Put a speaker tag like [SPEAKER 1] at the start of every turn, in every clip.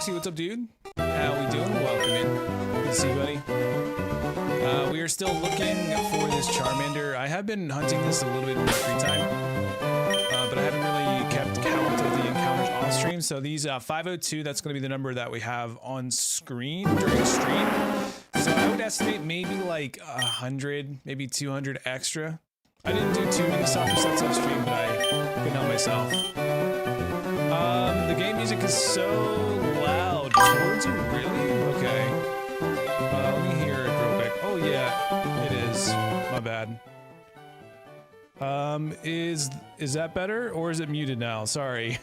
[SPEAKER 1] Foxy, what's up, dude? How we doing? Welcome in. Good to see you, buddy. We are still looking for this Charmander. I have been hunting this a little bit in my free time, but I haven't really kept count of the encounters on stream. So these 502, that's going to be the number that we have on screen during stream. So I would estimate maybe like 100, maybe 200 extra. I didn't do too many soccer sets on stream, but I couldn't help myself. The game music is so loud. Towards you, really? Okay. Let me hear it real quick. Oh yeah, it is. My bad. Is that better or is it muted now? Sorry.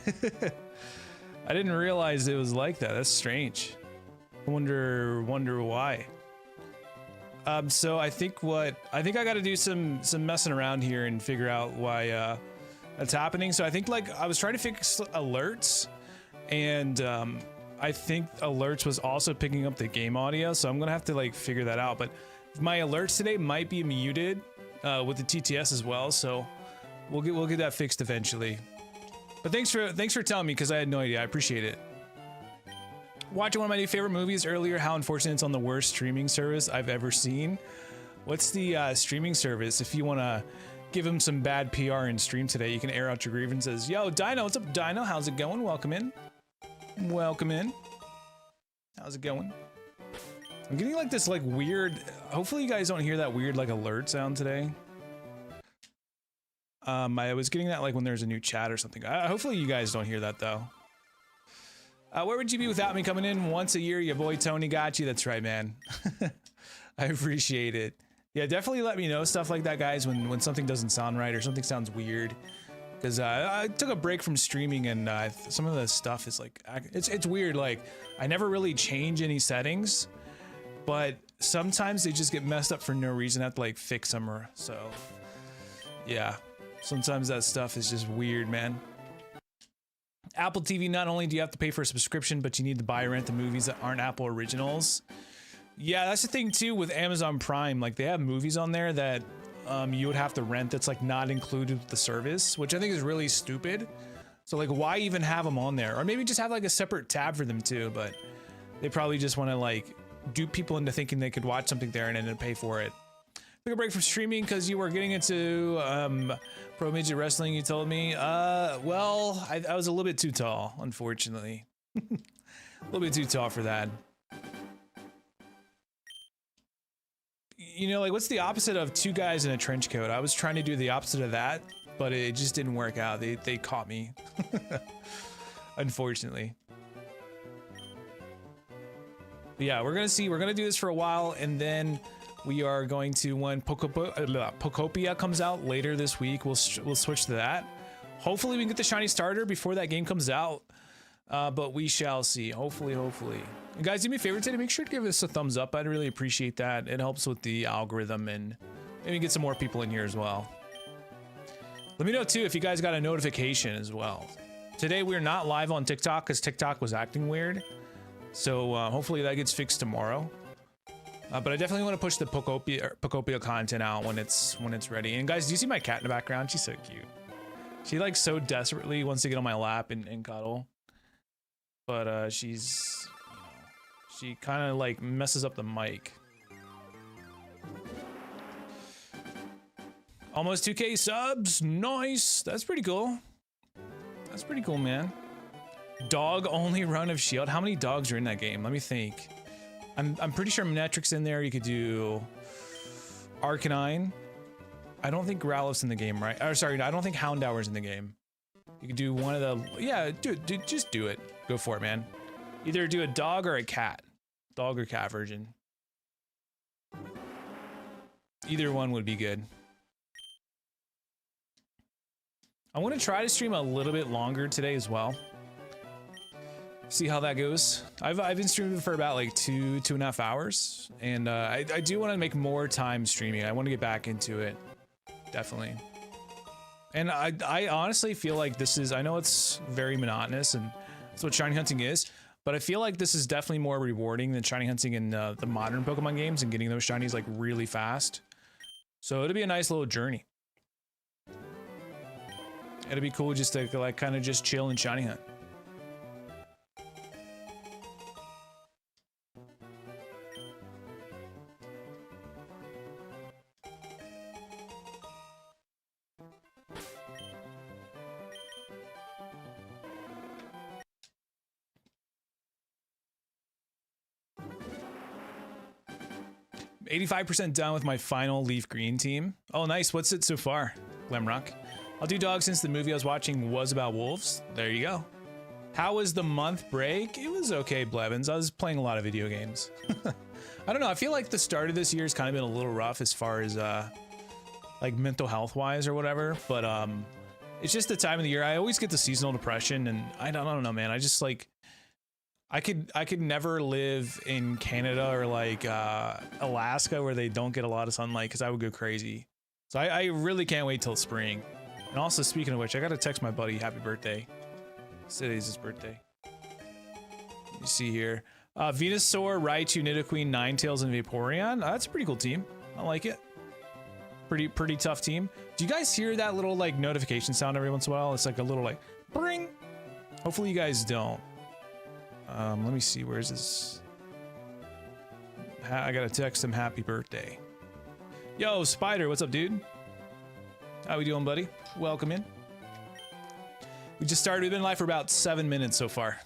[SPEAKER 1] I didn't realize it was like that. That's strange. I wonder why. So I think I got to do some messing around here and figure out why that's happening. So I think like I was trying to fix alerts, and I think alerts was also picking up the game audio. So I'm gonna have to like figure that out. But my alerts today might be muted with the TTS as well. So we'll get that fixed eventually. But thanks for telling me, because I had no idea. I appreciate it. Watching one of my new favorite movies earlier. How unfortunate it's on the worst streaming service I've ever seen. What's the streaming service? If you want to give him some bad PR in stream today, you can air out your grievances. Yo, Dino, what's up, Dino? How's it going? Welcome in. Welcome in. How's it going? I'm getting like this like weird. Hopefully you guys don't hear that weird like alert sound today. I was getting that like when there's a new chat or something. Hopefully you guys don't hear that though. Where would you be without me coming in once a year? Your boy Tony got you. That's right, man. I appreciate it. Yeah, definitely let me know stuff like that, guys, when something doesn't sound right or something sounds weird. Because I took a break from streaming, and some of the stuff is like, it's weird. Like, I never really change any settings, but sometimes they just get messed up for no reason. I have to like fix them, or so. Yeah, sometimes that stuff is just weird, man. Apple TV, not only do you have to pay for a subscription, but you need to buy or rent the movies that aren't Apple originals. Yeah, that's the thing too with Amazon Prime. Like they have movies on there that you would have to rent that's like not included with the service, which I think is really stupid. So like why even have them on there? Or maybe just have like a separate tab for them too, but they probably just want to like dupe people into thinking they could watch something there and then pay for it. Took a break from streaming because you were getting into pro midget wrestling, you told me. Well, I was a little bit too tall, unfortunately. A little bit too tall for that. You know, like what's the opposite of two guys in a trench coat? I was trying to do the opposite of that, but it just didn't work out. They caught me. Unfortunately. But yeah, we're gonna do this for a while, and then we are going to, when Pokopia comes out later this week, we'll switch to that. Hopefully we can get the shiny starter before that game comes out, but we shall see. Hopefully. And guys, do me a favor today, make sure to give us a thumbs up. I'd really appreciate that. It helps with the algorithm and maybe get some more people in here as well. Let me know too if you guys got a notification as well. Today we're not live on TikTok because TikTok was acting weird, so hopefully that gets fixed tomorrow. But I definitely want to push the Pokopia content out when it's ready. And guys, do you see my cat in the background? She's so cute. She like so desperately wants to get on my lap and cuddle. But she's, you know, she kind of like messes up the mic. Almost 2K subs. Nice. That's pretty cool. That's pretty cool, man. Dog only run of Shield. How many dogs are in that game? Let me think. I'm pretty sure Metric's in there. You could do Arcanine. I don't think Growlithe's in the game, right? Or sorry, I don't think Houndour's in the game. You could do one of the, yeah, just do it. Go for it, man. Either do a dog or a cat. Dog or cat version. Either one would be good. I want to try to stream a little bit longer today as well. See how that goes. I've been streaming for about like two and a half hours, and I do want to make more time streaming. I want to get back into it, definitely. And I honestly feel like this is, I know it's very monotonous and that's what shiny hunting is, but I feel like this is definitely more rewarding than shiny hunting in the modern Pokemon games and getting those shinies like really fast. So it'll be a nice little journey. It'll be cool just to like kind of just chill and shiny hunt. 85% done with my final leaf green team. Oh, nice. What's it so far? Glamrock. I'll do dog since the movie I was watching was about wolves. There you go. How was the month break? It was okay, Blevins. I was playing a lot of video games. I don't know. I feel like the start of this year has kind of been a little rough as far as like mental health wise or whatever. But it's just the time of the year. I always get the seasonal depression, and I don't know, man. I just like I could never live in Canada or like Alaska where they don't get a lot of sunlight because I would go crazy. So I really can't wait till spring. And also, speaking of which, I gotta text my buddy happy birthday. Today's his birthday. You see here. Venusaur, Raichu, Nidoqueen, Ninetales, and Vaporeon. That's a pretty cool team. I like it. Pretty tough team. Do you guys hear that little like notification sound every once in a while? It's like a little like bring. Hopefully you guys don't. Let me see. Where's this? I gotta text him happy birthday. Yo, Spider, what's up, dude? How we doing, buddy? Welcome in. We just started. We've been live for about 7 minutes so far.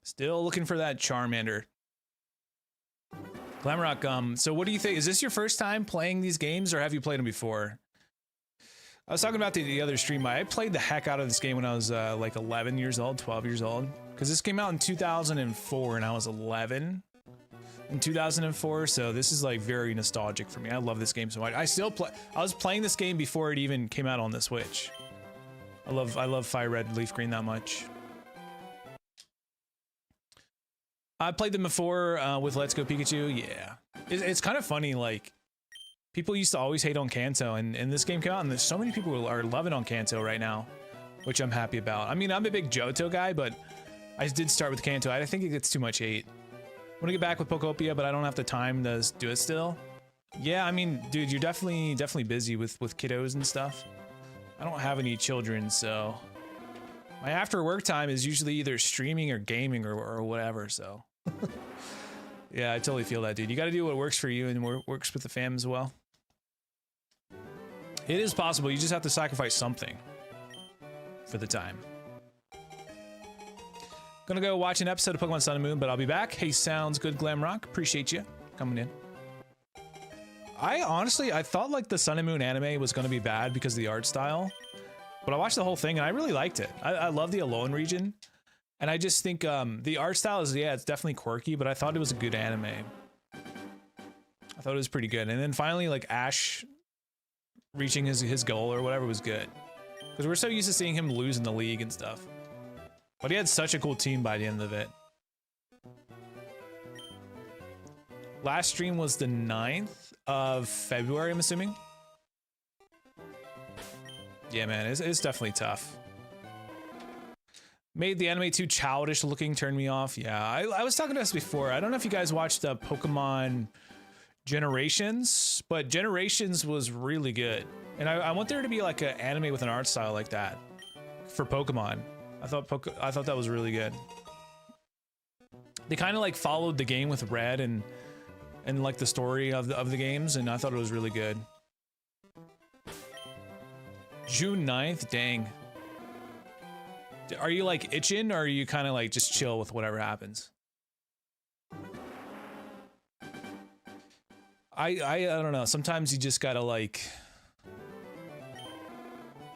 [SPEAKER 1] Still looking for that Charmander. Glamrock, so what do you think? Is this your first time playing these games, or have you played them before? I was talking about the other stream. I played the heck out of this game when I was like 11 years old, 12 years old. Because this came out in 2004 and I was 11 in 2004. So this is like very nostalgic for me. I love this game so much. I was playing this game before it even came out on the Switch. I love FireRed Leaf Green that much. I played them before with Let's Go Pikachu. Yeah, it's kind of funny. Like, people used to always hate on Kanto, and this game came out, and there's so many people who are loving on Kanto right now, which I'm happy about. I mean, I'm a big Johto guy, but I did start with Kanto. I think it gets too much hate. I want to get back with Pokopia, but I don't have the time to do it still. Yeah, I mean, dude, you're definitely busy with kiddos and stuff. I don't have any children, so my after work time is usually either streaming or gaming or whatever, so. Yeah, I totally feel that, dude. You got to do what works for you and works with the fam as well. It is possible. You just have to sacrifice something for the time. Gonna go watch an episode of Pokemon Sun and Moon, but I'll be back. Hey, sounds good, Glamrock. Appreciate you coming in. I thought like the Sun and Moon anime was gonna be bad because of the art style, but I watched the whole thing and I really liked it. I love the Alolan region, and I just think the art style is, yeah, it's definitely quirky, but I thought it was a good anime. I thought it was pretty good. And then finally, like Ash reaching his goal or whatever was good, because we're so used to seeing him lose in the league and stuff. But he had such a cool team by the end of it. Last stream was the 9th of February, I'm assuming. Yeah, man, it's definitely tough. Made the anime too childish looking, turned me off. Yeah, I was talking to us before. I don't know if you guys watched the Pokemon Generations, but Generations was really good. And I want there to be like an anime with an art style like that for Pokemon. I thought that was really good. They kind of like followed the game with Red and like the story of the games, and I thought it was really good. June 9th, dang. Are you like itching, or are you kind of like just chill with whatever happens? I don't know. Sometimes you just gotta like,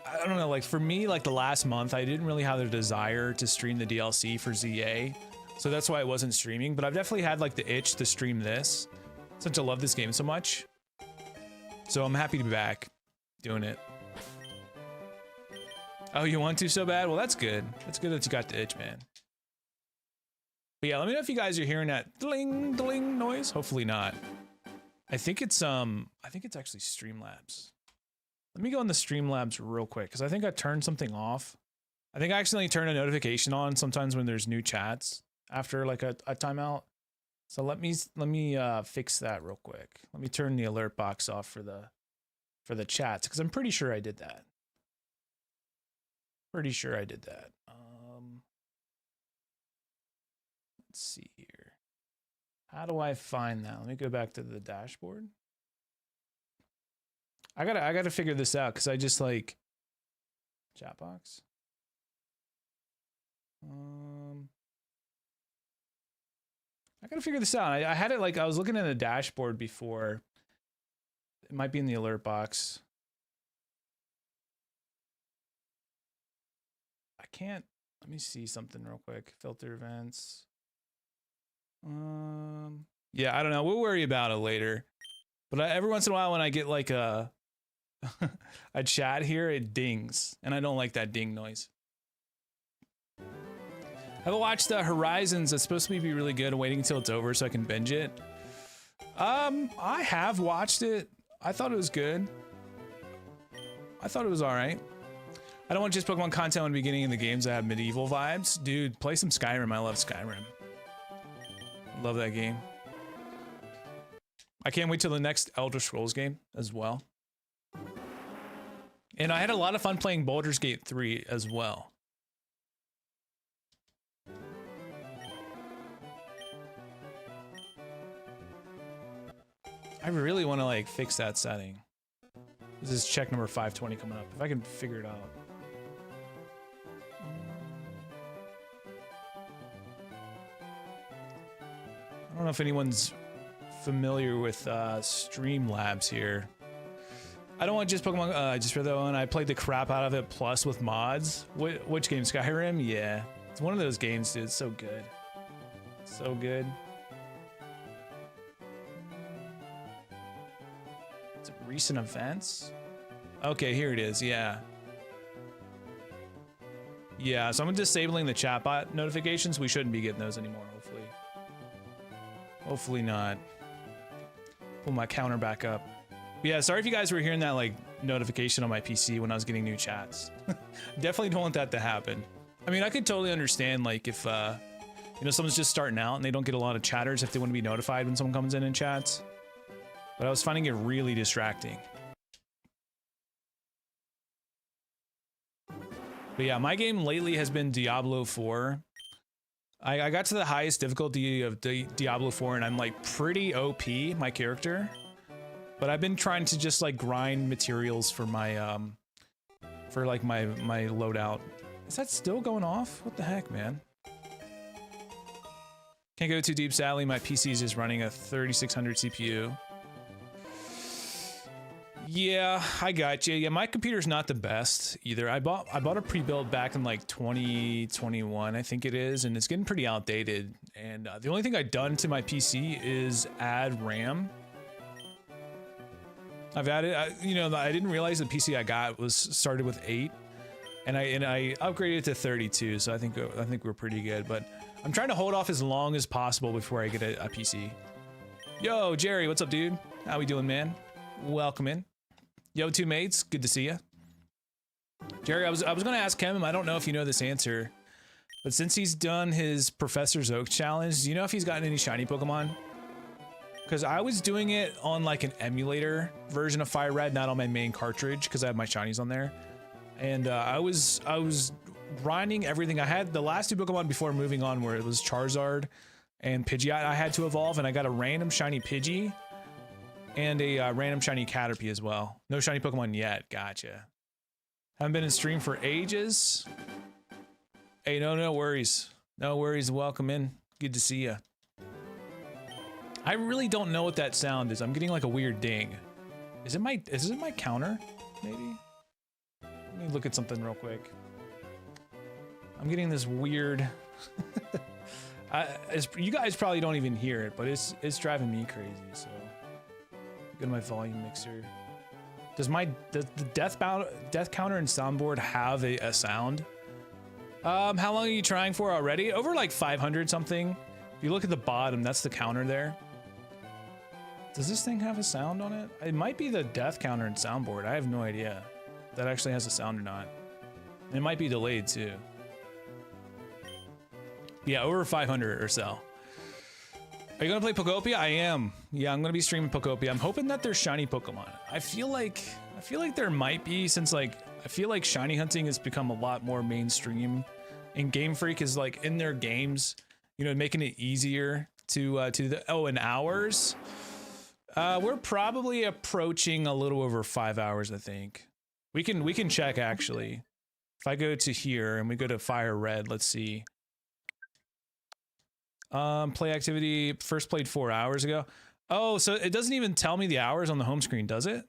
[SPEAKER 1] I don't know, like for me, like the last month, I didn't really have the desire to stream the DLC for ZA. So that's why I wasn't streaming, but I've definitely had like the itch to stream this since I love this game so much. So I'm happy to be back doing it. Oh, you want to so bad? Well, that's good. That's good that you got the itch, man. But yeah, let me know if you guys are hearing that dling dling noise. Hopefully not. I think it's actually Streamlabs. Let me go in the Streamlabs real quick, because I think I turned something off. I think I accidentally turn a notification on sometimes when there's new chats after like a timeout. So let me fix that real quick. Let me turn the alert box off for the chats, because I'm pretty sure I did that. Pretty sure I did that. Let's see here. How do I find that? Let me go back to the dashboard. I gotta figure this out, because I just like chat box. I gotta figure this out. I had it like I was looking at the dashboard before. It might be in the alert box. I can't. Let me see something real quick. Filter events. Yeah, I don't know. We'll worry about it later. But every once in a while, when I get like a a chat here, it dings, and I don't like that ding noise. Have I watched Horizons? It's supposed to be really good. Waiting until it's over so I can binge it. I have watched it. I thought it was good. I thought it was all right. I don't want just Pokemon content in the beginning of the games that have medieval vibes. Dude, play some Skyrim. I love Skyrim. Love that game. I can't wait till the next Elder Scrolls game as well. And I had a lot of fun playing Baldur's Gate 3 as well. I really want to like fix that setting. This is check number 520 coming up. If I can figure it out. I don't know if anyone's familiar with Streamlabs here. I don't want just Pokemon, just for that one. I played the crap out of it plus with mods. Which game? Skyrim? Yeah. It's one of those games, dude. It's so good. So good. Is it recent events? Okay, here it is. Yeah. Yeah, so I'm disabling the chatbot notifications. We shouldn't be getting those anymore, hopefully. Hopefully not. Pull my counter back up. But yeah, sorry if you guys were hearing that like notification on my PC when I was getting new chats. Definitely don't want that to happen. I mean, I could totally understand like if you know, someone's just starting out and they don't get a lot of chatters if they want to be notified when someone comes in and chats. But I was finding it really distracting. But yeah, my game lately has been Diablo 4. I got to the highest difficulty of Diablo 4 and I'm like pretty OP, my character. But I've been trying to just like grind materials for my my loadout. Is that still going off? What the heck, man? Can't go too deep, sadly. My PC is just running a 3600 CPU. Yeah, I got you. Yeah, my computer's not the best either. I bought a pre-built back in like 2021, I think it is, and it's getting pretty outdated. And the only thing I've done to my PC is add RAM. I've added, you know, I didn't realize the PC I got was started with 8, and I upgraded it to 32. So I think we're pretty good. But I'm trying to hold off as long as possible before I get a PC. Yo, Jerry, what's up, dude? How we doing, man? Welcome in. Yo, two mates, good to see you. Jerry, I was gonna ask him. I don't know if you know this answer, but since he's done his Professor's Oak challenge, do you know if he's gotten any shiny Pokemon? Because I was doing it on like an emulator version of FireRed, not on my main cartridge, because I have my shinies on there. And I was grinding everything. I had the last two Pokemon before moving on, where it was Charizard and Pidgeot. I had to evolve, and I got a random shiny Pidgey and a random shiny Caterpie as well. No shiny Pokemon yet. Gotcha. Haven't been in stream for ages. Hey, no worries. No worries. Welcome in. Good to see you. I really don't know what that sound is. I'm getting like a weird ding. Is it my counter? Maybe? Let me look at something real quick. I'm getting this weird... you guys probably don't even hear it, but it's driving me crazy, so... Go to my volume mixer. Does the death counter and soundboard have a sound? How long are you trying for already? Over like 500 something. If you look at the bottom, that's the counter there. Does this thing have a sound on it? It might be the death counter and soundboard. I have no idea if that actually has a sound or not. And it might be delayed too. Yeah, over 500 or so. Are you gonna play Pokopia? I am. Yeah, I'm gonna be streaming Pokopia. I'm hoping that there's shiny Pokemon. I feel like there might be, since like I feel like shiny hunting has become a lot more mainstream, and Game Freak is like in their games, you know, making it easier to in hours. We're probably approaching a little over 5 hours, I think. We can check actually. If I go to here and we go to FireRed, let's see. Play activity first played 4 hours ago. Oh, so it doesn't even tell me the hours on the home screen, does it?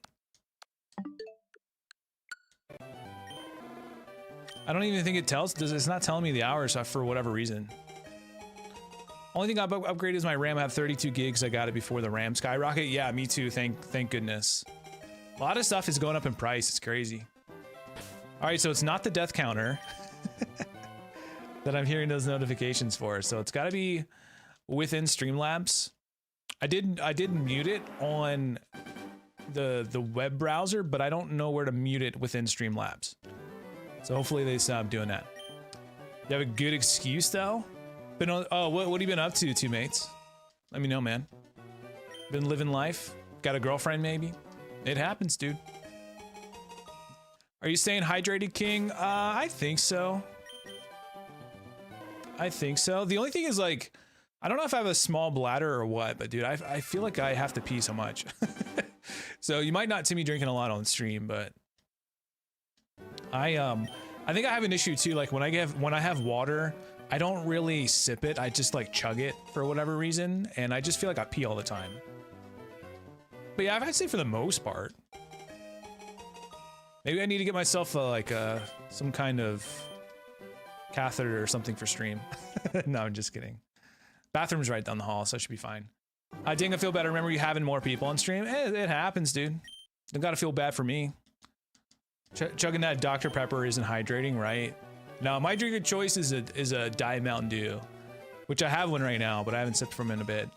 [SPEAKER 1] I don't even think it tells. It's not telling me the hours for whatever reason. Only thing I've upgraded is my RAM. I have 32 gigs. I got it before the RAM skyrocket. Yeah, me too. Thank goodness. A lot of stuff is going up in price. It's crazy. All right, so it's not the death counter that I'm hearing those notifications for. So it's got to be within Streamlabs. I did mute it on the web browser, but I don't know where to mute it within Streamlabs. So hopefully they stop doing that. You have a good excuse though? Been on, oh, what have you been up to, teammates? Let me know, man. Been living life? Got a girlfriend maybe? It happens, dude. Are you staying hydrated, King? I think so. I think so. The only thing is like, I don't know if I have a small bladder or what, but dude, I feel like I have to pee so much. So you might not see me drinking a lot on stream, but I think I have an issue too. Like when I have water, I don't really sip it. I just like chug it for whatever reason, and I just feel like I pee all the time. But yeah, I'd say for the most part. Maybe I need to get myself some kind of catheter or something for stream. No, I'm just kidding. Bathroom's right down the hall, so I should be fine. Dang, I feel better. Remember you having more people on stream? It happens, dude. Don't gotta feel bad for me. Chugging that Dr. Pepper isn't hydrating, right? No, my drink of choice is a Diet Mountain Dew, which I have one right now, but I haven't sipped from it in a bit.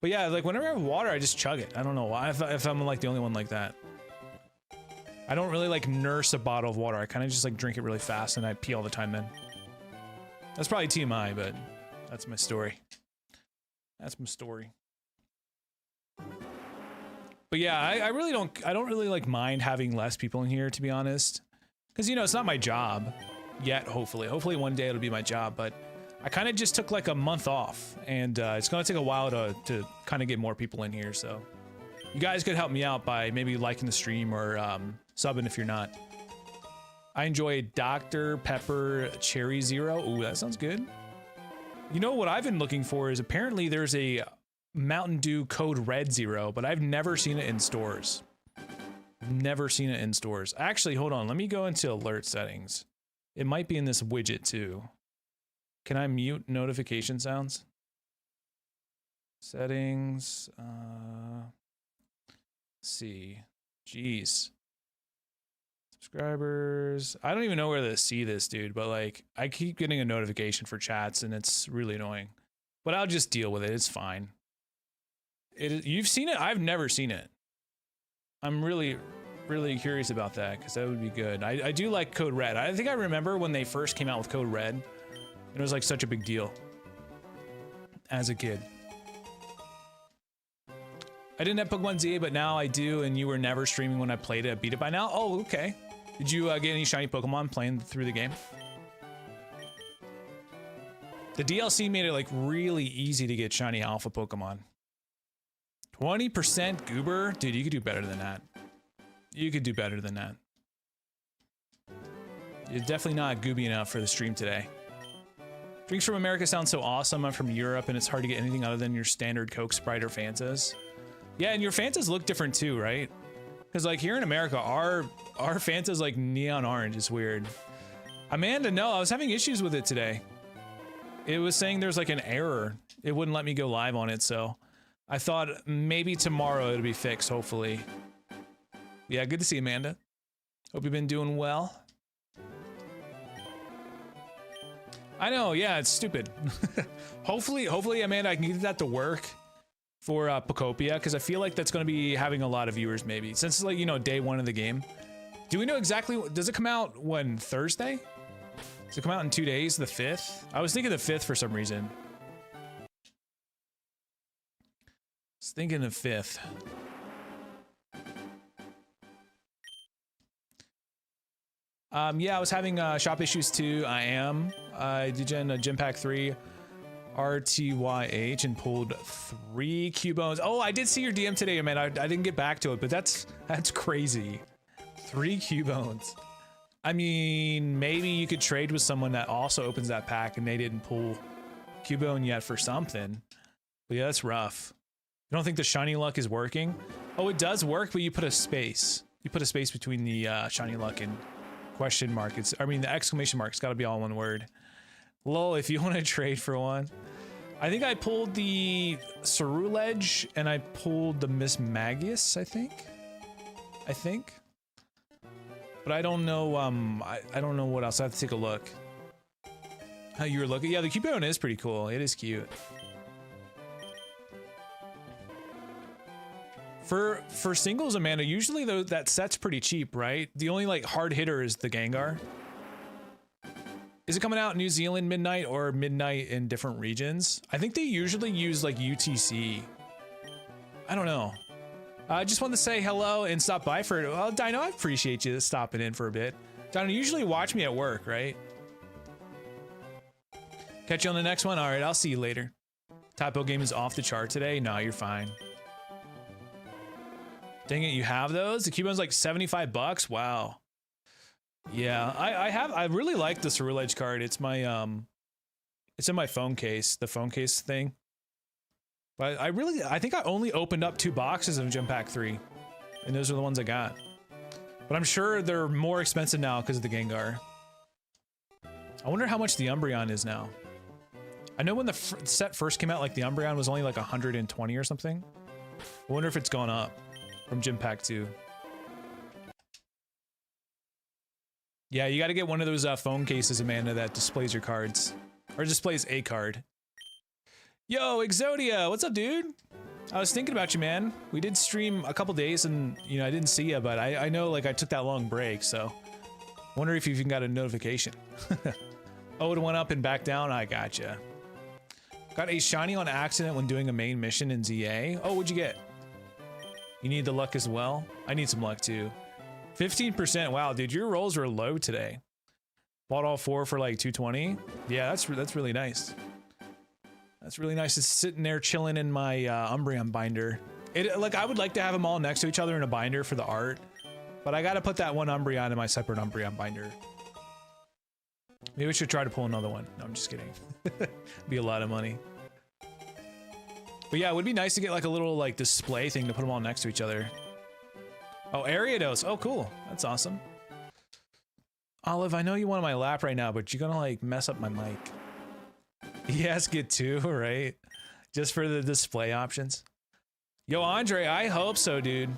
[SPEAKER 1] But yeah, like whenever I have water, I just chug it. I don't know why. If I'm like the only one like that. I don't really like nurse a bottle of water. I kind of just like drink it really fast and I pee all the time then. That's probably TMI, but that's my story. That's my story. But yeah, I don't really like mind having less people in here, to be honest. Because, you know, it's not my job yet, hopefully. Hopefully one day it'll be my job, but I kind of just took like a month off, and it's going to take a while to kind of get more people in here, so you guys could help me out by maybe liking the stream or subbing if you're not. I enjoy Dr. Pepper Cherry Zero. Ooh, that sounds good. You know what I've been looking for is apparently there's a Mountain Dew Code Red Zero, but I've never seen it in stores. Never seen it in stores. Actually, hold on. Let me go into alert settings. It might be in this widget too. Can I mute notification sounds? Settings. Let's see. Jeez. Subscribers. I don't even know where to see this, dude, but like I keep getting a notification for chats and it's really annoying. But I'll just deal with it. It's fine. You've seen it? I've never seen it. I'm really curious about that because that would be good. I do like Code Red. I think I remember when they first came out with Code Red. It was like such a big deal as a kid. I didn't have Pokemon Z, but now I do, and you were never streaming when I played it. Beat it by now? Oh, okay. Did you get any shiny Pokemon playing through the game? The DLC made it like really easy to get shiny alpha Pokemon. 20% goober? Dude, you could do better than that. You could do better than that. You're definitely not gooby enough for the stream today. Drinks from America sound so awesome. I'm from Europe and it's hard to get anything other than your standard Coke, Sprite, or Fantas. Yeah, and your Fantas look different too, right? Because like here in America, our Fanta's like neon orange. It's weird. Amanda, no, I was having issues with it today. It was saying there's like an error. It wouldn't let me go live on it, so I thought maybe tomorrow it'll be fixed, hopefully. Yeah, good to see you, Amanda. Hope you've been doing well. I know, yeah, it's stupid. Hopefully, Amanda, I can get that to work for Pokopia, because I feel like that's going to be having a lot of viewers, maybe. Since it's like, you know, day one of the game. Do we know exactly, does it come out when, Thursday? Does it come out in 2 days, the 5th? I was thinking the 5th for some reason. I was thinking the 5th. Yeah, I was having shop issues too. I am. I did Gym Pack 3 RTYH and pulled 3 Cubones. Oh, I did see your DM today, man. I didn't get back to it, but that's crazy. 3 Cubones. I mean, maybe you could trade with someone that also opens that pack and they didn't pull Cubone yet for something. But yeah, that's rough. You don't think the shiny luck is working? Oh, it does work, but you put a space. You put a space between the shiny luck and question mark. I mean, the exclamation mark's got to be all one word. Lol, if you want to trade for one. I think I pulled the Ceruledge and I pulled the Miss Magius, I think. But I don't know, I don't know what else. I have to take a look. How you were looking. Yeah, the Cubone is pretty cool. It is cute. For singles, Amanda, usually though that set's pretty cheap, right? The only like hard hitter is the Gengar. Is it coming out New Zealand midnight or midnight in different regions? I think they usually use like UTC. I don't know. I just wanted to say hello and stop by for it. Well, Dino, I appreciate you stopping in for a bit. Dino, you usually watch me at work, right? Catch you on the next one. All right, I'll see you later. Typo game is off the chart today. No, you're fine. Dang it, you have those? The Cubone's like 75 bucks. Wow. Yeah, I really like the Ceruledge card. It's my it's in my phone case, the phone case thing. But I think I only opened up 2 boxes of Gem Pack 3. And those are the ones I got. But I'm sure they're more expensive now because of the Gengar. I wonder how much the Umbreon is now. I know when the set first came out, like the Umbreon was only like 120 or something. I wonder if it's gone up from Gym Pack 2. Yeah, you got to get one of those phone cases, Amanda, that displays your cards. Or displays a card. Yo, Exodia, what's up, dude? I was thinking about you, man. We did stream a couple days and, you know, I didn't see you, but I know, like, I took that long break, so... Wonder if you even got a notification. Oh, it went up and back down? I gotcha. Got a shiny on accident when doing a main mission in ZA. Oh, what'd you get? You need the luck as well? I need some luck, too. 15%. Wow, dude, your rolls were low today. Bought all 4 for, like, 220. Yeah, that's really nice. That's really nice. It's sitting there chilling in my Umbreon binder. Like, I would like to have them all next to each other in a binder for the art. But I gotta put that one Umbreon in my separate Umbreon binder. Maybe we should try to pull another one. No, I'm just kidding. Be a lot of money. But yeah, it would be nice to get like a little like display thing to put them all next to each other. Oh, Ariados. Oh, cool. That's awesome. Olive, I know you want my lap right now, but you're gonna like mess up my mic. Yes, get 2, right? Just for the display options. Yo, Andre, I hope so, dude.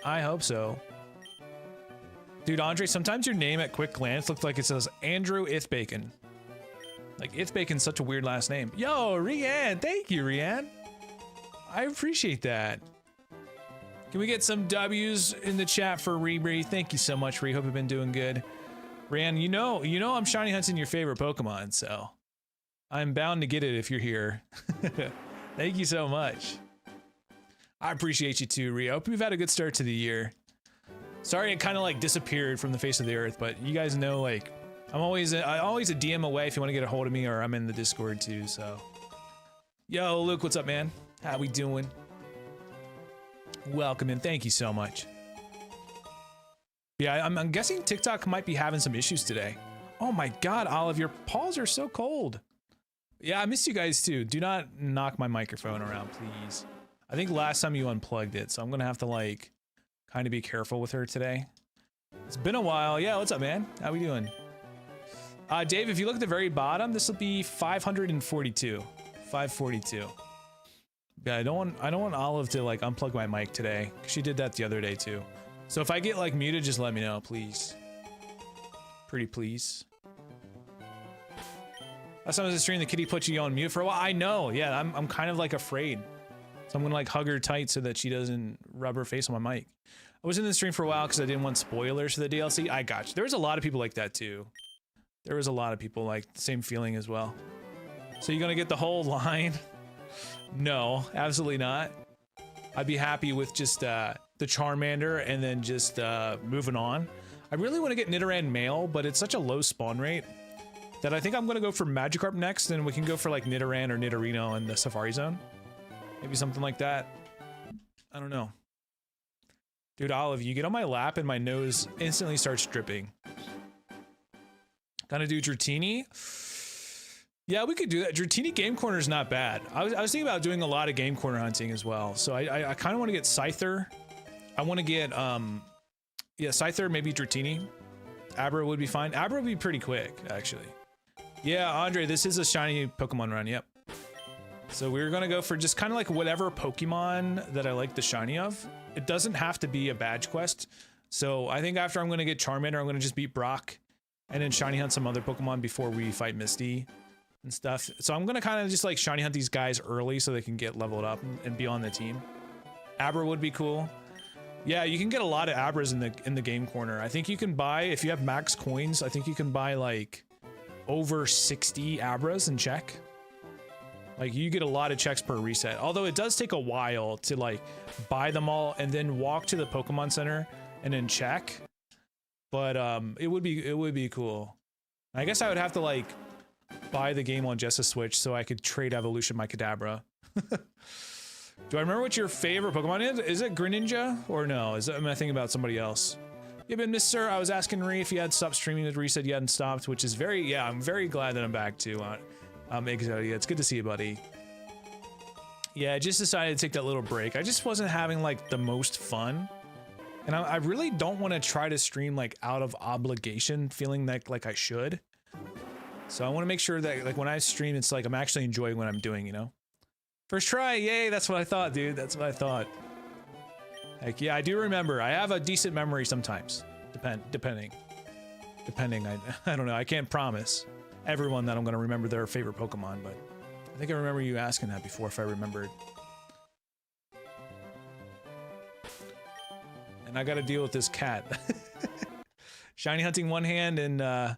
[SPEAKER 1] I hope so. Dude, Andre, sometimes your name at quick glance looks like it says Andrew Ithbacon. Like, Ithbacon's such a weird last name. Yo, Rianne! Thank you, Rianne! I appreciate that. Can we get some W's in the chat for Rebri? Thank you so much, Ree. Hope you've been doing good. Rianne, you know I'm shiny hunting your favorite Pokemon, so... I'm bound to get it if you're here. Thank you so much. I appreciate you too, Ree. I hope you've had a good start to the year. Sorry it kind of like disappeared from the face of the earth, but you guys know like I'm always a DM away if you want to get a hold of me, or I'm in the Discord too, so. Yo, Luke, what's up, man? How we doing? Welcome in. Thank you so much. Yeah, I'm guessing TikTok might be having some issues today. Oh my God, Olive, your paws are so cold. Yeah, I missed you guys too. Do not knock my microphone around, please. I think last time you unplugged it, so I'm gonna have to like kind of be careful with her today. It's been a while. Yeah, what's up, man? How we doing? Dave, if you look at the very bottom, this will be 542. 542. Yeah, I don't want Olive to like unplug my mic today. She did that the other day too. So if I get like muted, just let me know, please. Pretty please. Last time I was streaming, the kitty put you on mute for a while. I know. Yeah, I'm kind of like afraid. So I'm gonna like hug her tight so that she doesn't rub her face on my mic. I was in the stream for a while because I didn't want spoilers for the DLC. I got you. There was a lot of people like that too. There was a lot of people like the same feeling as well. So you're gonna get the whole line? No, absolutely not. I'd be happy with just the Charmander and then just moving on. I really want to get Nidoran male, but it's such a low spawn rate that I think I'm gonna go for Magikarp next, and we can go for like Nidoran or Nidorino in the Safari Zone. Maybe something like that. I don't know. Dude, Olive, you get on my lap and my nose instantly starts dripping. Gonna do Dratini? Yeah, we could do that. Dratini Game Corner is not bad. I was thinking about doing a lot of Game Corner hunting as well. So I kind of want to get Scyther. I want to get, yeah, Scyther, maybe Dratini. Abra would be fine. Abra would be pretty quick, actually. Yeah, Andre, this is a shiny Pokemon run, yep. So we're gonna go for just kind of like whatever Pokemon that I like the shiny of. It doesn't have to be a badge quest. So I think after I'm gonna get Charmander, I'm gonna just beat Brock and then shiny hunt some other Pokemon before we fight Misty and stuff. So I'm gonna kind of just like shiny hunt these guys early so they can get leveled up and be on the team. Abra would be cool. Yeah, you can get a lot of Abras in the game corner. I think you can buy, if you have max coins, I think you can buy like over 60 Abras and check. Like you get a lot of checks per reset. Although it does take a while to like buy them all and then walk to the Pokemon Center and then check. But it would be cool. I guess I would have to like buy the game on just a Switch so I could trade evolution my Kadabra. Do I remember what your favorite Pokemon is? Is it Greninja or no? Am I thinking about somebody else? Yeah, but Mr. I was asking Ree if you had stopped streaming with Reset, you hadn't stopped, which is very, yeah, I'm very glad that I'm back too. Exodia, it's good to see you, buddy. Yeah, I just decided to take that little break. I just wasn't having like the most fun. And I really don't want to try to stream like out of obligation, feeling like I should. So I want to make sure that like when I stream, it's like I'm actually enjoying what I'm doing, you know? First try, yay, that's what I thought, dude. That's what I thought. Heck yeah, I do remember. I have a decent memory sometimes. Depending. I don't know, I can't promise everyone that I'm gonna remember their favorite Pokemon, but I think I remember you asking that before if I remembered. And I gotta deal with this cat. Shiny hunting one hand and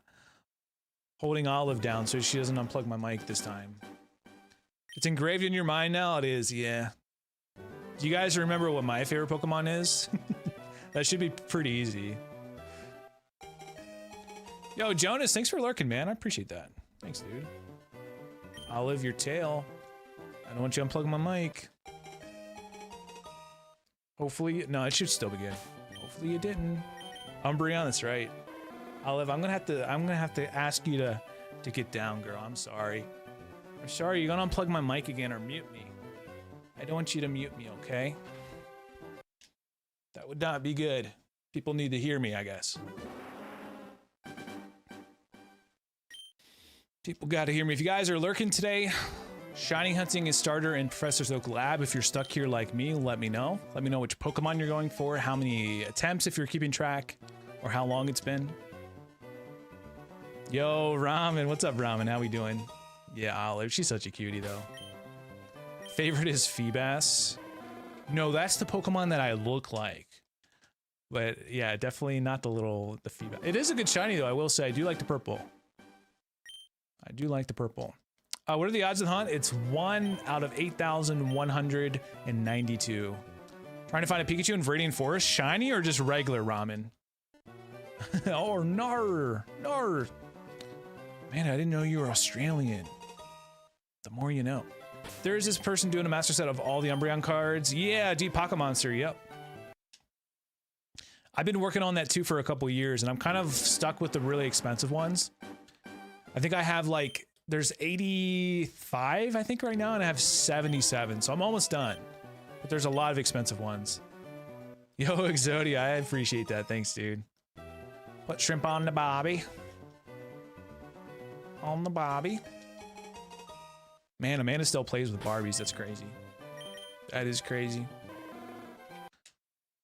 [SPEAKER 1] holding Olive down so she doesn't unplug my mic this time. It's engraved in your mind now? It is, yeah. Do you guys remember what my favorite Pokemon is? That should be pretty easy. Yo, Jonas, thanks for lurking, man. I appreciate that. Thanks, dude. Olive, your tail. I don't want you to unplug my mic. Hopefully, no, it should still be good. Hopefully you didn't. Umbreon, that's right. Olive, I'm gonna have to ask you to get down, girl. I'm sorry. I'm sorry, you're gonna unplug my mic again or mute me. I don't want you to mute me, okay? That would not be good. People need to hear me, I guess. People gotta hear me. If you guys are lurking today, shiny hunting is starter in Professor's Oak Lab. If you're stuck here like me, let me know. Let me know which Pokemon you're going for, how many attempts if you're keeping track, or how long it's been. Yo, Ramen, what's up, Ramen? How we doing? Yeah, Olive, she's such a cutie, though. Favorite is Feebas. No, that's the Pokemon that I look like. But yeah, definitely not the Feebas. It is a good shiny, though, I will say. I do like the purple. I do like the purple. What are the odds of the hunt? It's 1 out of 8,192. Trying to find a Pikachu in Viridian Forest. Shiny or just regular Ramen? Oh, nar. Nar. Man, I didn't know you were Australian. The more you know. There's this person doing a master set of all the Umbreon cards. Yeah, Deep Pocket Monster, yep. I've been working on that too for a couple years, and I'm kind of stuck with the really expensive ones. I think I have like, there's 85, I think right now, and I have 77, so I'm almost done. But there's a lot of expensive ones. Yo, Exodia, I appreciate that. Thanks, dude. Put shrimp on the bobby. On the bobby. Man, Amanda still plays with Barbies. That's crazy. That is crazy.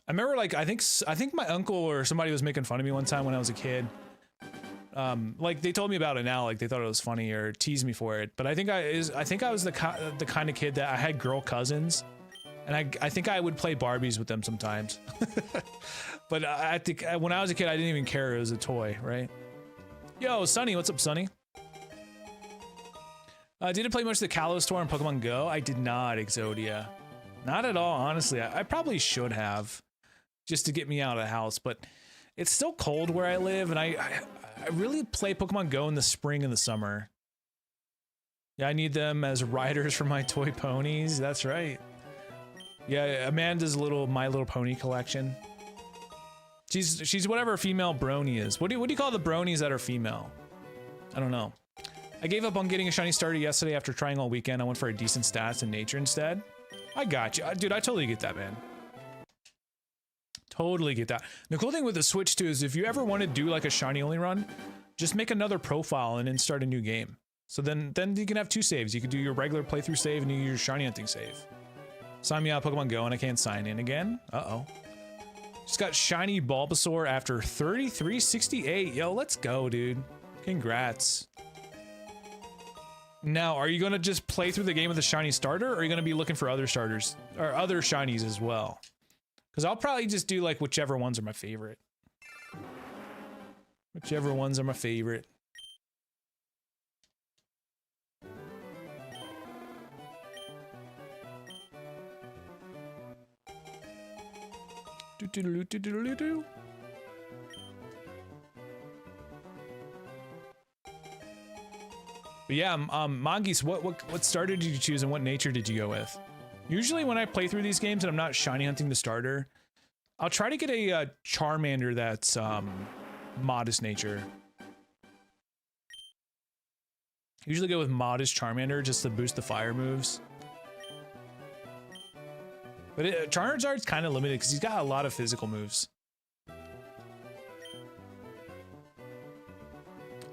[SPEAKER 1] I remember, like, I think my uncle or somebody was making fun of me one time when I was a kid. Like they told me about it now, like they thought it was funny or teased me for it. But I think I was the kind of kid that I had girl cousins, and I think I would play Barbies with them sometimes. But I think when I was a kid, I didn't even care. It was a toy, right? Yo, Sunny, what's up, Sunny? Did it play much of the Kalos Tour on Pokemon Go? I did not, Exodia. Not at all, honestly. I probably should have, just to get me out of the house, but it's still cold where I live, and I really play Pokemon Go in the spring and the summer. Yeah, I need them as riders for my toy ponies. That's right. Yeah, Amanda's My Little Pony collection. She's whatever female brony is. What do you call the bronies that are female? I don't know. I gave up on getting a shiny starter yesterday after trying all weekend. I went for a decent stats in nature instead. I got you. Dude, I totally get that, man. Totally get that. The cool thing with the Switch too is if you ever want to do like a shiny only run, just make another profile and then start a new game. So then you can have 2 saves. You could do your regular playthrough save and your shiny hunting save. Sign me out, Pokemon Go, and I can't sign in again. Uh-oh. Just got shiny Bulbasaur after 3368. Yo, let's go, dude. Congrats. Now, are you going to just play through the game with a shiny starter, or are you going to be looking for other starters, or other shinies as well? Because I'll probably just do, like, whichever ones are my favorite. Whichever ones are my favorite. Do-do-do-do-do-do-do. But yeah, Mongeese, what starter did you choose and what nature did you go with? Usually when I play through these games and I'm not shiny hunting the starter, I'll try to get a Charmander that's modest nature. Usually go with modest Charmander just to boost the fire moves. But Charizard's kind of limited because he's got a lot of physical moves.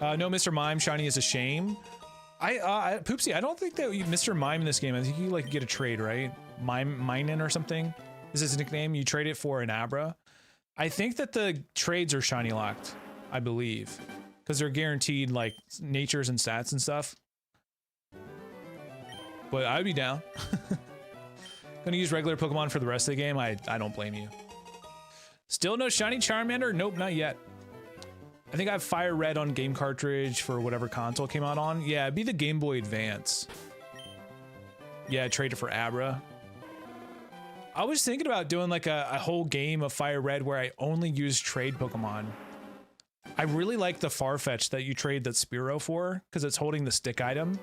[SPEAKER 1] No, Mr. Mime shiny is a shame. Poopsie, I don't think that Mr. Mime in this game, I think you like get a trade, right? Minen or something is his nickname. You trade it for an Abra. I think that the trades are shiny locked, I believe, because they're guaranteed like natures and stats and stuff. But I'd be down. Gonna use regular Pokemon for the rest of the game. I don't blame you. Still no shiny Charmander? Nope, not yet. I think I have FireRed on game cartridge for whatever console came out on. Yeah, it'd be the Game Boy Advance. Yeah, trade it for Abra. I was thinking about doing like a whole game of FireRed where I only use trade Pokemon. I really like the Farfetch that you trade that Spearow for because it's holding the stick item.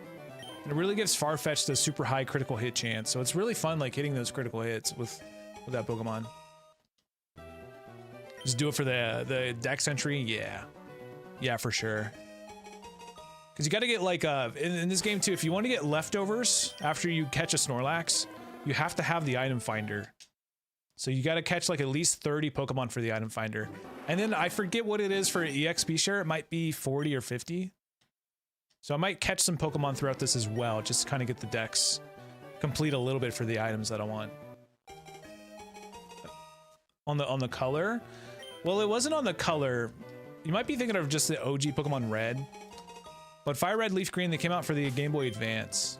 [SPEAKER 1] And it really gives Farfetch the super high critical hit chance. So it's really fun like hitting those critical hits with that Pokemon. Just do it for the Dex entry, yeah. Yeah, for sure. Because you got to get like, in this game too, if you want to get leftovers after you catch a Snorlax, you have to have the item finder. So you got to catch like at least 30 Pokemon for the item finder. And then I forget what it is for EXP share. It might be 40 or 50. So I might catch some Pokemon throughout this as well, just to kind of get the Dex complete a little bit for the items that I want. On the color? Well, it wasn't on the color. You might be thinking of just the OG Pokemon Red. But FireRed, Leaf Green, they came out for the Game Boy Advance.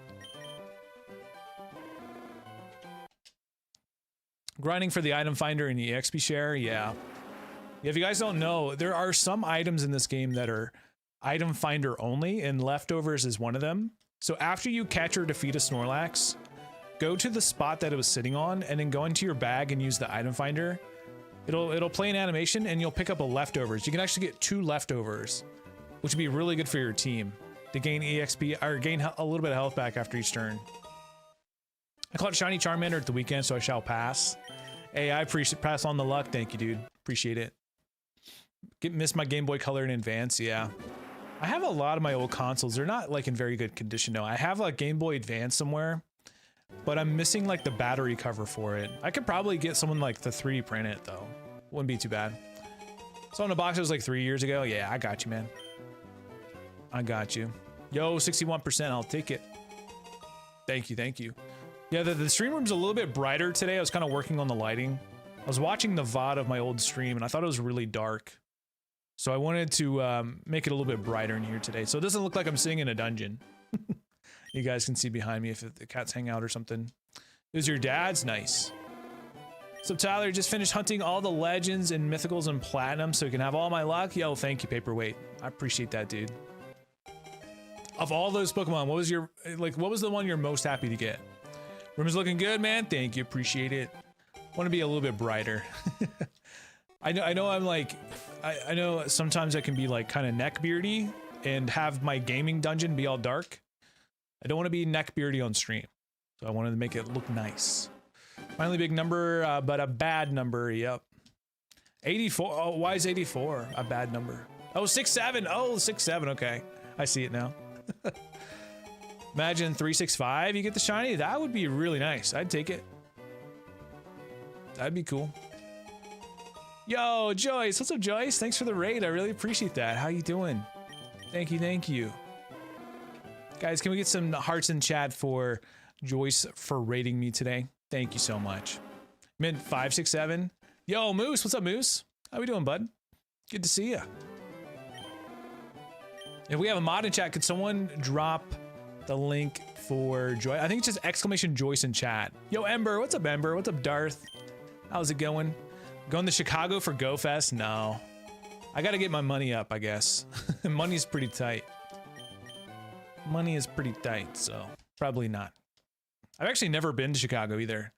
[SPEAKER 1] Grinding for the item finder and the EXP share, yeah. If you guys don't know, there are some items in this game that are item finder only, and leftovers is one of them. So after you catch or defeat a Snorlax, go to the spot that it was sitting on, and then go into your bag and use the item finder. It'll play an animation, and you'll pick up a leftovers. You can actually get 2 leftovers, which would be really good for your team to gain EXP or gain a little bit of health back after each turn. I caught shiny Charmander at the weekend, so I shall pass. Hey, I appreciate pass on the luck. Thank you, dude. Appreciate it. Missed my Game Boy Color in advance. Yeah, I have a lot of my old consoles. They're not like in very good condition now. I have a Game Boy Advance somewhere, but I'm missing like the battery cover for it. I could probably get someone like the 3D print it though. Wouldn't be too bad. So in the box it was like 3 years ago. Yeah, I got you, man. I got you. Yo, 61%. I'll take it. Thank you. Thank you. Yeah, the stream room's a little bit brighter today. I was kind of working on the lighting. I was watching the VOD of my old stream and I thought it was really dark. So I wanted to make it a little bit brighter in here today. So it doesn't look like I'm sitting in a dungeon. You guys can see behind me if the cats hang out or something. It was your dad's? Nice. So Tyler, just finished hunting all the legends and mythicals and platinum so you can have all my luck. Yo, thank you, Paperweight. I appreciate that, dude. Of all those Pokemon, what was your, like, what was the one you're most happy to get? Room is looking good, man. Thank you. Appreciate it. Want to be a little bit brighter. I know I'm like, I know sometimes I can be like kind of neckbeardy and have my gaming dungeon be all dark. I don't want to be neckbeardy on stream. So I wanted to make it look nice. Finally big number, but a bad number. Yep. 84. Oh, why is 84 a bad number? Oh, 67. Oh, 67. Okay. I see it now. Imagine 365, you get the shiny. That would be really nice. I'd take it. That'd be cool. Yo, Joyce. What's up, Joyce? Thanks for the raid. I really appreciate that. How you doing? Thank you, thank you. Guys, can we get some hearts in chat for Joyce for raiding me today? Thank you so much. Mint 567. Yo, Moose. What's up, Moose? How we doing, bud? Good to see you. If we have a mod in chat, could someone drop the link for Joy? I think it's just exclamation Joyce in chat. Yo, Ember. What's up, Ember? What's up, Darth? How's it going? Going to Chicago for GoFest? No. I gotta get my money up, I guess. Money's pretty tight. Money is pretty tight, so probably not. I've actually never been to Chicago either.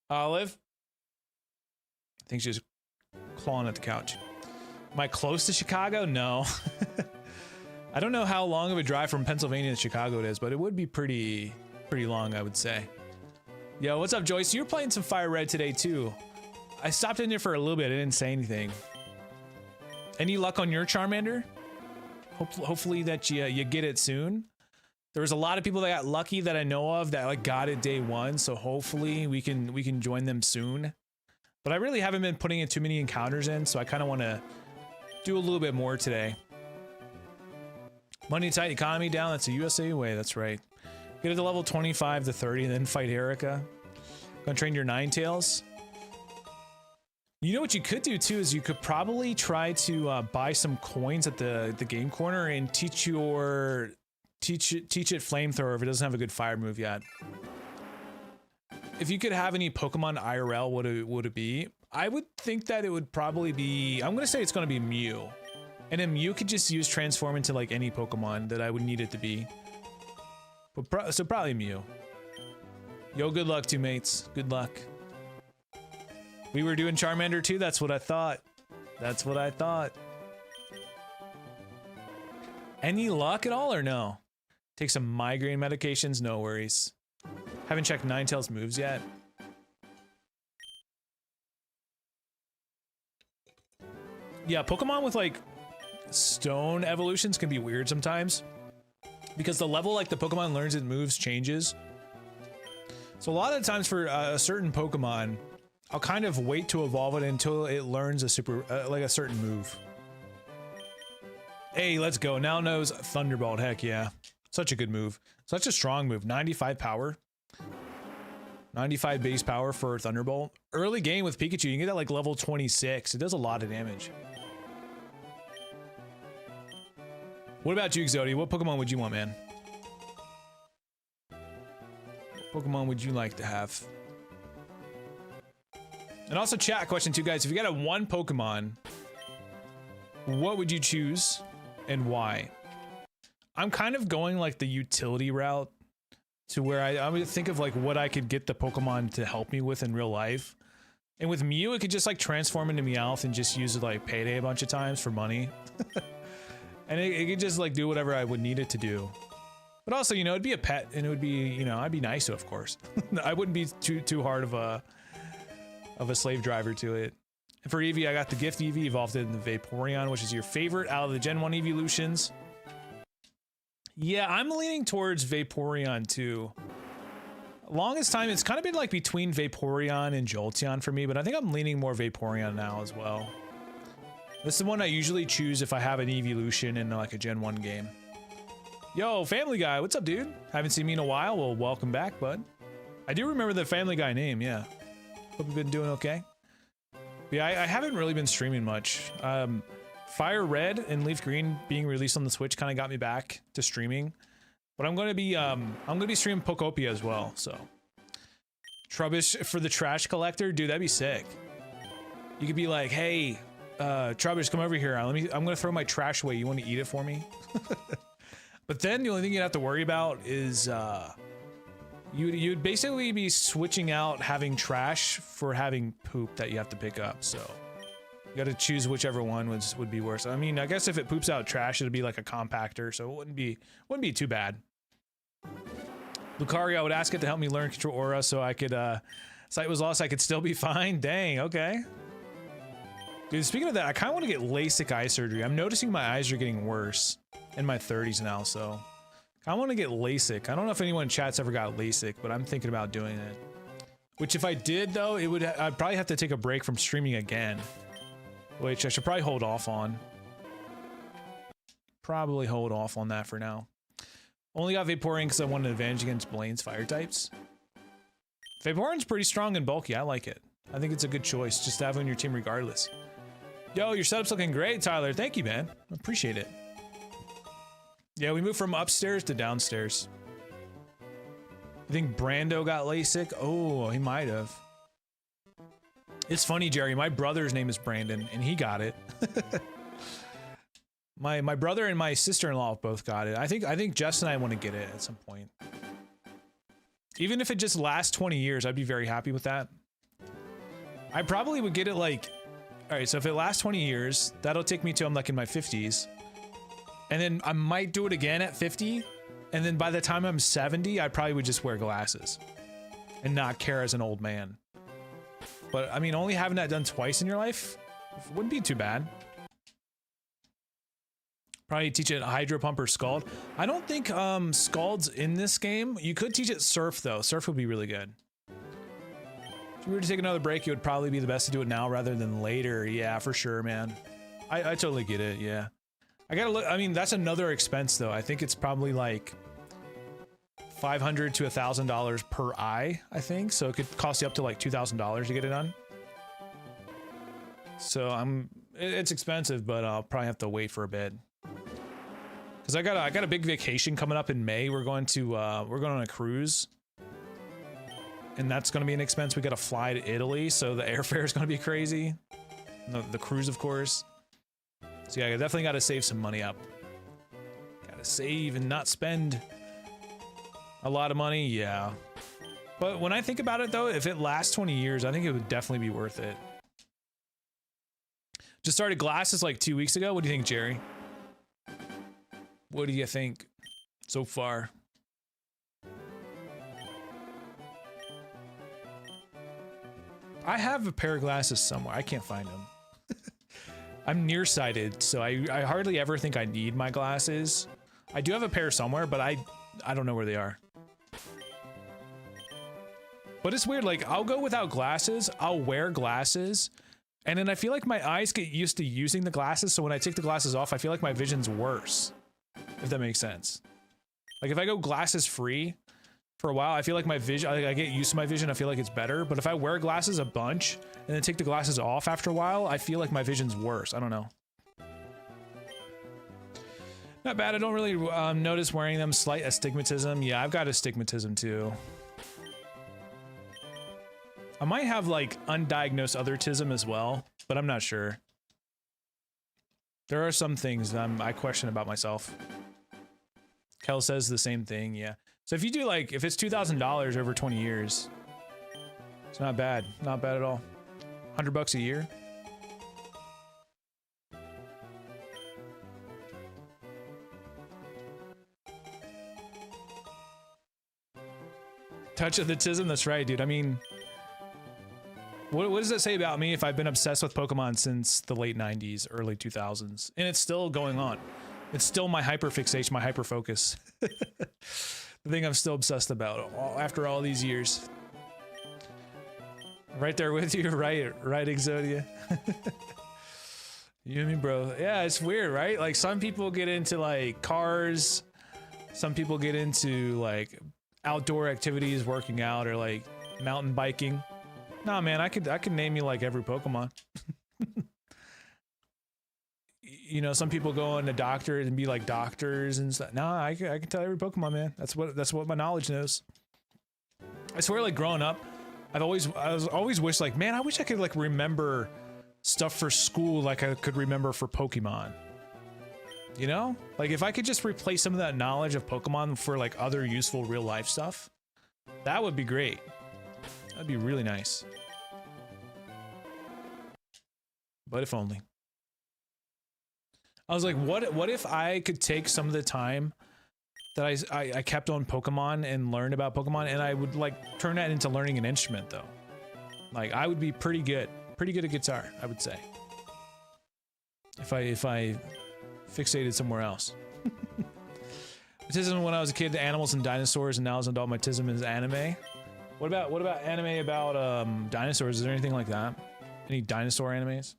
[SPEAKER 1] Olive? I think she's clawing at the couch. Am I close to Chicago? No. I don't know how long of a drive from Pennsylvania to Chicago it is, but it would be pretty long, I would say. Yo, what's up, Joyce? You're playing some FireRed today, too. I stopped in there for a little bit. I didn't say anything. Any luck on your Charmander? Hopefully that you get it soon. There was a lot of people that got lucky that I know of that like got it day one, so hopefully we can join them soon. But I really haven't been putting in too many encounters in, so I kind of want to do a little bit more today. Money tight, economy down. That's a USA way. That's right. Get it to level 25 to 30, and then fight Erica. Gonna train your Ninetales. You know what you could do too is you could probably try to buy some coins at the game corner and teach it flamethrower if it doesn't have a good fire move yet. If you could have any Pokemon IRL, what would it be? I would think that it would probably be. I'm gonna say it's gonna be Mew, and then Mew could just use transform into like any Pokemon that I would need it to be. But so probably Mew. Yo, good luck, two mates. Good luck. We were doing Charmander too. That's what I thought. That's what I thought. Any luck at all or no? Take some migraine medications. No worries. Haven't checked Ninetales moves yet. Yeah, Pokemon with like stone evolutions can be weird sometimes because the level like the Pokemon learns its moves changes. So a lot of the times for a certain Pokemon, I'll kind of wait to evolve it until it learns a like a certain move. Hey, let's go. Now knows Thunderbolt. Heck yeah. Such a good move. Such a strong move. 95 power. 95 base power for Thunderbolt. Early game with Pikachu, you can get that like level 26. It does a lot of damage. What about you, Exodia? What Pokemon would you want, man? What Pokemon would you like to have? And also chat question too, guys. If you got a one Pokemon, what would you choose and why? I'm kind of going like the utility route to where I would think of like what I could get the Pokemon to help me with in real life. And with Mew, it could just like transform into Meowth and just use it like Payday a bunch of times for money. And it could just like do whatever I would need it to do. But also, you know, it'd be a pet and it would be, you know, I'd be nice to, of course. I wouldn't be too hard of a slave driver to it. And for Eevee, I got the Gift Eevee, evolved it in the Vaporeon, which is your favorite out of the Gen 1 evolutions. Yeah, I'm leaning towards Vaporeon too. Longest time, it's kind of been like between Vaporeon and Jolteon for me, but I think I'm leaning more Vaporeon now as well. This is the one I usually choose if I have an evolution in like a Gen 1 game. Yo, Family Guy, what's up, dude? Haven't seen me in a while. Well, welcome back, bud. I do remember the Family Guy name, yeah. Hope you've been doing okay. Yeah, I haven't really been streaming much. FireRed and Leaf Green being released on the Switch kind of got me back to streaming. But I'm gonna be streaming Pokopia as well, so. Trubbish for the trash collector, dude, that'd be sick. You could be like, hey, Trubbish, come over here. I'm gonna throw my trash away. You want to eat it for me? But then the only thing you'd have to worry about is you'd basically be switching out having trash for having poop that you have to pick up. So you got to choose whichever one would be worse. I mean, I guess if it poops out trash, it'd be like a compactor, so it wouldn't be too bad. Lucario, I would ask it to help me learn Control Aura so I could sight was lost. I could still be fine. Dang, okay. Dude, speaking of that, I kind of want to get LASIK eye surgery. I'm noticing my eyes are getting worse in my 30s now, so I want to get LASIK. I don't know if anyone in chat's ever got LASIK, but I'm thinking about doing it. Which if I did though, I'd probably have to take a break from streaming again, which I should probably hold off on. Probably hold off on that for now. Only got Vaporeon because I want an advantage against Blaine's fire types. Vaporeon's pretty strong and bulky. I like it. I think it's a good choice just to have on your team regardless. Yo, your setup's looking great, Tyler. Thank you, man. I appreciate it. Yeah, we moved from upstairs to downstairs. I think Brando got LASIK. Oh, he might have. It's funny, Jerry. My brother's name is Brandon, and he got it. My brother and my sister-in-law both got it. I think Jess and I want to get it at some point. Even if it just lasts 20 years, I'd be very happy with that. I probably would get it like... Alright, so if it lasts 20 years, that'll take me to I'm like in my 50s. And then I might do it again at 50. And then by the time I'm 70, I probably would just wear glasses. And not care as an old man. But, I mean, only having that done twice in your life wouldn't be too bad. Probably teach it Hydro Pump or Scald. I don't think Scald's in this game. You could teach it Surf, though. Surf would be really good. If we were to take another break, it would probably be the best to do it now rather than later. Yeah, for sure, man. I totally get it, yeah. I gotta look, I mean, that's another expense, though. I think it's probably like $500 to $1,000 per eye, I think. So it could cost you up to like $2,000 to get it done. So it's expensive, but I'll probably have to wait for a bit. Cause I got a big vacation coming up in May. We're going on a cruise. And that's going to be an expense. We got to fly to Italy, so the airfare is going to be crazy. The cruise, of course. So yeah, I definitely got to save some money up. Got to save and not spend a lot of money, yeah. But when I think about it, though, if it lasts 20 years, I think it would definitely be worth it. Just started glasses like 2 weeks ago. What do you think, Jerry? What do you think so far? I have a pair of glasses somewhere. I can't find them. I'm nearsighted, so I hardly ever think I need my glasses. I do have a pair somewhere, but I don't know where they are. But it's weird, like, I'll go without glasses, I'll wear glasses, and then I feel like my eyes get used to using the glasses, so when I take the glasses off, I feel like my vision's worse. If that makes sense. Like, if I go glasses free for a while, I feel like my vision, I get used to my vision, I feel like it's better. But if I wear glasses a bunch and then take the glasses off after a while, I feel like my vision's worse. I don't know. Not bad. I don't really notice wearing them. Slight astigmatism. Yeah, I've got astigmatism too. I might have like undiagnosed othertism as well, but I'm not sure. There are some things that I question about myself. Kel says the same thing, yeah. So if you do like, if it's $2,000 over 20 years, it's not bad. Not bad at all. $100 a year. Touch of the tism, that's right, dude. I mean, what does that say about me if I've been obsessed with Pokemon since the late 90s, early 2000s? And it's still going on. It's still my hyperfixation, my hyperfocus. The thing I'm still obsessed about after all these years. Right there with you, right, Exodia. You and me, bro. Yeah, it's weird, right? Like, some people get into like cars, some people get into like outdoor activities, working out, or like mountain biking. Nah, man, I could name you like every Pokemon. You know, some people go into doctors and be like doctors and stuff. Nah, I can tell every Pokemon, man. That's what my knowledge knows. I swear, like, growing up, I always wished, like, man, I wish I could like remember stuff for school like I could remember for Pokemon. You know, like if I could just replace some of that knowledge of Pokemon for like other useful real life stuff, that would be great. That'd be really nice. But if only. I was like, what if I could take some of the time that I kept on Pokemon and learn about Pokemon, and I would like turn that into learning an instrument though. Like, I would be pretty good at guitar, I would say. if I fixated somewhere else. Autism when I was a kid, the animals and dinosaurs, and now as an adult, my autism is anime. What about anime about dinosaurs? Is there anything like that? Any dinosaur animes?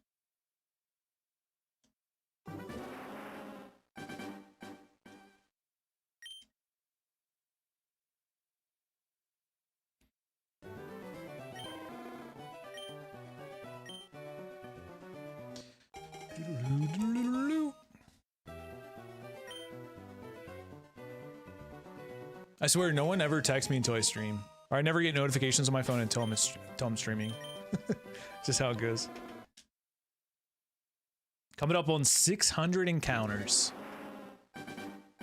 [SPEAKER 1] I swear, no one ever texts me until I stream. Or I never get notifications on my phone until I'm streaming. Just how it goes. Coming up on 600 encounters.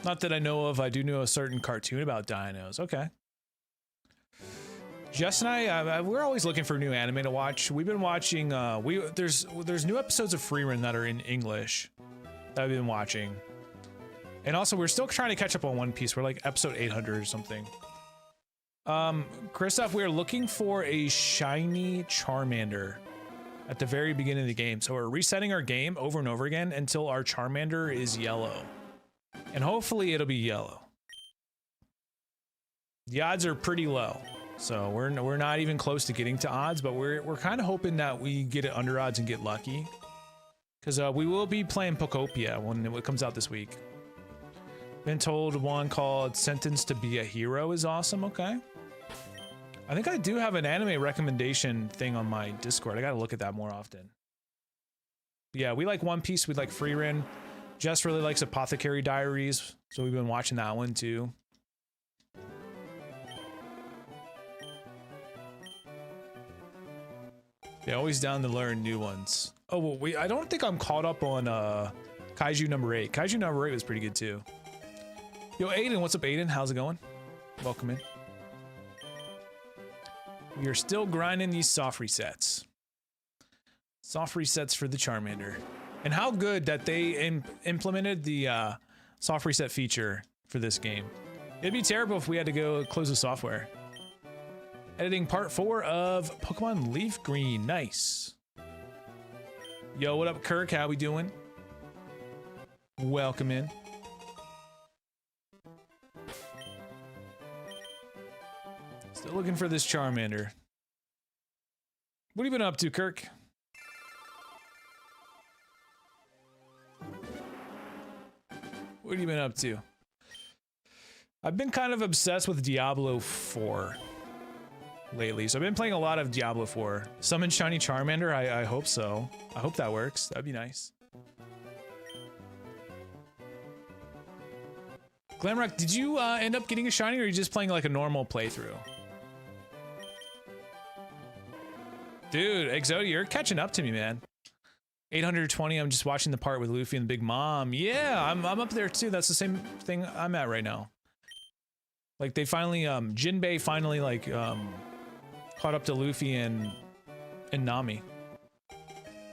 [SPEAKER 1] Not that I know of. I do know a certain cartoon about dinos. Okay. Jess and I, we're always looking for new anime to watch. We've been watching. There's new episodes of FireRed that are in English that I've been watching. And also, we're still trying to catch up on One Piece. We're like episode 800 or something. Christoph, we are looking for a shiny Charmander at the very beginning of the game. So we're resetting our game over and over again until our Charmander is yellow. And hopefully it'll be yellow. The odds are pretty low. So we're not even close to getting to odds, but we're kind of hoping that we get it under odds and get lucky. Because we will be playing Pokopia when it comes out this week. Been told one called Sentenced to Be a Hero is awesome. Okay. I think I do have an anime recommendation thing on my Discord. I gotta look at that more often. But yeah, we like One Piece. We like FireRed. Jess really likes Apothecary Diaries, so we've been watching that one too. Yeah, always down to learn new ones. Oh, well, I don't think I'm caught up on Kaiju number 8. Kaiju number 8 was pretty good too. Yo, Aiden, what's up, Aiden? How's it going? Welcome in. We are still grinding these soft resets. Soft resets for the Charmander. And how good that they implemented the soft reset feature for this game. It'd be terrible if we had to go close the software. Editing part 4 of Pokemon Leaf Green. Nice. Yo, what up, Kirk? How we doing? Welcome in. Still looking for this Charmander. What have you been up to, Kirk? What have you been up to? I've been kind of obsessed with Diablo 4 lately, so I've been playing a lot of Diablo 4. Summon Shiny Charmander? I hope so. I hope that works. That'd be nice. Glamrock, did you end up getting a Shiny, or are you just playing like a normal playthrough? Dude, Exodia, you're catching up to me, man. 820, I'm just watching the part with Luffy and the Big Mom. Yeah, I'm up there too. That's the same thing I'm at right now. Like they finally, Jinbei finally like, caught up to Luffy and Nami.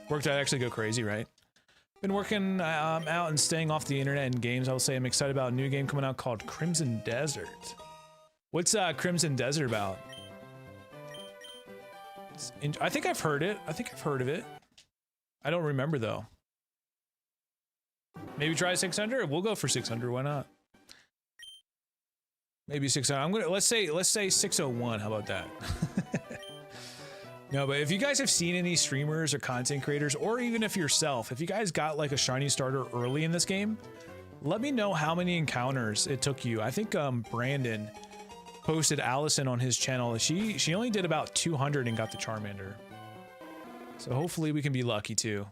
[SPEAKER 1] Worked out actually go crazy, right? Been working out and staying off the internet and games. I will say I'm excited about a new game coming out called Crimson Desert. What's Crimson Desert about? I think I've heard it. I think I've heard of it. I don't remember though. Maybe try 600. We'll go for 600. Why not? Maybe 600. I'm gonna let's say 601. How about that? No, but if you guys have seen any streamers or content creators, or even if yourself, if you guys got like a shiny starter early in this game, let me know how many encounters it took you. I think Brandon posted Allison on his channel. She only did about 200 and got the Charmander. So hopefully we can be lucky too.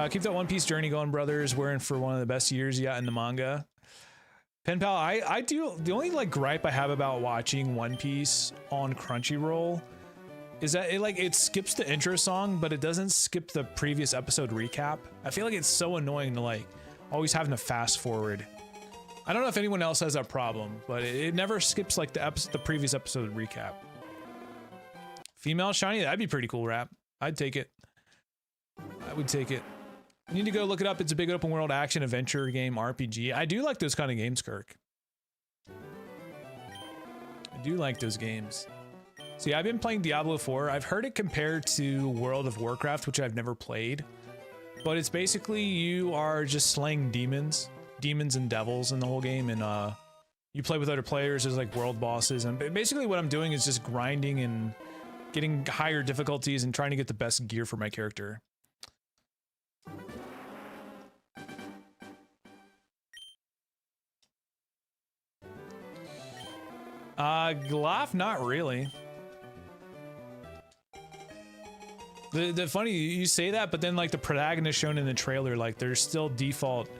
[SPEAKER 1] Keep that One Piece journey going, brothers. We're in for one of the best years yet in the manga. Pen pal, I do, the only like gripe I have about watching One Piece on Crunchyroll is that it skips the intro song, but it doesn't skip the previous episode recap. I feel like it's so annoying to like always having to fast forward. I don't know if anyone else has that problem, but it never skips like the previous episode recap. Female shiny, that'd be pretty cool, rap. I'd take it. I would take it. You need to go look it up. It's a big open world action adventure game RPG. I do like those kind of games, Kirk. I do like those games. See, I've been playing Diablo 4. I've heard it compared to World of Warcraft, which I've never played. But it's basically you are just slaying demons and devils in the whole game, and you play with other players. There's like world bosses, and basically what I'm doing is just grinding and getting higher difficulties and trying to get the best gear for my character. Glaf, not really. The funny, you say that, but then like the protagonist shown in the trailer, like there's still default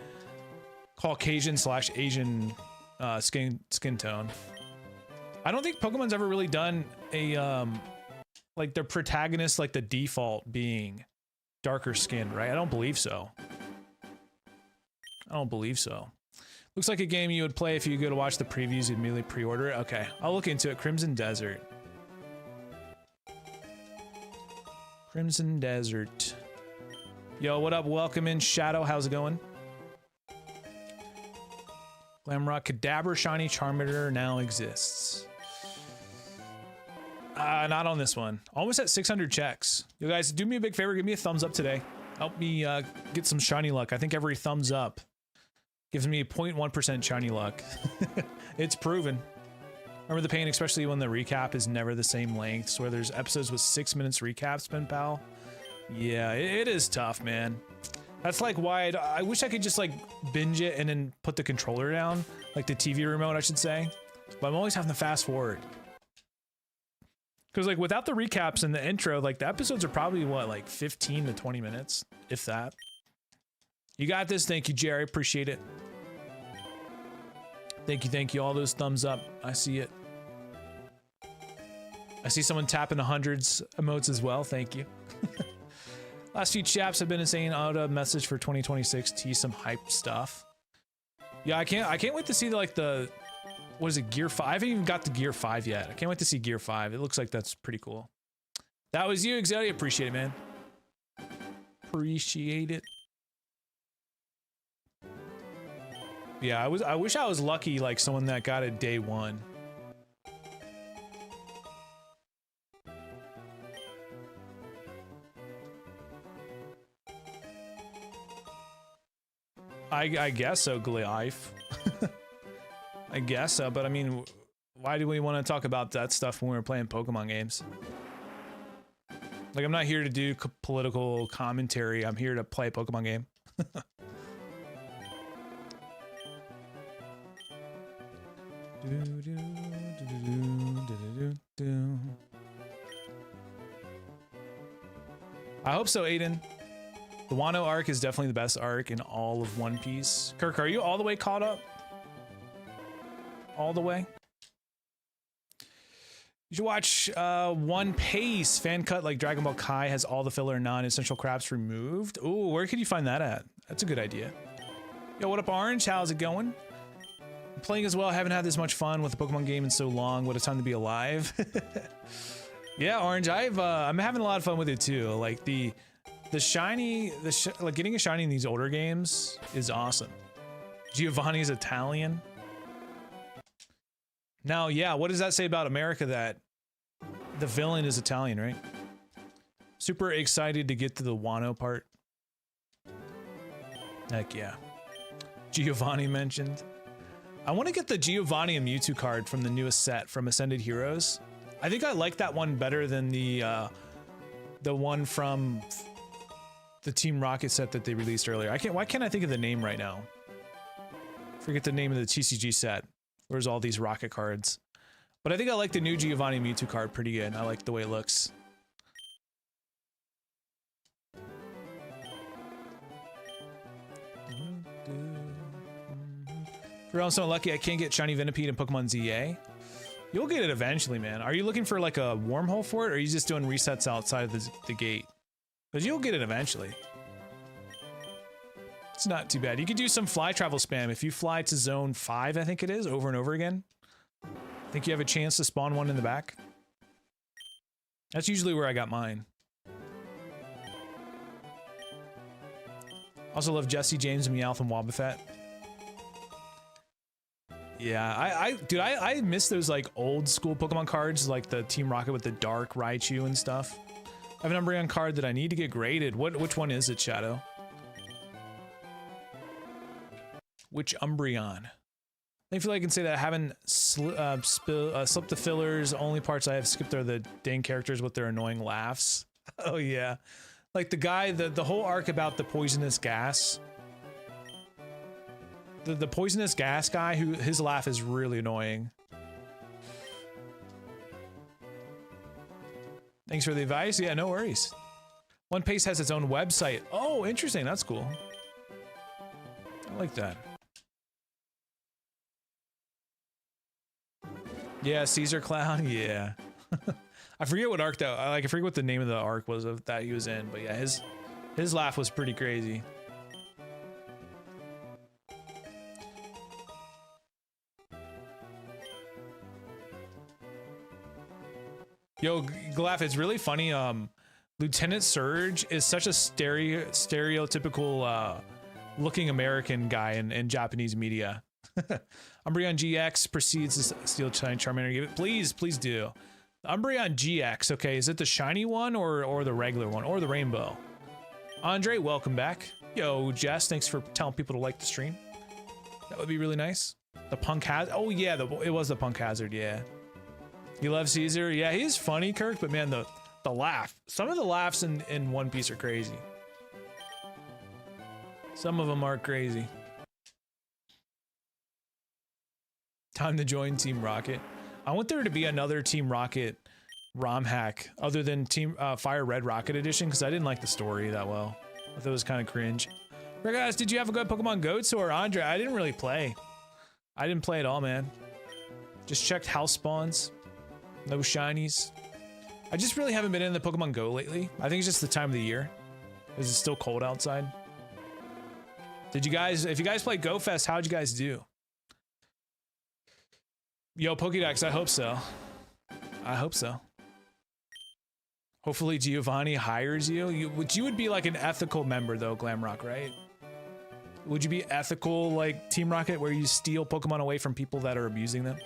[SPEAKER 1] Caucasian / Asian skin tone. I don't think Pokemon's ever really done a like their protagonist, like the default being darker skin, right? I don't believe so. I don't believe so. Looks like a game you would play if you go to watch the previews, you'd immediately pre-order it. Okay, I'll look into it. Crimson Desert. Crimson Desert. Yo, what up? Welcome in, Shadow. How's it going? Glamrock Kadabra Shiny Charmander now exists. Not on this one. Almost at 600 checks. You guys, do me a big favor. Give me a thumbs up today. Help me get some shiny luck. I think every thumbs up gives me 0.1% shiny luck. It's proven. Remember the pain, especially when the recap is never the same length. So where there's episodes with 6 minutes recaps, Ben Pal. Yeah, it is tough, man. That's like why I wish I could just like binge it and then put the controller down, like the TV remote, I should say. But I'm always having to fast forward. Because like without the recaps and the intro, like the episodes are probably what, like 15 to 20 minutes, if that. You got this. Thank you, Jerry. Appreciate it. Thank you. All those thumbs up. I see it. I see someone tapping the hundreds emotes as well. Thank you. Last few chaps have been saying out message for 2026. Tease some hype stuff. Yeah, I can't wait to see like the, what is it, Gear 5? I haven't even got the Gear 5 yet. I can't wait to see Gear 5. It looks like that's pretty cool. That was you, Exodia. Appreciate it, man. Appreciate it. Yeah, I wish I was lucky like someone that got it day one. I guess so, Goliath. I guess so, but I mean, why do we want to talk about that stuff when we're playing Pokemon games? Like, I'm not here to do political commentary. I'm here to play a Pokemon game. I hope so, Aiden. The Wano arc is definitely the best arc in all of One Piece. Kirk, are you all the way caught up? All the way? You should watch One Piece. Fan cut like Dragon Ball Kai has all the filler and non-essential craps removed. Ooh, where could you find that at? That's a good idea. Yo, what up, Orange? How's it going? I'm playing as well. I haven't had this much fun with the Pokemon game in so long. What a time to be alive. Yeah, Orange, I'm having a lot of fun with it too. Like like getting a shiny in these older games is awesome. Giovanni's Italian. Now, yeah, what does that say about America that the villain is Italian, right? Super excited to get to the Wano part. Heck yeah. Giovanni mentioned. I want to get the Giovanni and Mewtwo card from the newest set from Ascended Heroes. I think I like that one better than the one from the Team Rocket set that they released earlier. Why can't I think of the name right now? Forget the name of the TCG set. Where's all these Rocket cards? But I think I like the new Giovanni Mewtwo card pretty good. I like the way it looks. For real, I'm so lucky I can't get Shiny Venipede in Pokemon ZA. You'll get it eventually, man. Are you looking for like a wormhole for it, or are you just doing resets outside of the gate? Because you'll get it eventually. It's not too bad. You could do some fly travel spam. If you fly to zone 5, I think it is, over and over again. I think you have a chance to spawn one in the back. That's usually where I got mine. Also love Jesse James and Meowth and Wobbuffet. Yeah, dude, I miss those like old school Pokemon cards, like the Team Rocket with the dark Raichu and stuff. I have an Umbreon card that I need to get graded. Which one is it, Shadow? Which Umbreon? I feel like I can say that I haven't slipped the fillers. Only parts I have skipped are the dang characters with their annoying laughs. Oh yeah, like the guy, the whole arc about the poisonous gas. The poisonous gas guy, who his laugh is really annoying. Thanks for the advice. Yeah, no worries. One Piece has its own website. Oh, interesting. That's cool. I like that. Yeah, Caesar Clown. Yeah. I forget what arc though. I forget what the name of the arc was of that he was in, but yeah, his laugh was pretty crazy. Yo, Glaf, it's really funny. Lieutenant Surge is such a stereotypical looking American guy in Japanese media. Umbreon GX proceeds to steal Charmander. Give it, please do. Umbreon GX, okay, is it the shiny one or the regular one or the rainbow? Andre, welcome back. Yo, Jess, thanks for telling people to like the stream. That would be really nice. The Punk Hazard. Oh yeah, it was the Punk Hazard. Yeah. You love Caesar? Yeah, he's funny, Kirk, but man, the laugh. Some of the laughs in One Piece are crazy. Some of them are crazy. Time to join Team Rocket. I want there to be another Team Rocket ROM hack other than Team FireRed Rocket Edition, because I didn't like the story that well. I thought it was kind of cringe. Right, guys, did you have a good Pokemon Go tour? Andre, I didn't really play. I didn't play at all, man. Just checked house spawns. No shinies. I just really haven't been in the Pokemon Go lately. I think it's just the time of the year. Is it still cold outside? Did you guys, if you guys played Go Fest, how'd you guys do? Yo, Pokédex, I hope so. I hope so. Hopefully Giovanni hires you. You would be like an ethical member though, Glamrock, right? Would you be ethical like Team Rocket where you steal Pokemon away from people that are abusing them?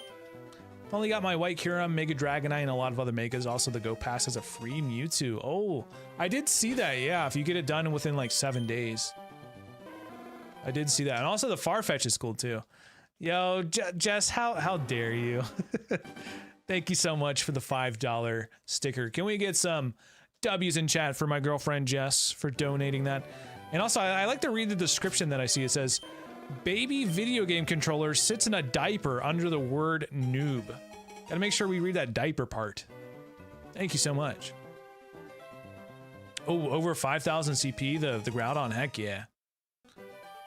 [SPEAKER 1] I've only got my White Kyurem, Mega Dragonite, and a lot of other Megas. Also, the Go Pass has a free Mewtwo. Oh, I did see that, yeah, if you get it done within like 7 days. I did see that. And also the Farfetch is cool too. Yo, Jess, how dare you? Thank you so much for the $5 sticker. Can we get some W's in chat for my girlfriend Jess for donating that? And also, I like to read the description that I see. It says, baby video game controller sits in a diaper under the word noob. Gotta make sure we read that diaper part. Thank you so much. Oh, over 5,000 CP, the Groudon, heck yeah.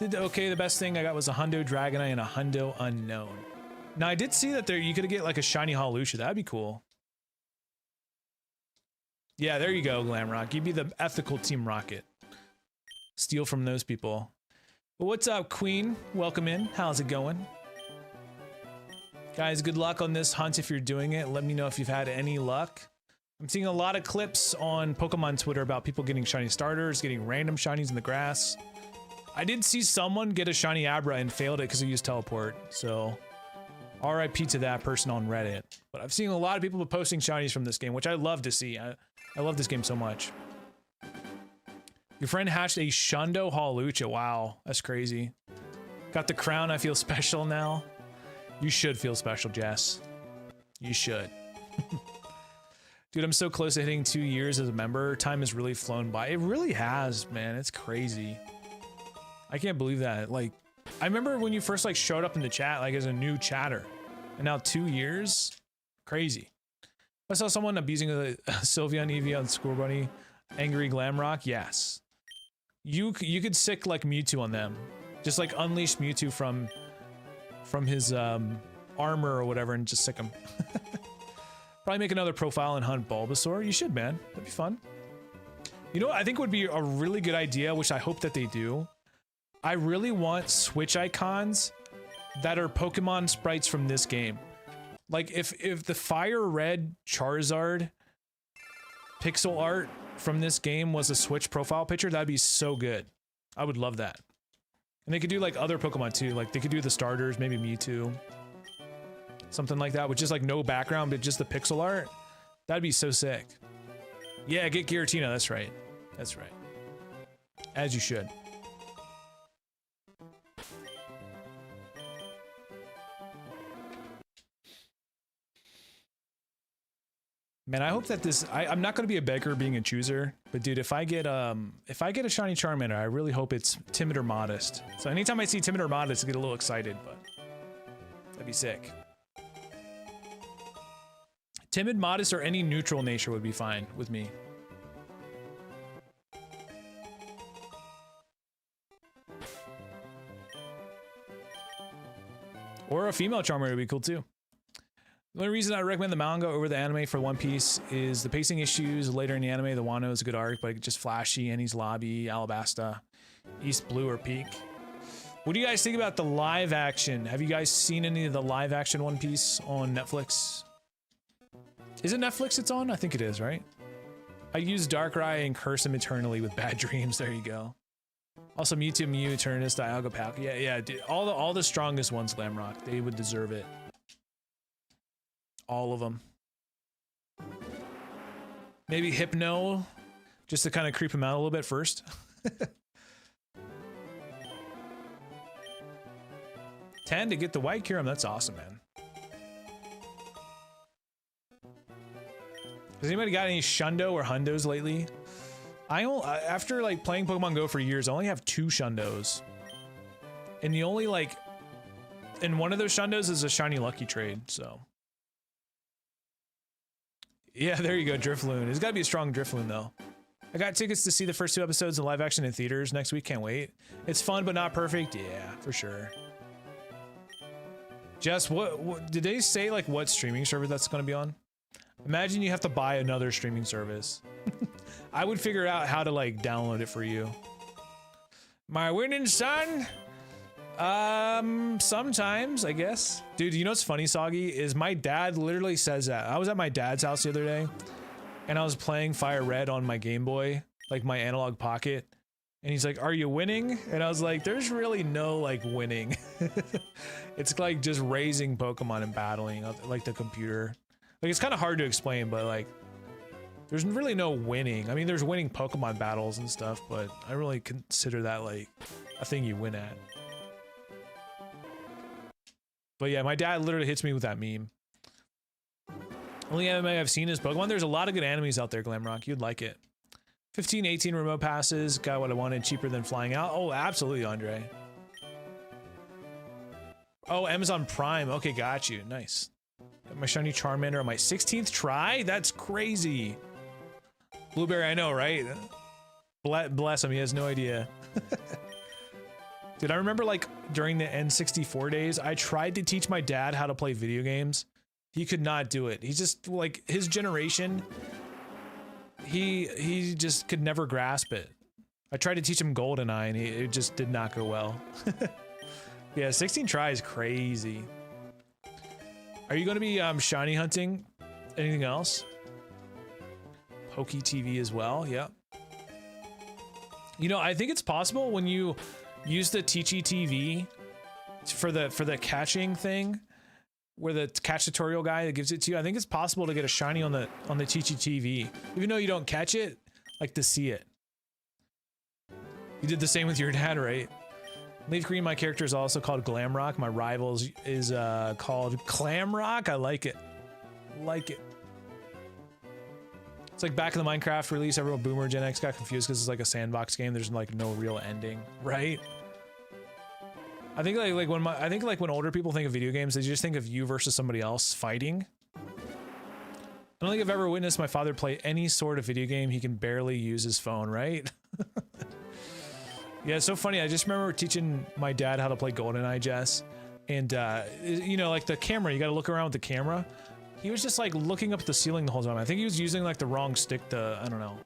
[SPEAKER 1] Okay, the best thing I got was a Hundo Dragonite and a Hundo Unknown. Now, I did see that there you could get like a shiny Hawlucha. That'd be cool. Yeah, there you go, Glamrock. You'd be the ethical Team Rocket. Steal from those people. Well, what's up, Queen? Welcome in. How's it going? Guys, good luck on this hunt if you're doing it. Let me know if you've had any luck. I'm seeing a lot of clips on Pokemon Twitter about people getting shiny starters, getting random shinies in the grass. I did see someone get a shiny Abra and failed it because he used teleport, so RIP to that person on Reddit. But I've seen a lot of people posting shinies from this game, which I love to see. I love this game so much. Your friend hatched a Shundo Hawlucha. Wow, that's crazy. Got the crown, I feel special now. You should feel special, Jess. You should. Dude, I'm so close to hitting 2 years as a member. Time has really flown by. It really has, man. It's crazy. I can't believe that. Like, I remember when you first like showed up in the chat, like as a new chatter, and now 2 years, crazy. I saw someone abusing a Sylveon, Eevee on School Bunny, Angry Glamrock. Yes, you could sick like Mewtwo on them, just like unleash Mewtwo from his armor or whatever, and just sick him. Probably make another profile and hunt Bulbasaur. You should, man. That'd be fun. You know what I think would be a really good idea, which I hope that they do. I really want Switch icons that are Pokemon sprites from this game. Like if the FireRed Charizard pixel art from this game was a Switch profile picture, that'd be so good. I would love that. And they could do like other Pokemon too. Like they could do the starters, maybe Mewtwo. Something like that with just like no background, but just the pixel art. That'd be so sick. Yeah, get Giratina. That's right. That's right. As you should. Man, I hope that this. I'm not going to be a beggar being a chooser, but dude, if I get a shiny Charmander, I really hope it's timid or modest. So anytime I see timid or modest, I get a little excited, but that'd be sick. Timid, modest, or any neutral nature would be fine with me. Or a female Charmander would be cool too. The only reason I recommend the manga over the anime for One Piece is the pacing issues. Later in the anime, the Wano is a good arc, but just flashy. Eni's Lobby, Alabasta, East Blue, or Peak. What do you guys think about the live action? Have you guys seen any of the live action One Piece on Netflix? Is it Netflix it's on? I think it is, right? I use Darkrai and curse him eternally with bad dreams. There you go. Also, Mewtwo, Mew, Eternus, Dialga, Palkia. Yeah, dude. All the strongest ones, Glamrock. They would deserve it. All of them. Maybe Hypno, just to kind of creep him out a little bit first. 10 to get the White Kyurem. That's awesome, man. Has anybody got any Shundo or Hundos lately? After like playing Pokemon Go for years, I only have 2 Shundos. And the only like, and one of those Shundos is a shiny lucky trade, so. Yeah, there you go, Drifloon. It's gotta be a strong Drifloon though. I got tickets to see the first 2 episodes of live action in theaters next week, can't wait. It's fun but not perfect, yeah, for sure. Jess, what did they say like what streaming service that's gonna be on? Imagine you have to buy another streaming service. I would figure out how to like download it for you. My winning son? Sometimes, I guess. Dude, you know what's funny, Soggy? Is my dad literally says that. I was at my dad's house the other day, and I was playing FireRed on my Game Boy, like my analog pocket, and he's like, "Are you winning?" And I was like, "There's really no, like, winning." It's like just raising Pokemon and battling, like the computer. Like, it's kind of hard to explain, but, like, there's really no winning. I mean, there's winning Pokemon battles and stuff, but I really consider that, like, a thing you win at. But yeah, my dad literally hits me with that meme. Only anime I've seen is Pokemon. There's a lot of good animes out there, Glamrock. You'd like it. 15, 18 remote passes. Got what I wanted. Cheaper than flying out. Oh, absolutely, Andre. Oh, Amazon Prime. Okay, got you. Nice. Got my shiny Charmander on my 16th try? That's crazy. Blueberry, I know, right? Bless him. He has no idea. Dude, I remember like during the N64 days, I tried to teach my dad how to play video games. He could not do it. He's just like his generation. He just could never grasp it. I tried to teach him GoldenEye and it just did not go well. Yeah, 16 tries crazy. Are you going to be shiny hunting? Anything else? Pokey TV as well. Yeah. You know, I think it's possible when you use the Teachy TV for the catching thing, where the catch tutorial guy that gives it to you. I think it's possible to get a shiny on the Teachy TV, even though you don't catch it, like to see it. You did the same with your dad, right? Leaf Green, my character is also called Glamrock. My rivals is called Clamrock. I like it. Like it. It's like back in the Minecraft release, everyone Boomer Gen X got confused because it's like a sandbox game. There's like no real ending, right? I think like when older people think of video games, they just think of you versus somebody else fighting. I don't think I've ever witnessed my father play any sort of video game. He can barely use his phone, right? Yeah, it's so funny. I just remember teaching my dad how to play GoldenEye, Jess. And, you know, like the camera, you got to look around with the camera. He was just like looking up at the ceiling the whole time. I think he was using like the wrong stick to, I don't know.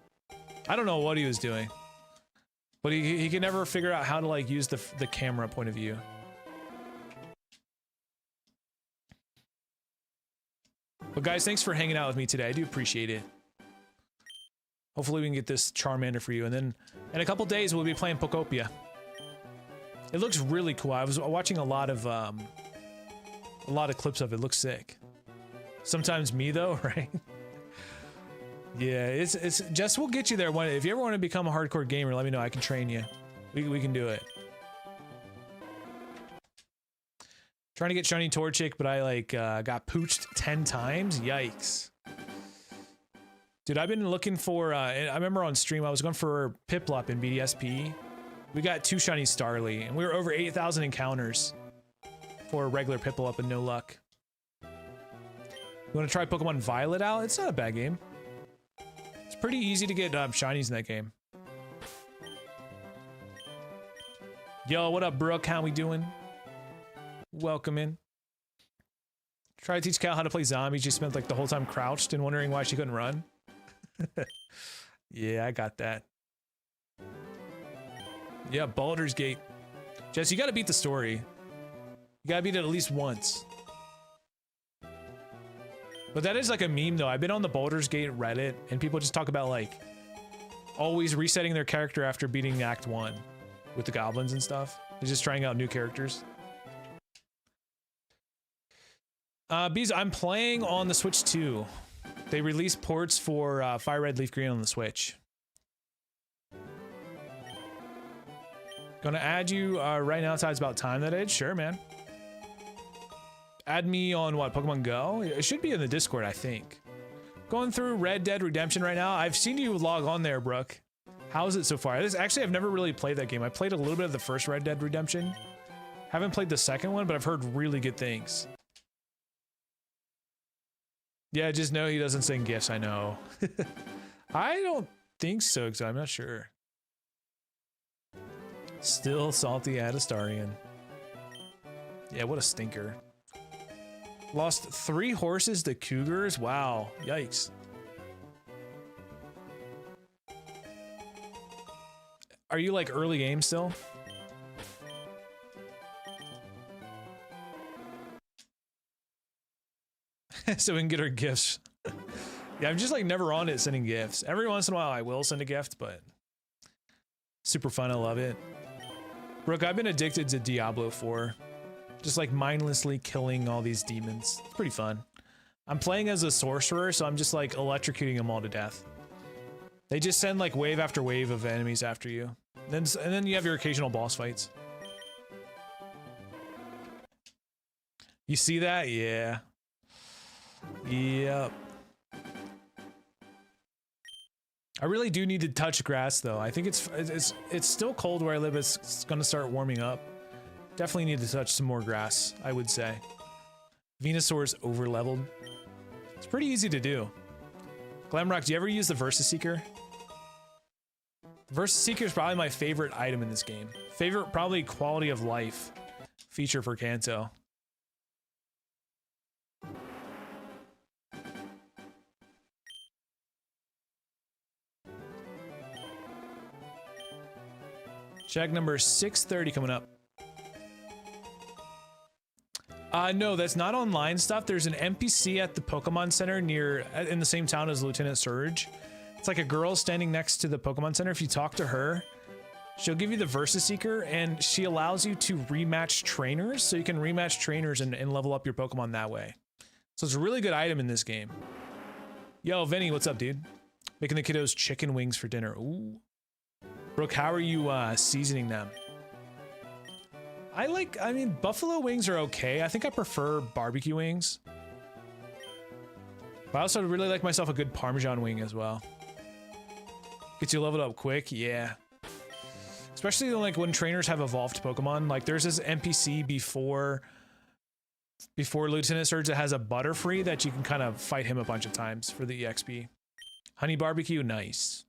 [SPEAKER 1] I don't know what he was doing. But he could never figure out how to like use the camera point of view. But guys, thanks for hanging out with me today. I do appreciate it. Hopefully we can get this Charmander for you. And then in a couple days, we'll be playing Pokopia. It looks really cool. I was watching a lot of A lot of clips of it. Looks sick. Sometimes me though, right? Yeah, it's Jess will get you there. If you ever want to become a hardcore gamer, let me know. I can train you. We can do it. Trying to get shiny Torchic, but I like got pooched 10 times. Yikes. Dude, I've been looking for I remember on stream I was going for Piplup in BDSP. We got 2 shiny Starly, and we were over 8,000 encounters for a regular Piplup and no luck. You want to try Pokemon Violet out? It's not a bad game. It's pretty easy to get shinies in that game. Yo, what up, Brooke? How we doing? Welcome in. Try to teach Cal how to play zombies. She spent like the whole time crouched and wondering why she couldn't run. Yeah, I got that. Yeah, Baldur's Gate. Jess, you gotta beat the story. You gotta beat it at least once. But that is like a meme though. I've been on the Baldur's Gate Reddit and people just talk about like always resetting their character after beating Act 1 with the goblins and stuff. They're just trying out new characters. Bees, I'm playing on the Switch 2. They released ports for FireRed Leaf Green on the Switch. Gonna add you right now. It's about time that age. Sure, man. Add me on what? Pokemon Go? It should be in the Discord, I think. Going through Red Dead Redemption right now. I've seen you log on there, Brooke. How is it so far? Actually, I've never really played that game. I played a little bit of the first Red Dead Redemption. Haven't played the second one, but I've heard really good things. Yeah, just know he doesn't send gifts, I know. I don't think so, because I'm not sure. Still salty at Astarian. Yeah, what a stinker. Lost 3 horses to cougars? Wow, yikes. Are you like early game still? So we can get her gifts. Yeah, I'm just like never on it sending gifts. Every once in a while I will send a gift, but super fun, I love it. Brooke, I've been addicted to Diablo 4. Just like mindlessly killing all these demons. It's pretty fun. I'm playing as a sorcerer, so I'm just like electrocuting them all to death. They just send like wave after wave of enemies after you. And then you have your occasional boss fights. You see that? Yeah. Yep. I really do need to touch grass though. I think it's still cold where I live. It's gonna start warming up. Definitely need to touch some more grass, I would say. Venusaur's over leveled. It's pretty easy to do. Glamrock, do you ever use the Versus Seeker? Versus Seeker is probably my favorite item in this game. Favorite probably quality of life feature for Kanto. Check number 630 coming up. No, that's not online stuff. There's an NPC at the Pokemon Center in the same town as Lieutenant Surge. It's like a girl standing next to the Pokemon Center. If you talk to her, she'll give you the Versus Seeker, and she allows you to rematch trainers, so you can rematch trainers and level up your Pokemon that way. So it's a really good item in this game. Yo, Vinny, what's up, dude? Making the kiddos chicken wings for dinner. Ooh. Brooke, how are you seasoning them? I mean, buffalo wings are okay. I think I prefer barbecue wings. But I also really like myself a good Parmesan wing as well. Gets you leveled up quick, yeah. Especially like when trainers have evolved Pokemon. Like there's this NPC before Lieutenant Surge that has a Butterfree that you can kind of fight him a bunch of times for the EXP. Honey barbecue, nice.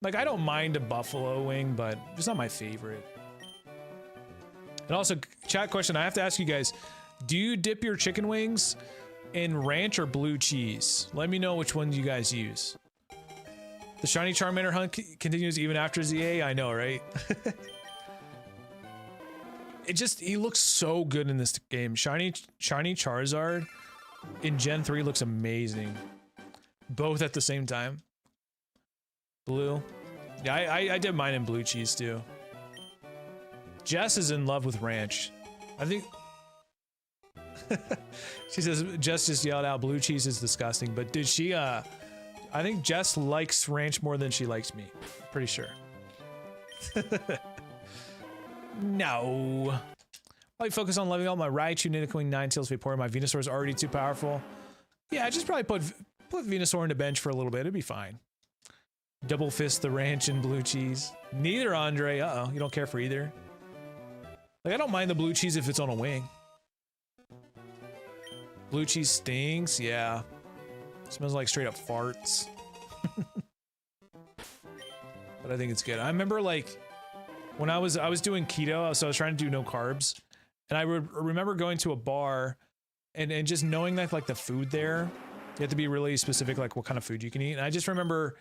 [SPEAKER 1] Like I don't mind a buffalo wing, but it's not my favorite. And also, chat question, I have to ask you guys, do you dip your chicken wings in ranch or blue cheese? Let me know which one you guys use. The shiny Charmander hunt continues even after ZA? I know, right? He looks so good in this game. Shiny Charizard in Gen 3 looks amazing. Both at the same time. Blue. Yeah, I did mine in blue cheese too. Jess is in love with ranch. I think... She says, Jess just yelled out, blue cheese is disgusting. But did she, I think Jess likes ranch more than she likes me. Pretty sure. No. Probably focus on leveling up my Raichu, Nidoqueen, Ninetales, Vaporeon. My Venusaur is already too powerful. Yeah, just probably put Venusaur into bench for a little bit. It'd be fine. Double fist the ranch and blue cheese. Neither, Andre. Uh-oh. You don't care for either. Like, I don't mind the blue cheese if it's on a wing. Blue cheese stinks. Yeah. Smells like straight up farts. But I think it's good. I remember, like, when I was doing keto, so I was trying to do no carbs. And I remember going to a bar and just knowing that, like, the food there, you have to be really specific, like, what kind of food you can eat. And I just remember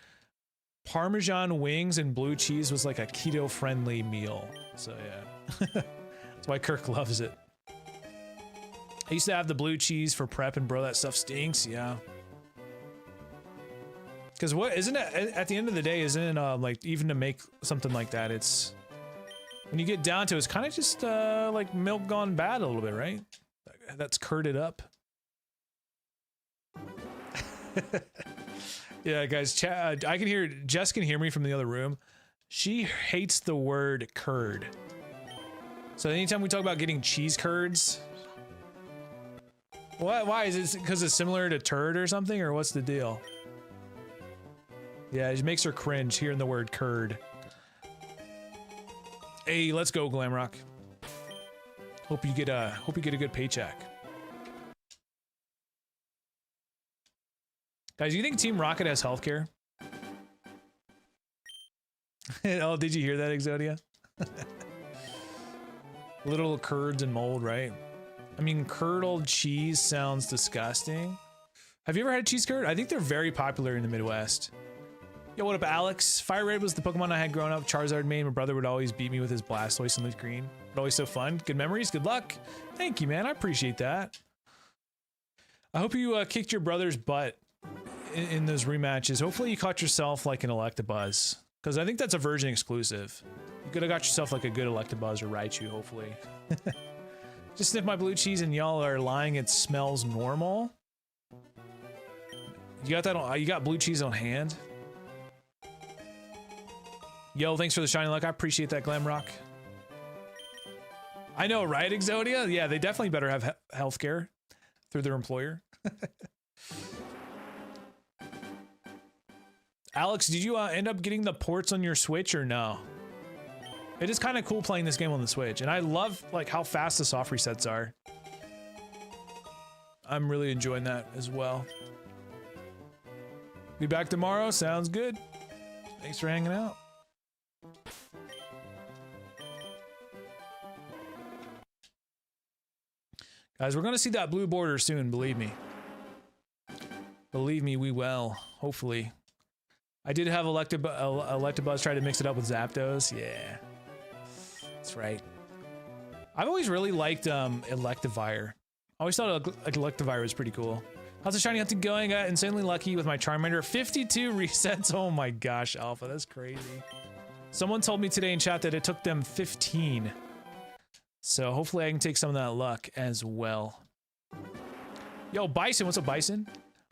[SPEAKER 1] Parmesan wings and blue cheese was like a keto-friendly meal. So, yeah. That's why Kirk loves it. I used to have the blue cheese for prep, and bro, that stuff stinks. Yeah. Because what, isn't it, at the end of the day, isn't it, like, even to make something like that, it's, when you get down to it, it's kind of just, like, milk gone bad a little bit, right? That's curded up. Yeah, guys, I can hear, Jess can hear me from the other room. She hates the word curd. So anytime we talk about getting cheese curds, why is it, because it's similar to turd or something, or what's the deal? Yeah, it makes her cringe hearing the word curd. Hey, let's go, Glamrock. Hope you get a good paycheck. Guys, do you think Team Rocket has healthcare? Oh, did you hear that, Exodia? Little curds and mold, right? I mean, curdled cheese sounds disgusting. Have you ever had cheese curd? I think they're very popular in the Midwest. Yo, what up, Alex? FireRed was the Pokemon I had growing up. Charizard main. My brother would always beat me with his Blastoise and Leaf Green. But always so fun. Good memories. Good luck. Thank you, man. I appreciate that. I hope you kicked your brother's butt in those rematches. Hopefully you caught yourself like an Electabuzz. Because I think that's a version exclusive. You could have got yourself like a good Electabuzz or Raichu, hopefully. Just sniff my blue cheese and y'all are lying. It smells normal. You got that on, you got blue cheese on hand? Yo, thanks for the shiny luck. I appreciate that, Glamrock. I know, right, Exodia? Yeah, they definitely better have healthcare through their employer. Alex, did you end up getting the ports on your Switch or no? It is kind of cool playing this game on the Switch, and I love like how fast the soft resets are. I'm really enjoying that as well. Be back tomorrow. Sounds good. Thanks for hanging out. Guys, we're gonna see that blue border soon, believe me. Believe me, we will. Hopefully. I did have Electabuzz try to mix it up with Zapdos. Yeah. That's right. I've always really liked Electivire. I always thought Electivire was pretty cool. How's the shiny hunting going? I got insanely lucky with my Charmander. 52 resets. Oh my gosh, Alpha, that's crazy. Someone told me today in chat that it took them 15. So hopefully I can take some of that luck as well. Yo, Bison, what's up, Bison?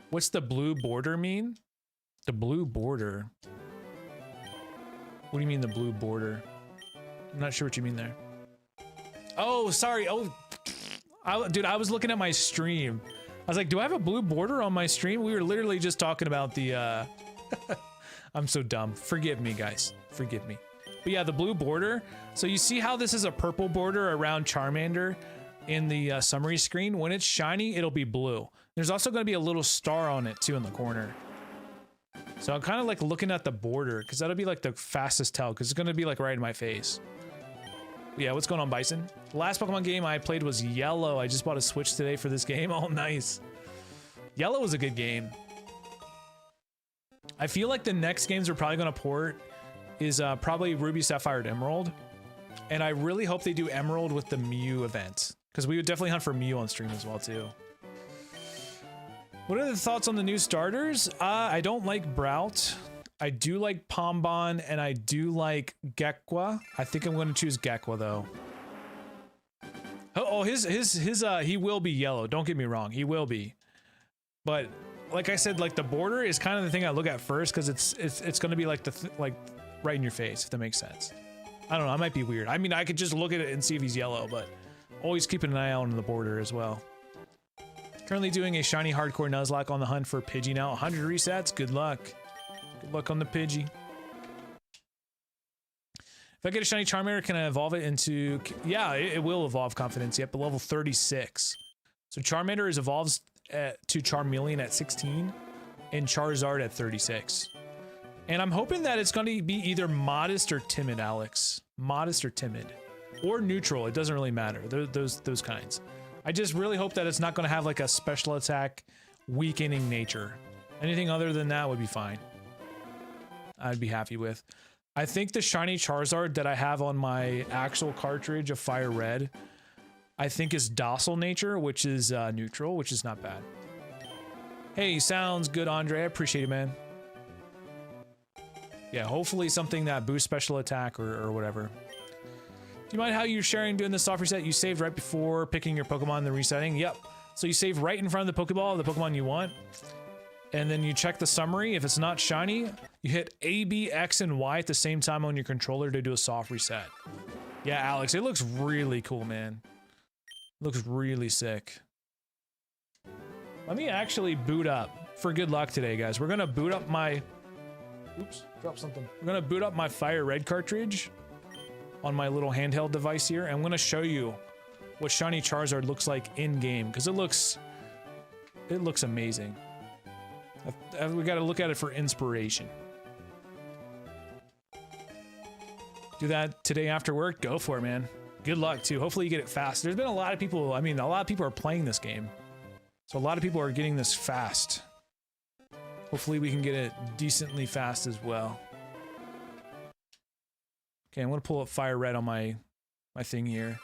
[SPEAKER 1] What's the blue border mean? The blue border? What do you mean the blue border? I'm not sure what you mean there. Oh, sorry. Oh, dude, I was looking at my stream. I was like, do I have a blue border on my stream? We were literally just talking about the, I'm so dumb. Forgive me, guys. Forgive me. But yeah, the blue border. So you see how this is a purple border around Charmander in the summary screen? When it's shiny, it'll be blue. There's also going to be a little star on it too in the corner. So I'm kind of like looking at the border because that'll be like the fastest tell because it's going to be like right in my face. But yeah, what's going on, Bison? The last Pokemon game I played was Yellow. I just bought a Switch today for this game. Oh, nice. Yellow was a good game. I feel like the next games we're probably going to port is probably Ruby, Sapphire, and Emerald. And I really hope they do Emerald with the Mew event. Because we would definitely hunt for Mew on stream as well, too. What are the thoughts on the new starters? I don't like Brout. I do like Pombon, and I do like Gekwa. I think I'm going to choose Gekwa, though. He will be yellow. Don't get me wrong, he will be. But like I said, like the border is kind of the thing I look at first because it's going to be like like right in your face, if that makes sense. I don't know. I might be weird. I mean, I could just look at it and see if he's yellow, but always keeping an eye out on the border as well. Currently doing a shiny hardcore Nuzlocke on the hunt for Pidgey now. 100 resets. Good luck. Good luck on the Pidgey. If I get a shiny Charmander, can I evolve it into... Yeah, it will evolve Confidence. Yep, at level 36. So Charmander is evolves to Charmeleon at 16 and Charizard at 36. And I'm hoping that it's going to be either modest or timid, Alex. Modest or timid. Or neutral. It doesn't really matter. Those kinds. I just really hope that it's not going to have like a special attack weakening nature. Anything other than that would be fine. I'd be happy with. I think the shiny Charizard that I have on my actual cartridge of FireRed, I think is docile nature, which is neutral, which is not bad. Hey, sounds good, Andre. I appreciate it, man. Yeah, hopefully something that boosts special attack or whatever. Do you mind how you're sharing doing the soft reset? You saved right before picking your Pokemon and the resetting? Yep. So you save right in front of the Pokeball of the Pokemon you want. And then you check the summary. If it's not shiny, you hit A, B, X, and Y at the same time on your controller to do a soft reset. Yeah, Alex, it looks really cool, man. Looks really sick. Let me actually boot up for good luck today, guys. We're gonna boot up my... Oops, dropped something. We're gonna boot up my FireRed cartridge on my little handheld device here. And I'm gonna show you what shiny Charizard looks like in-game, because it looks amazing. We gotta look at it for inspiration. Do that today after work? Go for it, man. Good luck, too. Hopefully you get it fast. There's been a lot of people, I mean, a lot of people are playing this game. So a lot of people are getting this fast. Hopefully we can get it decently fast as well. Okay, I'm gonna pull up FireRed on my thing here.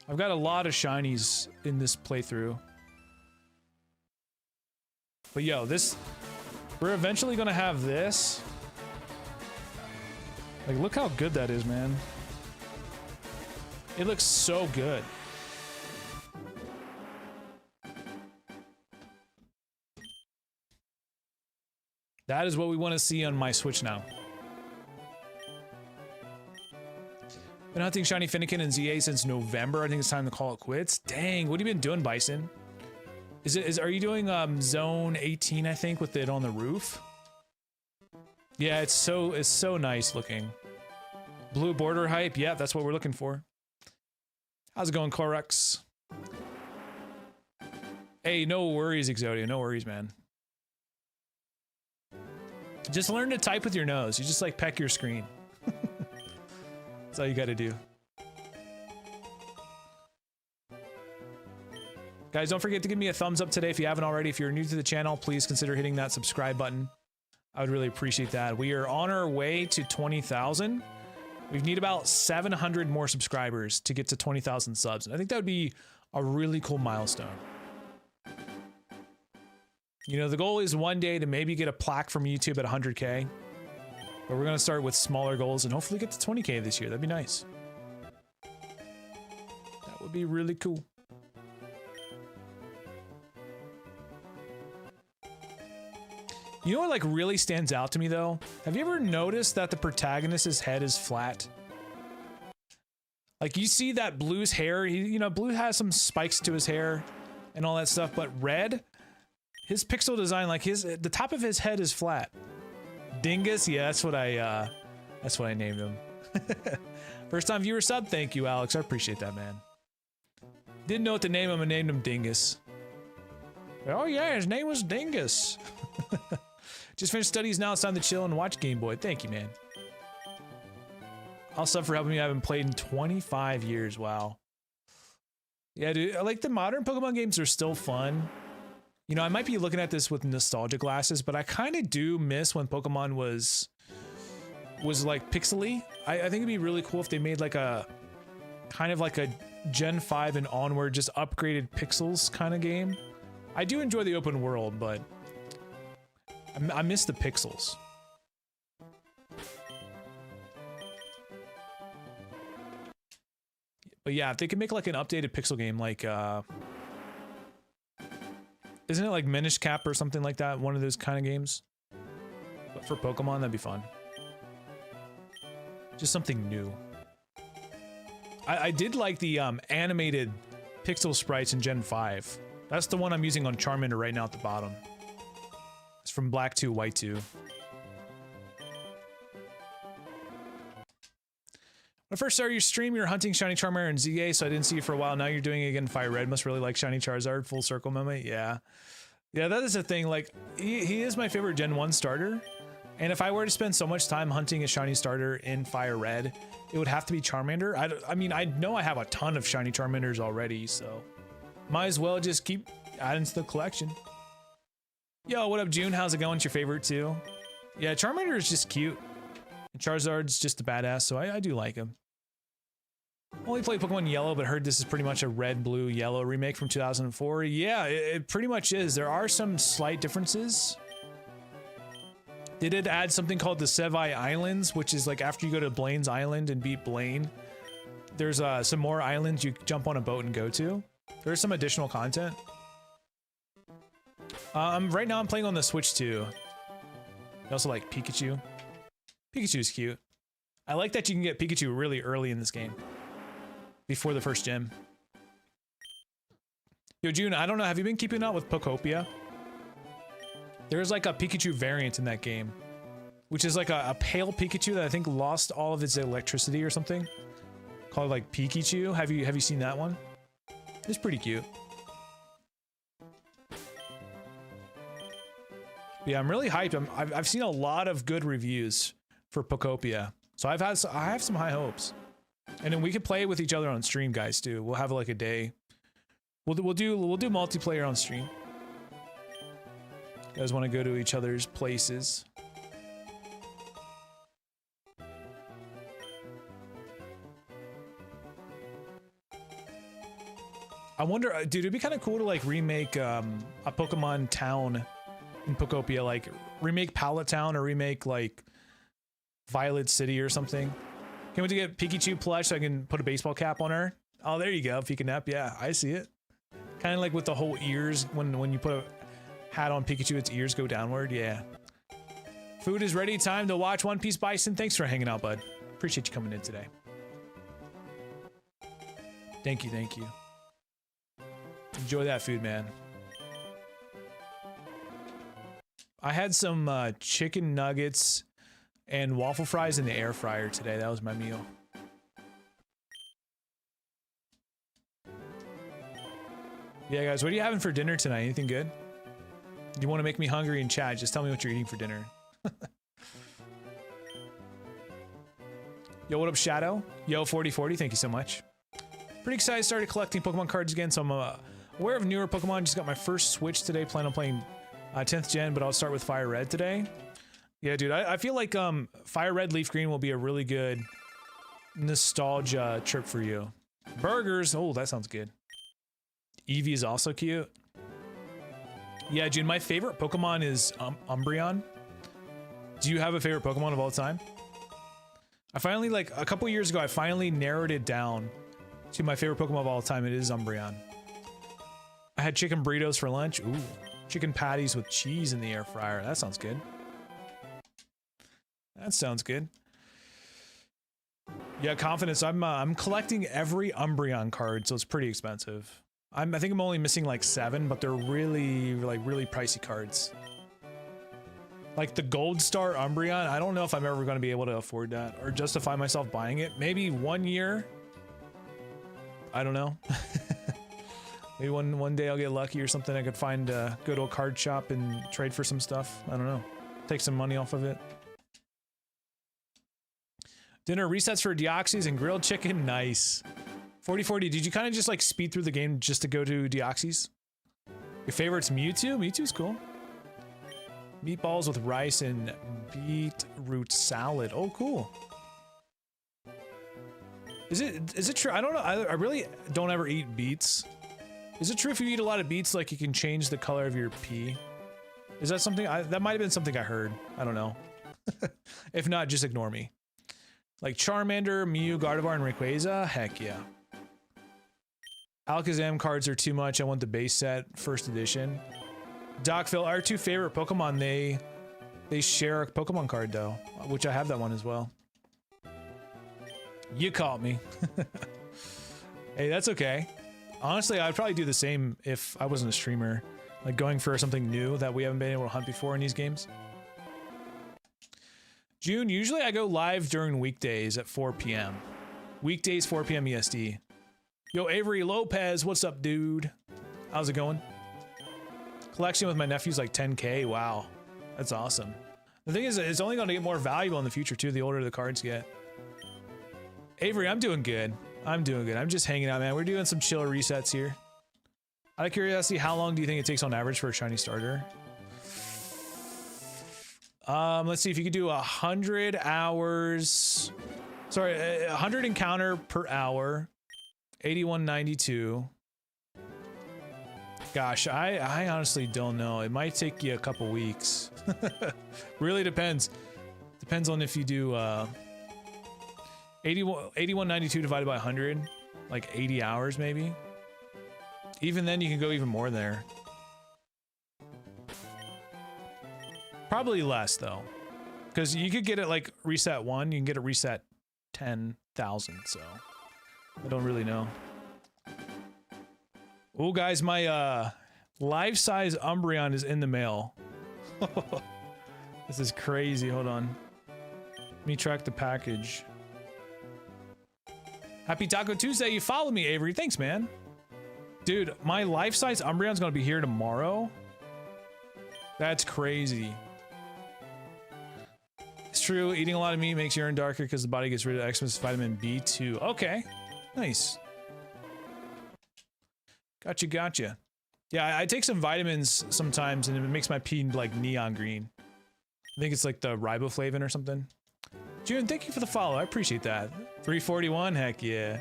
[SPEAKER 1] I've got a lot of shinies in this playthrough. But yo, we're eventually gonna have this. Like, look how good that is, man. It looks so good. That is what we want to see on my Switch now. Been hunting shiny Finnegan and ZA since November. I think it's time to call it quits. Dang, what have you been doing, Bison? Are you doing zone 18, I think, with it on the roof? Yeah, it's so nice looking. Blue border hype, yeah, that's what we're looking for. How's it going, Corux? Hey, no worries, Exodia, no worries, man. Just learn to type with your nose. You just like peck your screen. That's all you gotta do. Guys, don't forget to give me a thumbs up today if you haven't already. If you're new to the channel, please consider hitting that subscribe button. I would really appreciate that. We are on our way to 20,000. We need about 700 more subscribers to get to 20,000 subs. And I think that would be a really cool milestone. You know, the goal is one day to maybe get a plaque from YouTube at 100K. But we're going to start with smaller goals and hopefully get to 20K this year. That'd be nice. That would be really cool. You know what like really stands out to me though? Have you ever noticed that the protagonist's head is flat? Like you see that Blue's hair, you know, Blue has some spikes to his hair and all that stuff, but Red, his pixel design, like the top of his head is flat. Dingus, yeah, that's what I named him. First time viewer sub, thank you, Alex. I appreciate that, man. Didn't know what to name him and named him Dingus. Oh yeah, his name was Dingus. Just finished studies now, it's time to chill and watch Game Boy. Thank you, man. I'll sub for helping me. I haven't played in 25 years. Wow. Yeah, dude, like the modern Pokemon games are still fun. You know, I might be looking at this with nostalgia glasses, but I kind of do miss when Pokemon was like pixely. I think it'd be really cool if they made like a kind of like a Gen 5 and onward, just upgraded pixels kind of game. I do enjoy the open world, but I miss the pixels. But yeah, if they could make like an updated pixel game, like isn't it like Minish Cap or something like that? One of those kind of games. But for Pokemon, that'd be fun. Just something new. I did like the animated pixel sprites in Gen 5. That's the one I'm using on Charmander right now at the bottom. It's from Black 2, White 2. When I first started your stream, you were hunting Shiny Charmander and ZA, so I didn't see you for a while. Now you're doing it again. FireRed must really like Shiny Charizard. Full circle moment. Yeah. Yeah, that is a thing. Like, he is my favorite Gen 1 starter. And if I were to spend so much time hunting a shiny starter in FireRed, it would have to be Charmander. I mean, I know I have a ton of shiny Charmanders already, so might as well just keep adding to the collection. Yo, what up, June? How's it going? It's your favorite too? Yeah, Charmander is just cute. And Charizard's just a badass, so I do like him. Only played Pokemon Yellow, but heard this is pretty much a red, blue, yellow remake from 2004. Yeah, it pretty much is. There are some slight differences. They did add something called the Sevii Islands, which is like after you go to Blaine's Island and beat Blaine, there's some more islands you jump on a boat and go to. There's some additional content. Right now I'm playing on the Switch too. I also like Pikachu. Pikachu's cute. I like that you can get Pikachu really early in this game. Before the first gym. Yo, June, I don't know, have you been keeping up with Pokopia? There's like a Pikachu variant in that game, which is like a pale Pikachu that I think lost all of its electricity or something, called like Pikachu. Have you seen that one? It's pretty cute. Yeah, I'm really hyped. I've seen a lot of good reviews for Pokopia, so I have some high hopes. And then we could play with each other on stream, guys. Too. We'll have like a day. We'll do multiplayer on stream. You guys want to go to each other's places? I wonder, dude, it'd be kind of cool to like remake a Pokemon town in Pokopia, like remake Pallet Town or remake like Violet City or something. Can't wait to get Pikachu plush so I can put a baseball cap on her. Oh, there you go, Pikanep. Yeah, I see it. Kind of like with the whole ears, when you put a hat on Pikachu, its ears go downward. Yeah. Food is ready. Time to watch One Piece Bison. Thanks for hanging out, bud. Appreciate you coming in today. Thank you, thank you. Enjoy that food, man. I had some chicken nuggets and waffle fries in the air fryer today. That was my meal. Yeah, guys, what are you having for dinner tonight? Anything good? You want to make me hungry in chat? Just tell me what you're eating for dinner. Yo, what up, Shadow? Yo, 4040, thank you so much. Pretty excited. Started collecting Pokemon cards again, so I'm aware of newer Pokemon. Just got my first Switch today. Plan on playing 10th gen, but I'll start with FireRed today. Yeah, dude, I feel like FireRed Leaf Green will be a really good nostalgia trip for you. Burgers, oh, that sounds good. Eevee is also cute. Yeah, June, my favorite Pokemon is Umbreon. Do you have a favorite Pokemon of all time? I finally, like, a couple years ago, I finally narrowed it down to my favorite Pokemon of all time. It is Umbreon. I had chicken burritos for lunch. Ooh, chicken patties with cheese in the air fryer. That sounds good. That sounds good. Yeah, confidence. I'm collecting every Umbreon card, so it's pretty expensive. I think I'm only missing like 7, but they're really pricey cards. Like the Gold Star Umbreon, I don't know if I'm ever going to be able to afford that or justify myself buying it. Maybe 1 year. I don't know. Maybe one day I'll get lucky or something. I could find go to a card shop and trade for some stuff. I don't know. Take some money off of it. Dinner resets for Deoxys and grilled chicken. Nice. 4040, did you kind of just like speed through the game just to go to Deoxys? Your favorite's Mewtwo? Mewtwo's cool. Meatballs with rice and beetroot salad. Oh, cool. Is it true? I don't know. I really don't ever eat beets. Is it true if you eat a lot of beets, like you can change the color of your pee? Is that something? That might have been something I heard. I don't know. If not, just ignore me. Like Charmander, Mew, Gardevoir, and Rayquaza? Heck yeah. Alakazam cards are too much. I want the base set, first edition. Doc Phil, our two favorite Pokemon, they share a Pokemon card though, which I have that one as well. You caught me. Hey, that's okay. Honestly, I'd probably do the same if I wasn't a streamer. Like going for something new that we haven't been able to hunt before in these games. June, usually I go live during weekdays at 4 p.m. Weekdays, 4 p.m. EST. Yo, Avery Lopez, what's up, dude? How's it going? Collection with my nephew's like 10K. Wow. That's awesome. The thing is, it's only going to get more valuable in the future, too, the older the cards get. Avery, I'm doing good. I'm doing good. I'm just hanging out, man. We're doing some chill resets here. Out of curiosity, how long do you think it takes on average for a shiny starter? Let's see if you could do 100 hours. Sorry, 100 encounter per hour. 8192. Gosh, I honestly don't know. It might take you a couple weeks. Really depends. Depends on if you do 8192 divided by 100, like 80 hours maybe. Even then you can go even more there. Probably less though. Because you could get it like reset 1, you can get it reset 10,000, so I don't really know. Oh, guys, my life-size Umbreon is in the mail. This is crazy. Hold on. Let me track the package. Happy Taco Tuesday. You follow me, Avery. Thanks, man. Dude, my life-size Umbreon's gonna be here tomorrow. That's crazy. It's true. Eating a lot of meat makes urine darker because the body gets rid of excess vitamin B2. Okay. Nice. Gotcha, gotcha. Yeah, I take some vitamins sometimes and it makes my pee like neon green. I think it's like the riboflavin or something. June, thank you for the follow. I appreciate that. 341, heck yeah.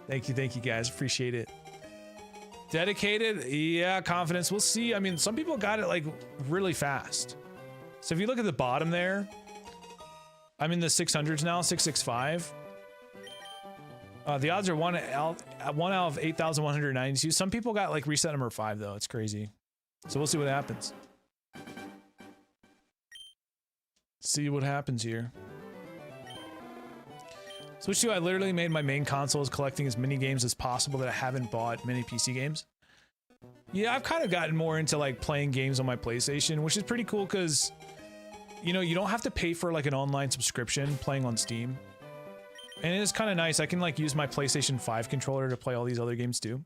[SPEAKER 1] Thank you guys. Appreciate it. Dedicated, yeah, confidence. We'll see. I mean, some people got it like really fast. So if you look at the bottom there, I'm in the 600s now, 665. The odds are 1 out of 8,192. Some people got like reset number 5 though. It's crazy. So we'll see what happens. See what happens here. Switch 2, I literally made my main console is collecting as many games as possible that I haven't bought many PC games. Yeah, I've kind of gotten more into like playing games on my PlayStation, which is pretty cool because, you know, you don't have to pay for like an online subscription playing on Steam. And it's kind of nice. I can like use my PlayStation 5 controller to play all these other games too.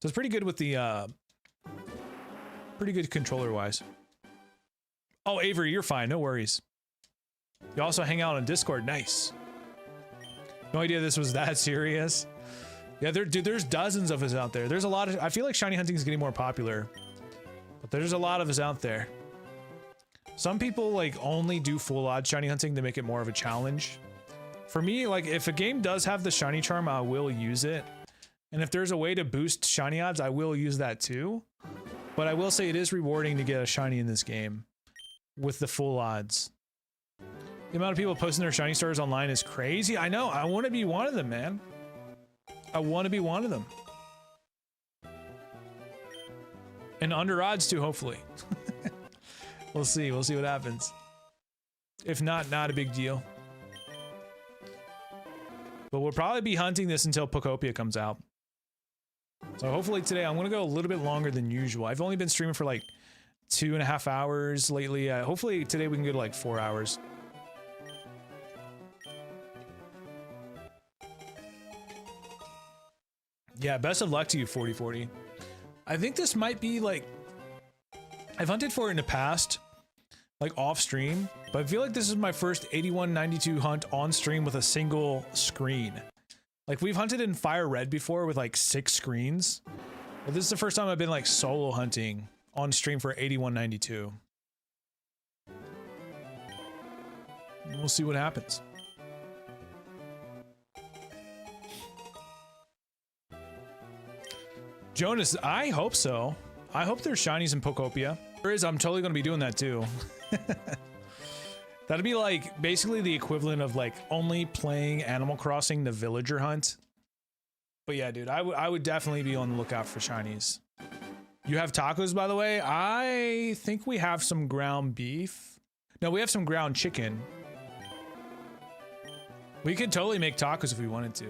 [SPEAKER 1] So it's pretty good with the, pretty good controller wise. Oh, Avery, you're fine. No worries. You also hang out on Discord. Nice. No idea this was that serious. Yeah, dude, there's dozens of us out there. There's a lot of, I feel like shiny hunting is getting more popular, but there's a lot of us out there. Some people like only do full odd shiny hunting to make it more of a challenge. For me, like if a game does have the shiny charm, I will use it. And if there's a way to boost shiny odds, I will use that too. But I will say it is rewarding to get a shiny in this game with the full odds. The amount of people posting their shiny stars online is crazy. I know. I want to be one of them, man. I want to be one of them. And under odds too, hopefully. We'll see. We'll see what happens. If not, not a big deal. But we'll probably be hunting this until Pokopia comes out. So hopefully today, I'm going to go a little bit longer than usual. I've only been streaming for like 2.5 hours lately. Hopefully today we can go to like 4 hours. Yeah, best of luck to you, 4040. I think this might be like... I've hunted for it in the past, like off stream, but I feel like this is my first 8192 hunt on stream with a single screen. Like we've hunted in FireRed before with like 6 screens, but this is the first time I've been like solo hunting on stream for 8192. And we'll see what happens. Jonas, I hope so. I hope there's shinies in Pokopia. There is, I'm totally gonna be doing that too. That'd be like basically the equivalent of like only playing Animal Crossing the villager hunt. But yeah, dude, I would definitely be on the lookout for shinies. You have tacos, by the way? I think we have some ground beef. No, we have some ground chicken. We could totally make tacos if we wanted to.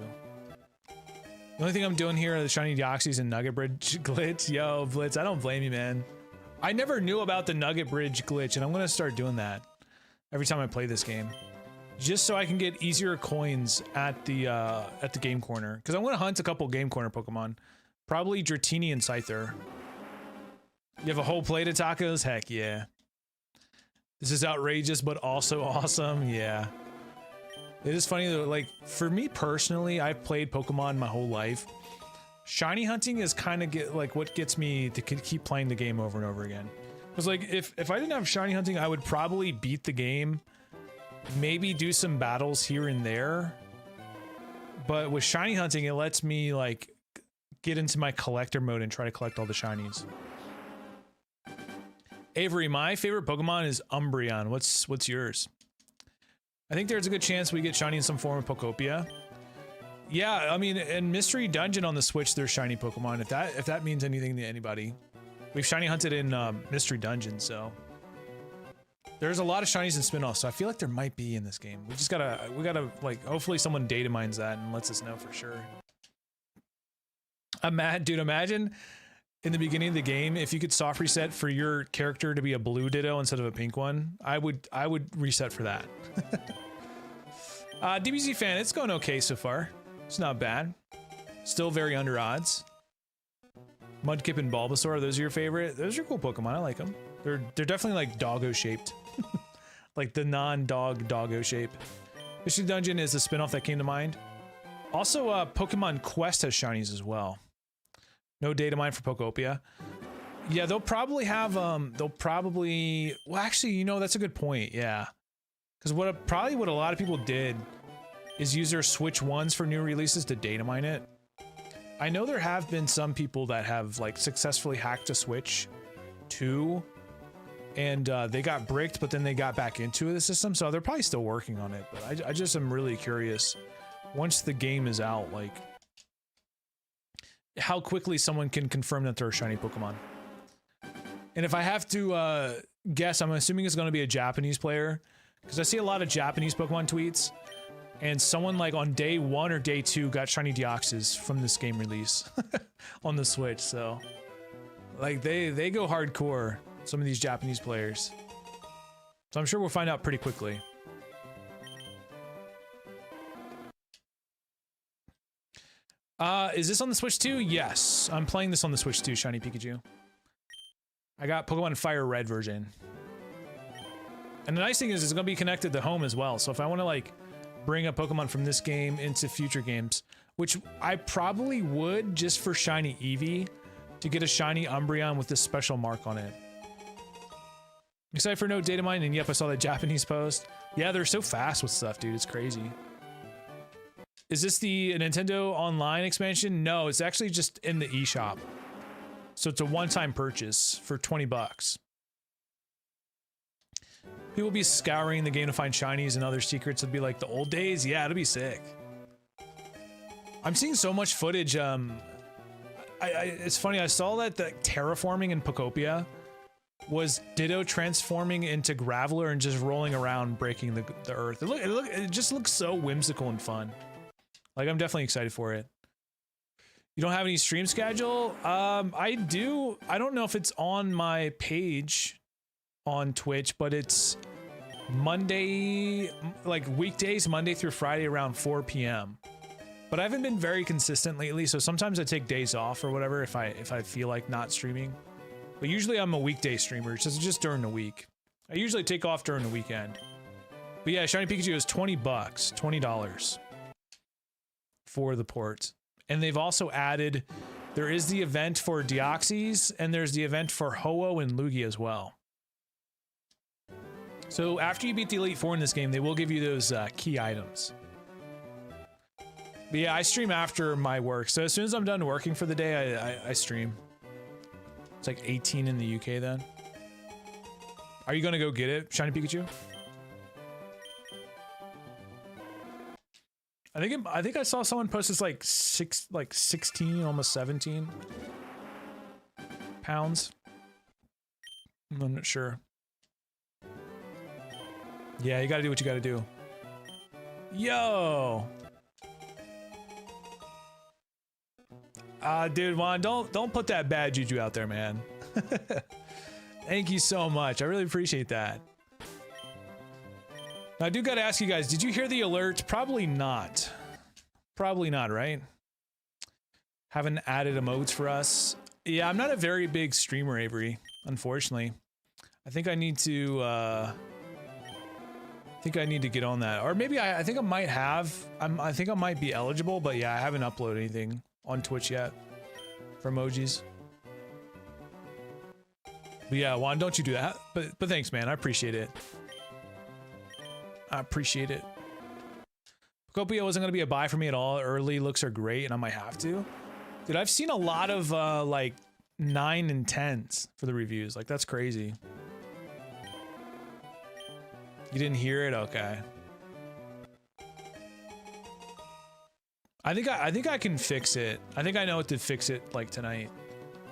[SPEAKER 1] The only thing I'm doing here are the shiny Deoxys and Nugget Bridge glitch. Yo, Blitz, I don't blame you, man. I never knew about the Nugget Bridge glitch, and I'm gonna start doing that every time I play this game. Just so I can get easier coins at the game corner. Because I want to hunt a couple game corner Pokemon. Probably Dratini and Scyther. You have a whole plate of tacos? Heck yeah. This is outrageous, but also awesome. Yeah. It is funny though, like, for me personally, I've played Pokemon my whole life. Shiny hunting is kind of like what gets me to keep playing the game over and over again. Because like, if I didn't have shiny hunting, I would probably beat the game. Maybe do some battles here and there. But with shiny hunting, it lets me like get into my collector mode and try to collect all the shinies. Avery, my favorite Pokemon is Umbreon. What's yours? I think there's a good chance we get shiny in some form of Pokopia. Yeah, I mean, in Mystery Dungeon on the Switch, there's shiny Pokemon. If that means anything to anybody, we've shiny hunted in Mystery Dungeon, so there's a lot of shinies and spin-offs. So I feel like there might be in this game. We gotta like, hopefully someone data mines that and lets us know for sure. Dude, imagine in the beginning of the game if you could soft reset for your character to be a blue Ditto instead of a pink one. I would reset for that. DBZ fan, it's going okay so far. It's not bad. Still very under odds. Mudkip and Bulbasaur, those are your favorite? Those are cool Pokemon. I like them. They're definitely like doggo shaped. Like the non-dog doggo shape. Mystery Dungeon is the spinoff that came to mind. Also, Pokemon Quest has shinies as well. No data mine for Pokopia. Yeah, they'll probably have, well, actually, you know, that's a good point, yeah. Because probably what a lot of people did is use their Switch 1s for new releases to data mine it. I know there have been some people that have, like, successfully hacked a Switch 2, and they got bricked, but then they got back into the system, so they're probably still working on it. But I just am really curious, once the game is out, like, how quickly someone can confirm that they're a shiny Pokemon. And if I have to guess, I'm assuming it's going to be a Japanese player, because I see a lot of Japanese Pokemon tweets, and someone like on day 1 or day 2 got shiny Deoxys from this game release on the Switch. So like they go hardcore, some of these Japanese players. So I'm sure we'll find out pretty quickly. Is this on the Switch too? Yes, I'm playing this on the Switch too, Shiny Pikachu. I got Pokemon FireRed version. And the nice thing is it's going to be connected to home as well. So if I want to like bring a Pokemon from this game into future games, which I probably would just for shiny Eevee to get a shiny Umbreon with this special mark on it. Excited for no data mine, and yep, I saw that Japanese post. Yeah, they're so fast with stuff, dude. It's crazy. Is this the Nintendo Online expansion? No, it's actually just in the eShop. So it's a one-time purchase for 20 bucks. People will be scouring the game to find shinies and other secrets. It'd be like the old days. Yeah, it'll be sick. I'm seeing so much footage. It's funny. I saw that the terraforming in Pokopia was Ditto transforming into Graveler and just rolling around, breaking the earth. It just looks so whimsical and fun. Like, I'm definitely excited for it. You don't have any stream schedule? I do. I don't know if it's on my page on Twitch, but it's Monday, like weekdays, Monday through Friday around 4 p.m. But I haven't been very consistent lately, so sometimes I take days off or whatever if I feel like not streaming. But usually I'm a weekday streamer, so it's just during the week. I usually take off during the weekend. But yeah, Shiny Pikachu is 20 bucks, $20 for the port. And they've also added, there is the event for Deoxys, and there's the event for Ho-Oh and Lugia as well. So after you beat the Elite Four in this game, they will give you those key items. But yeah, I stream after my work. So as soon as I'm done working for the day, I stream. It's like 18 in the UK then. Are you gonna go get it, Shiny Pikachu? I think I saw someone post this like 16, almost 17 pounds. I'm not sure. Yeah, you gotta do what you gotta do. Yo! Dude, Juan, don't put that bad juju out there, man. Thank you so much. I really appreciate that. Now, I do gotta ask you guys, did you hear the alert? Probably not. Probably not, right? Haven't added emotes for us. Yeah, I'm not a very big streamer, Avery, unfortunately. I think I need to, get on that. Or maybe I think I might have. I think I might be eligible, but yeah, I haven't uploaded anything on Twitch yet for emojis. But yeah, Juan, don't you do that. But thanks, man. I appreciate it. I appreciate it. Pokopia wasn't going to be a buy for me at all. Early looks are great, and I might have to. Dude, I've seen a lot of, like, 9 and 10s for the reviews. Like, that's crazy. You didn't hear it? Okay. I think I can fix it. I think I know what to fix it, like, tonight.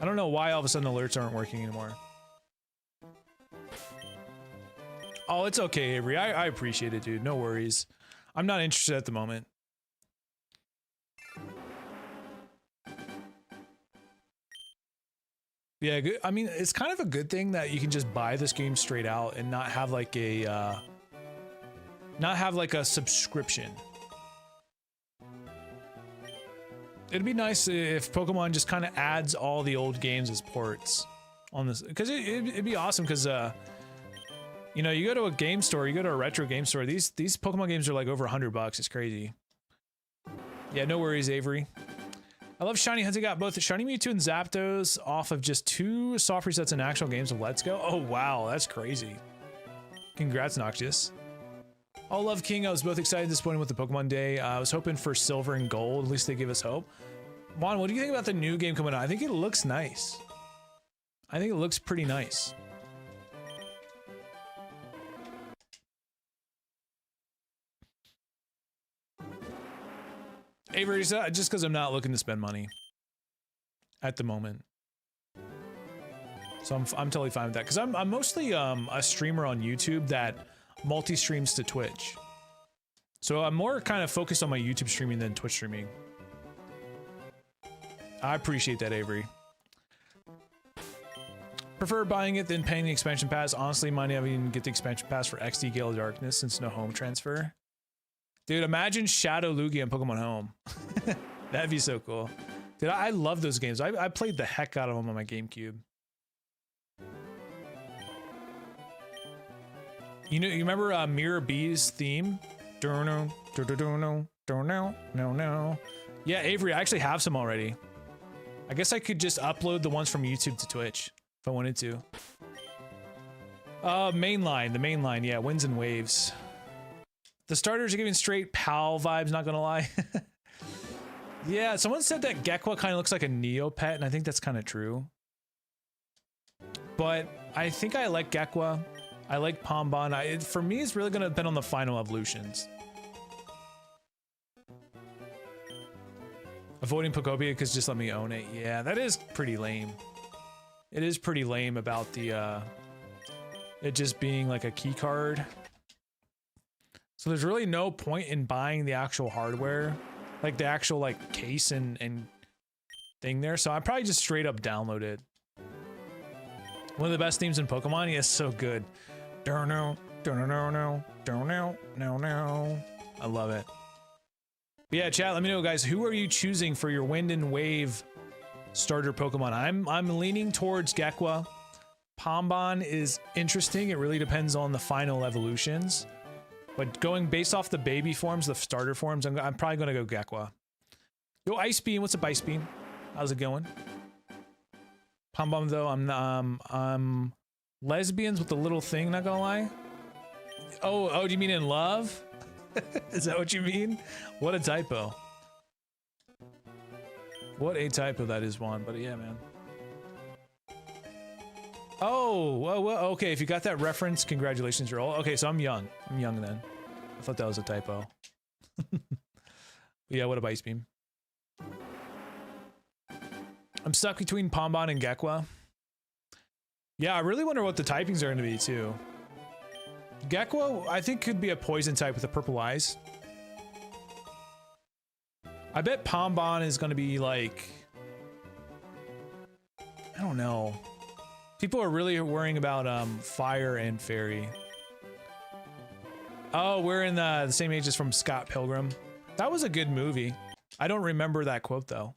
[SPEAKER 1] I don't know why all of a sudden alerts aren't working anymore. Oh, it's okay, Avery. I appreciate it, dude. No worries. I'm not interested at the moment. Yeah, good. I mean, it's kind of a good thing that you can just buy this game straight out and not have like a subscription. It'd be nice if Pokemon just kind of adds all the old games as ports on this, because it'd be awesome. Because you know, you go to a game store, you go to a retro game store. These Pokemon games are like over $100. It's crazy. Yeah, no worries, Avery. I love Shiny Hunter. Got both Shiny Mewtwo and Zapdos off of just 2 soft resets in actual games of Let's Go. Oh wow, that's crazy. Congrats, Noxious. Oh, Love King. I was both excited and disappointed with the Pokemon Day. I was hoping for Silver and Gold. At least they give us hope. Juan, what do you think about the new game coming out? I think it looks nice. I think it looks pretty nice. Avery, just because I'm not looking to spend money at the moment, so I'm totally fine with that. Because I'm mostly a streamer on YouTube that multi-streams to Twitch, so I'm more kind of focused on my YouTube streaming than Twitch streaming. I appreciate that, Avery. Prefer buying it than paying the expansion pass. Honestly, might not even get the expansion pass for XD Gale of Darkness since no home transfer. Dude, imagine Shadow Lugia and Pokemon Home. That'd be so cool. Dude, I love those games. I played the heck out of them on my GameCube. You remember Mirror B's theme? Yeah, Avery, I actually have some already. I guess I could just upload the ones from YouTube to Twitch if I wanted to. The main line, yeah, Winds and Waves. The starters are giving straight PAL vibes, not gonna lie. Yeah, someone said that Gekwa kind of looks like a Neopet, and I think that's kind of true. But I think I like Gekwa. I like Pombon. For me, it's really gonna depend on the final evolutions. Avoiding Pokopia because just let me own it. Yeah, that is pretty lame. It is pretty lame about the it just being like a key card. So there's really no point in buying the actual hardware, like the actual like case and thing there. So I probably just straight up download it. One of the best themes in Pokemon. Yes, so good. I love it. But yeah, chat. Let me know, guys. Who are you choosing for your Wind and Wave starter Pokemon? I'm leaning towards Gekwa. Pombon is interesting. It really depends on the final evolutions. But going based off the baby forms, the starter forms, I'm probably gonna go Gekwa. Yo, Ice Beam, what's up, Ice Beam? How's it going? Pombon though, I'm lesbians with the little thing, not gonna lie. Oh, do you mean in love? Is that what you mean? What a typo. What a typo that is, Juan, but yeah, man. Oh, well, okay, if you got that reference, congratulations, you're old. Okay, so I'm young. I'm young then. I thought that was a typo. Yeah, what a Ice Beam. I'm stuck between Pombon and Gekwa. Yeah, I really wonder what the typings are going to be, too. Gekwa, I think, could be a poison type with the purple eyes. I bet Pombon is going to be, like... I don't know. People are really worrying about Fire and Fairy. Oh, we're in the same age as from Scott Pilgrim. That was a good movie. I don't remember that quote, though.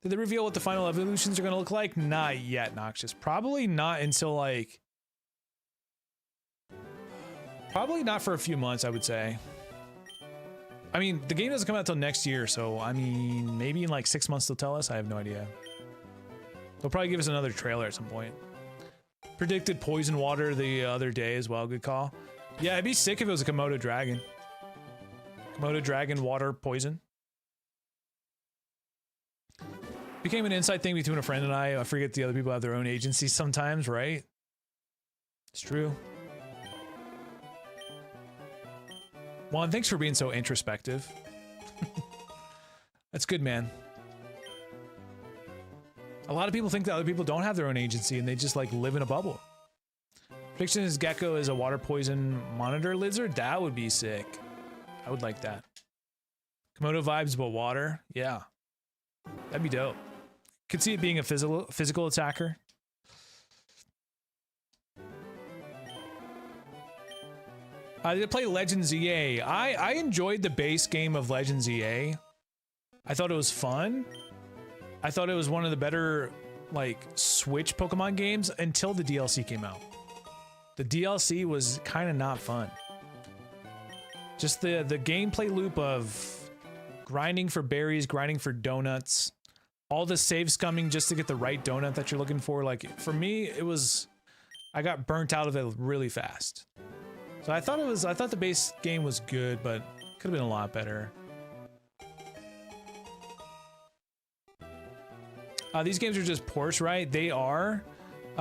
[SPEAKER 1] Did they reveal what the final evolutions are going to look like? Not yet, Noxious. Probably not until, like... Probably not for a few months, I would say. I mean, the game doesn't come out until next year, so, I mean, maybe in, like, 6 months they'll tell us? I have no idea. They'll probably give us another trailer at some point. Predicted Poison Water the other day as well. Good call. Yeah, it'd be sick if it was a Komodo Dragon. Komodo Dragon, Water, Poison. Became an inside thing between a friend and I. I forget the other people have their own agencies sometimes, right? It's true. Juan, thanks for being so introspective. That's good, man. A lot of people think that other people don't have their own agency and they just like live in a bubble. Prediction is Gecko is a water poison monitor lizard. That would be sick. I would like that. Komodo vibes but water. Yeah. That'd be dope. Could see it being a physical attacker. I did play Legends EA. I enjoyed the base game of Legends EA. I thought it was fun. I thought it was one of the better, like, Switch Pokemon games until the DLC came out. The DLC was kind of not fun. Just the gameplay loop of grinding for berries, grinding for donuts, all the save scumming just to get the right donut that you're looking for. Like, for me, it was... I got burnt out of it really fast. So I thought the base game was good, but could have been a lot better. These games are just ports, right? They are.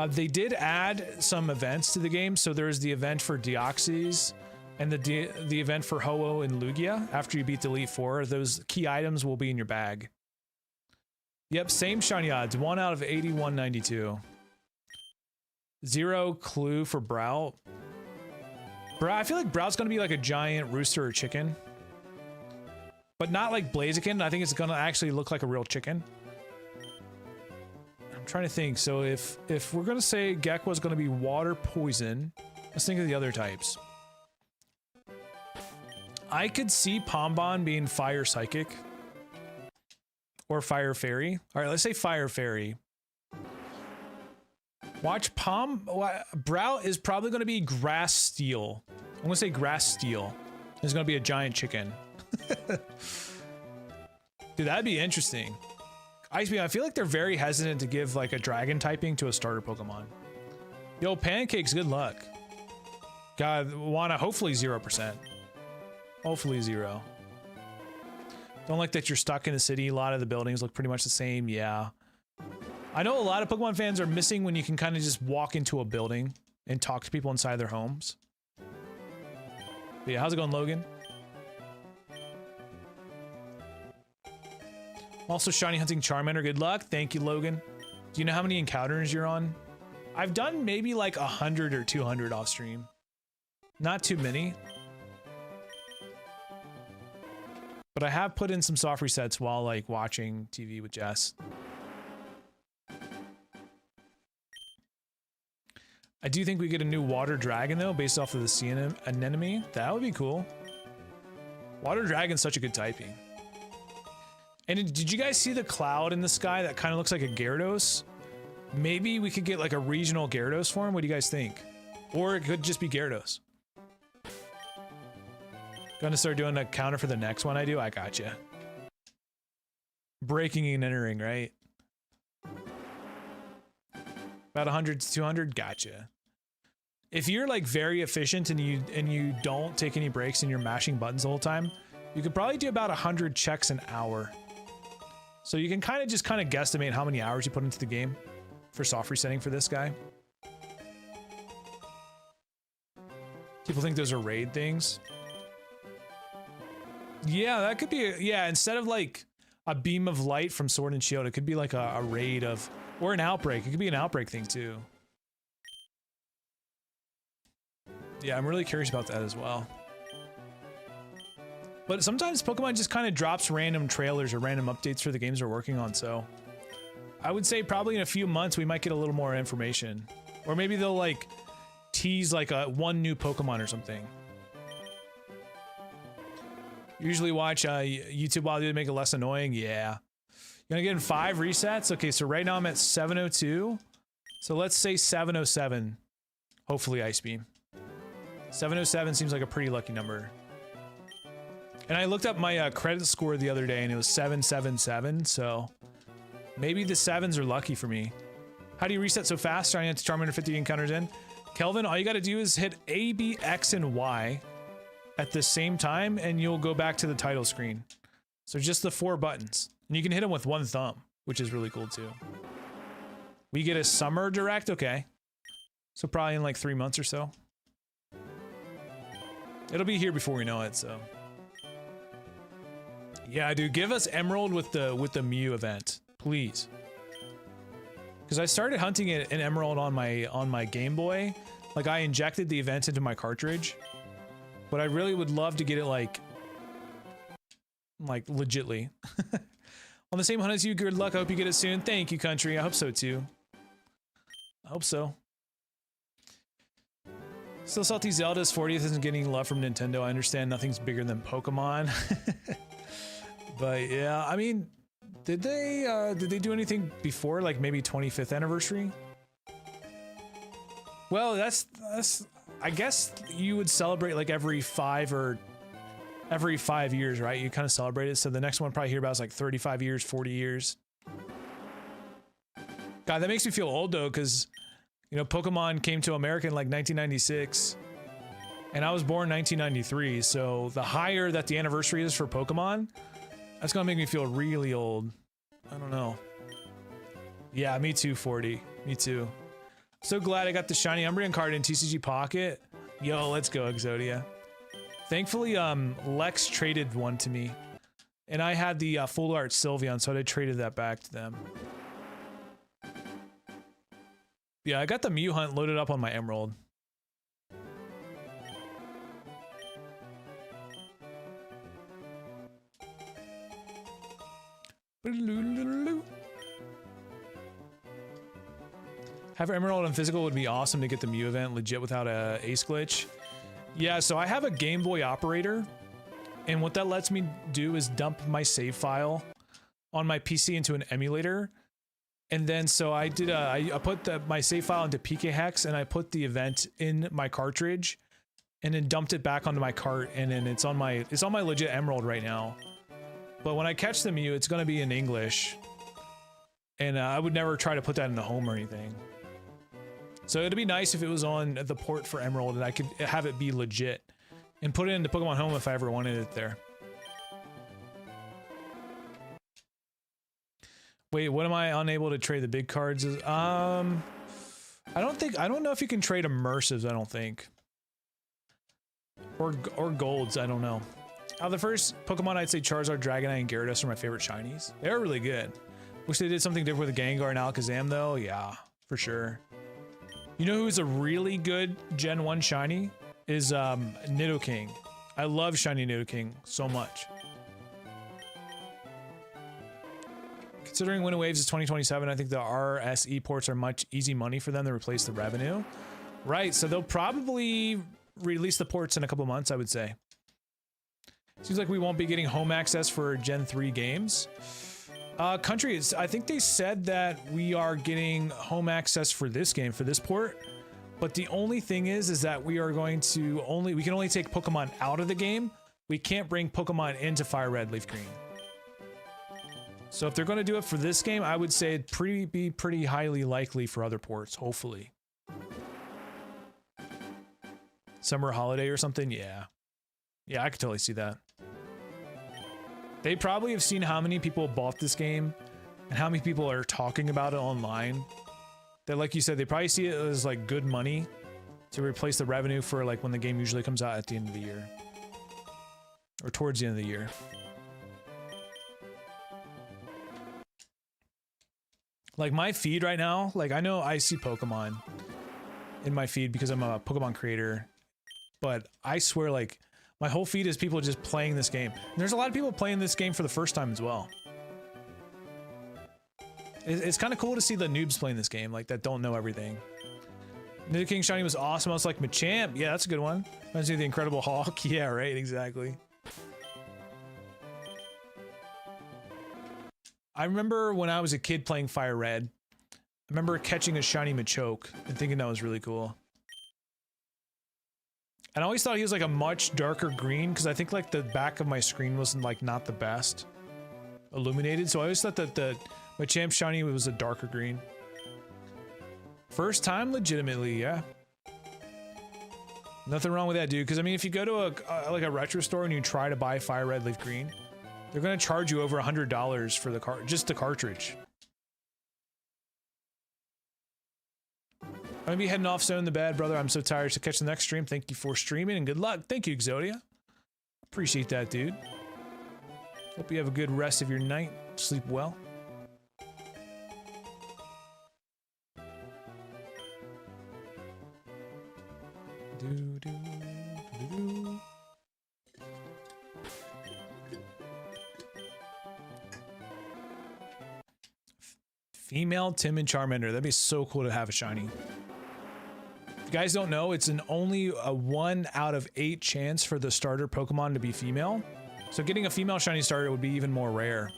[SPEAKER 1] They did add some events to the game. So there's the event for Deoxys and the event for Ho-Oh and Lugia. After you beat the Elite Four, those key items will be in your bag. Yep, same shiny odds. 1 out of 8192. 0 clue for Brow. Brow, I feel like Brow's gonna be like a giant rooster or chicken. But not like Blaziken. I think it's gonna actually look like a real chicken. I'm trying to think. So if we're gonna say Gekwa's gonna be water poison, let's think of the other types. I could see Pombon being fire psychic. Or fire fairy. All right, let's say fire fairy. Watch Brow is probably going to be grass steel. I'm going to say grass steel. There's going to be a giant chicken. Dude, that'd be interesting. I feel like they're very hesitant to give like a dragon typing to a starter Pokemon. Yo, Pancakes, good luck. God, wanna hopefully 0%. Hopefully 0. Don't like that you're stuck in the city. A lot of the buildings look pretty much the same. Yeah. I know a lot of Pokemon fans are missing when you can kind of just walk into a building and talk to people inside their homes. But yeah, how's it going, Logan? Also shiny hunting Charmander. Good luck. Thank you, Logan. Do you know how many encounters you're on? I've done maybe like 100 or 200 off stream. Not too many. But I have put in some soft resets while like watching TV with Jess. I do think we get a new water dragon though, based off of the sea anemone. That would be cool. Water dragon's such a good typing. And did you guys see the cloud in the sky that kind of looks like a Gyarados? Maybe we could get like a regional Gyarados form. What do you guys think? Or it could just be Gyarados. Gonna start doing a counter for the next one I do? I gotcha. Breaking and entering, right? About 100 to 200? Gotcha. If you're like very efficient and you don't take any breaks and you're mashing buttons the whole time, you could probably do about 100 checks an hour. So you can kind of guesstimate how many hours you put into the game for soft resetting for this guy. People think those are raid things. Yeah, that could be, yeah, instead of like a beam of light from Sword and Shield, it could be like a raid of, or an outbreak. It could be an outbreak thing too. Yeah, I'm really curious about that as well. But sometimes Pokemon just kind of drops random trailers or random updates for the games we're working on, so I would say probably in a few months we might get a little more information. Or maybe they'll like tease like one new Pokemon or something. Usually watch YouTube while they make it less annoying. Yeah. You're gonna get in 5 resets? Okay, so right now I'm at 702. So let's say 707. Hopefully Ice Beam. 707 seems like a pretty lucky number. And I looked up my credit score the other day and it was 777, so maybe the 7s are lucky for me. How do you reset so fast? Starting at Charmander 50 encounters in. Kelvin, all you gotta do is hit A, B, X, and Y at the same time and you'll go back to the title screen. So just the 4 buttons. And you can hit them with 1 thumb, which is really cool too. We get a summer direct? Okay. So probably in like 3 months or so. It'll be here before we know it, so. Yeah, dude, give us Emerald with the Mew event, please. Because I started hunting it in Emerald on my Game Boy. Like I injected the event into my cartridge. But I really would love to get it like legitly. On the same hunt as you, good luck. I hope you get it soon. Thank you, country. I hope so too. I hope so. Still salty Zelda's 40th isn't getting love from Nintendo. I understand nothing's bigger than Pokemon. But yeah, I mean, did they do anything before, like maybe 25th anniversary? Well, that's I guess you would celebrate like every 5 years, right? You kind of celebrate it. So the next one probably hear about is like 35 years, 40 years. God, that makes me feel old though, because you know, Pokemon came to America in like 1996, and I was born 1993. So the higher that the anniversary is for Pokemon, that's gonna make me feel really old. I don't know. Yeah, me too, 40. Me too. So glad I got the shiny Umbreon card in TCG Pocket. Yo, let's go, Exodia. Thankfully, Lex traded one to me, and I had the full art Sylveon, so I traded that back to them. Yeah, I got the Mew Hunt loaded up on my Emerald. Have Emerald and Physical would be awesome to get the Mew event legit without a ace glitch. Yeah, so I have a Game Boy operator, and what that lets me do is dump my save file on my PC into an emulator. And then so I did I put my save file into PK Hex, and I put the event in my cartridge and then dumped it back onto my cart, and then it's on my legit Emerald right now. But when I catch the Mew, it's gonna be in English. And I would never try to put that in the home or anything. So it'd be nice if it was on the port for Emerald and I could have it be legit and put it into Pokemon Home if I ever wanted it there. Wait, what am I unable to trade the big cards? I don't know if you can trade immersives, I don't think. Or golds, I don't know. The first Pokemon, I'd say Charizard, Dragonite, and Gyarados are my favorite shinies. They're really good. Wish they did something different with the Gengar and Alakazam though. Yeah, for sure. You know who's a really good Gen 1 shiny? Is Nidoking. I love shiny Nidoking so much. Considering Wind and Waves is 2027, I think the RSE ports are much easy money for them to replace the revenue. Right, so they'll probably release the ports in a couple months, I would say. Seems like we won't be getting home access for Gen 3 games. Countries, I think they said that we are getting home access for this game, for this port. But the only thing is that we are going to we can only take Pokemon out of the game. We can't bring Pokemon into FireRed Leaf Green. So if they're going to do it for this game, I would say it'd be pretty highly likely for other ports, hopefully. Summer holiday or something? Yeah. Yeah, I could totally see that. They probably have seen how many people bought this game and how many people are talking about it online. That, like you said, they probably see it as like good money to replace the revenue for like when the game usually comes out at the end of the year. or towards the end of the year. Like my feed right now, like I know I see Pokemon in my feed because I'm a Pokemon creator, but I swear like my whole feed is people just playing this game. And there's a lot of people playing this game for the first time as well. It's kind of cool to see the noobs playing this game, like that don't know everything. Nido King Shiny was awesome. I was like, Machamp, yeah, that's a good one. Reminds me of the Incredible Hulk. Yeah, right, exactly. I remember when I was a kid playing FireRed, I remember catching a shiny Machoke and thinking that was really cool. And I always thought he was like a much darker green because I think like the back of my screen wasn't like not the best illuminated. So I always thought that the Machamp shiny was a darker green. First time, legitimately, yeah. Nothing wrong with that, dude. Because I mean, if you go to like a retro store and you try to buy FireRed Leaf Green, they're gonna charge you over $100 for the just the cartridge. I'm gonna be heading off soon in the bed, brother. I'm so tired to catch the next stream. Thank you for streaming and good luck. Thank you, Exodia. Appreciate that, dude. Hope you have a good rest of your night. Sleep well. Female Timid Charmander. That'd be so cool to have a shiny. If you guys don't know, it's only a 1 out of 8 chance for the starter Pokemon to be female. So getting a female shiny starter would be even more rare.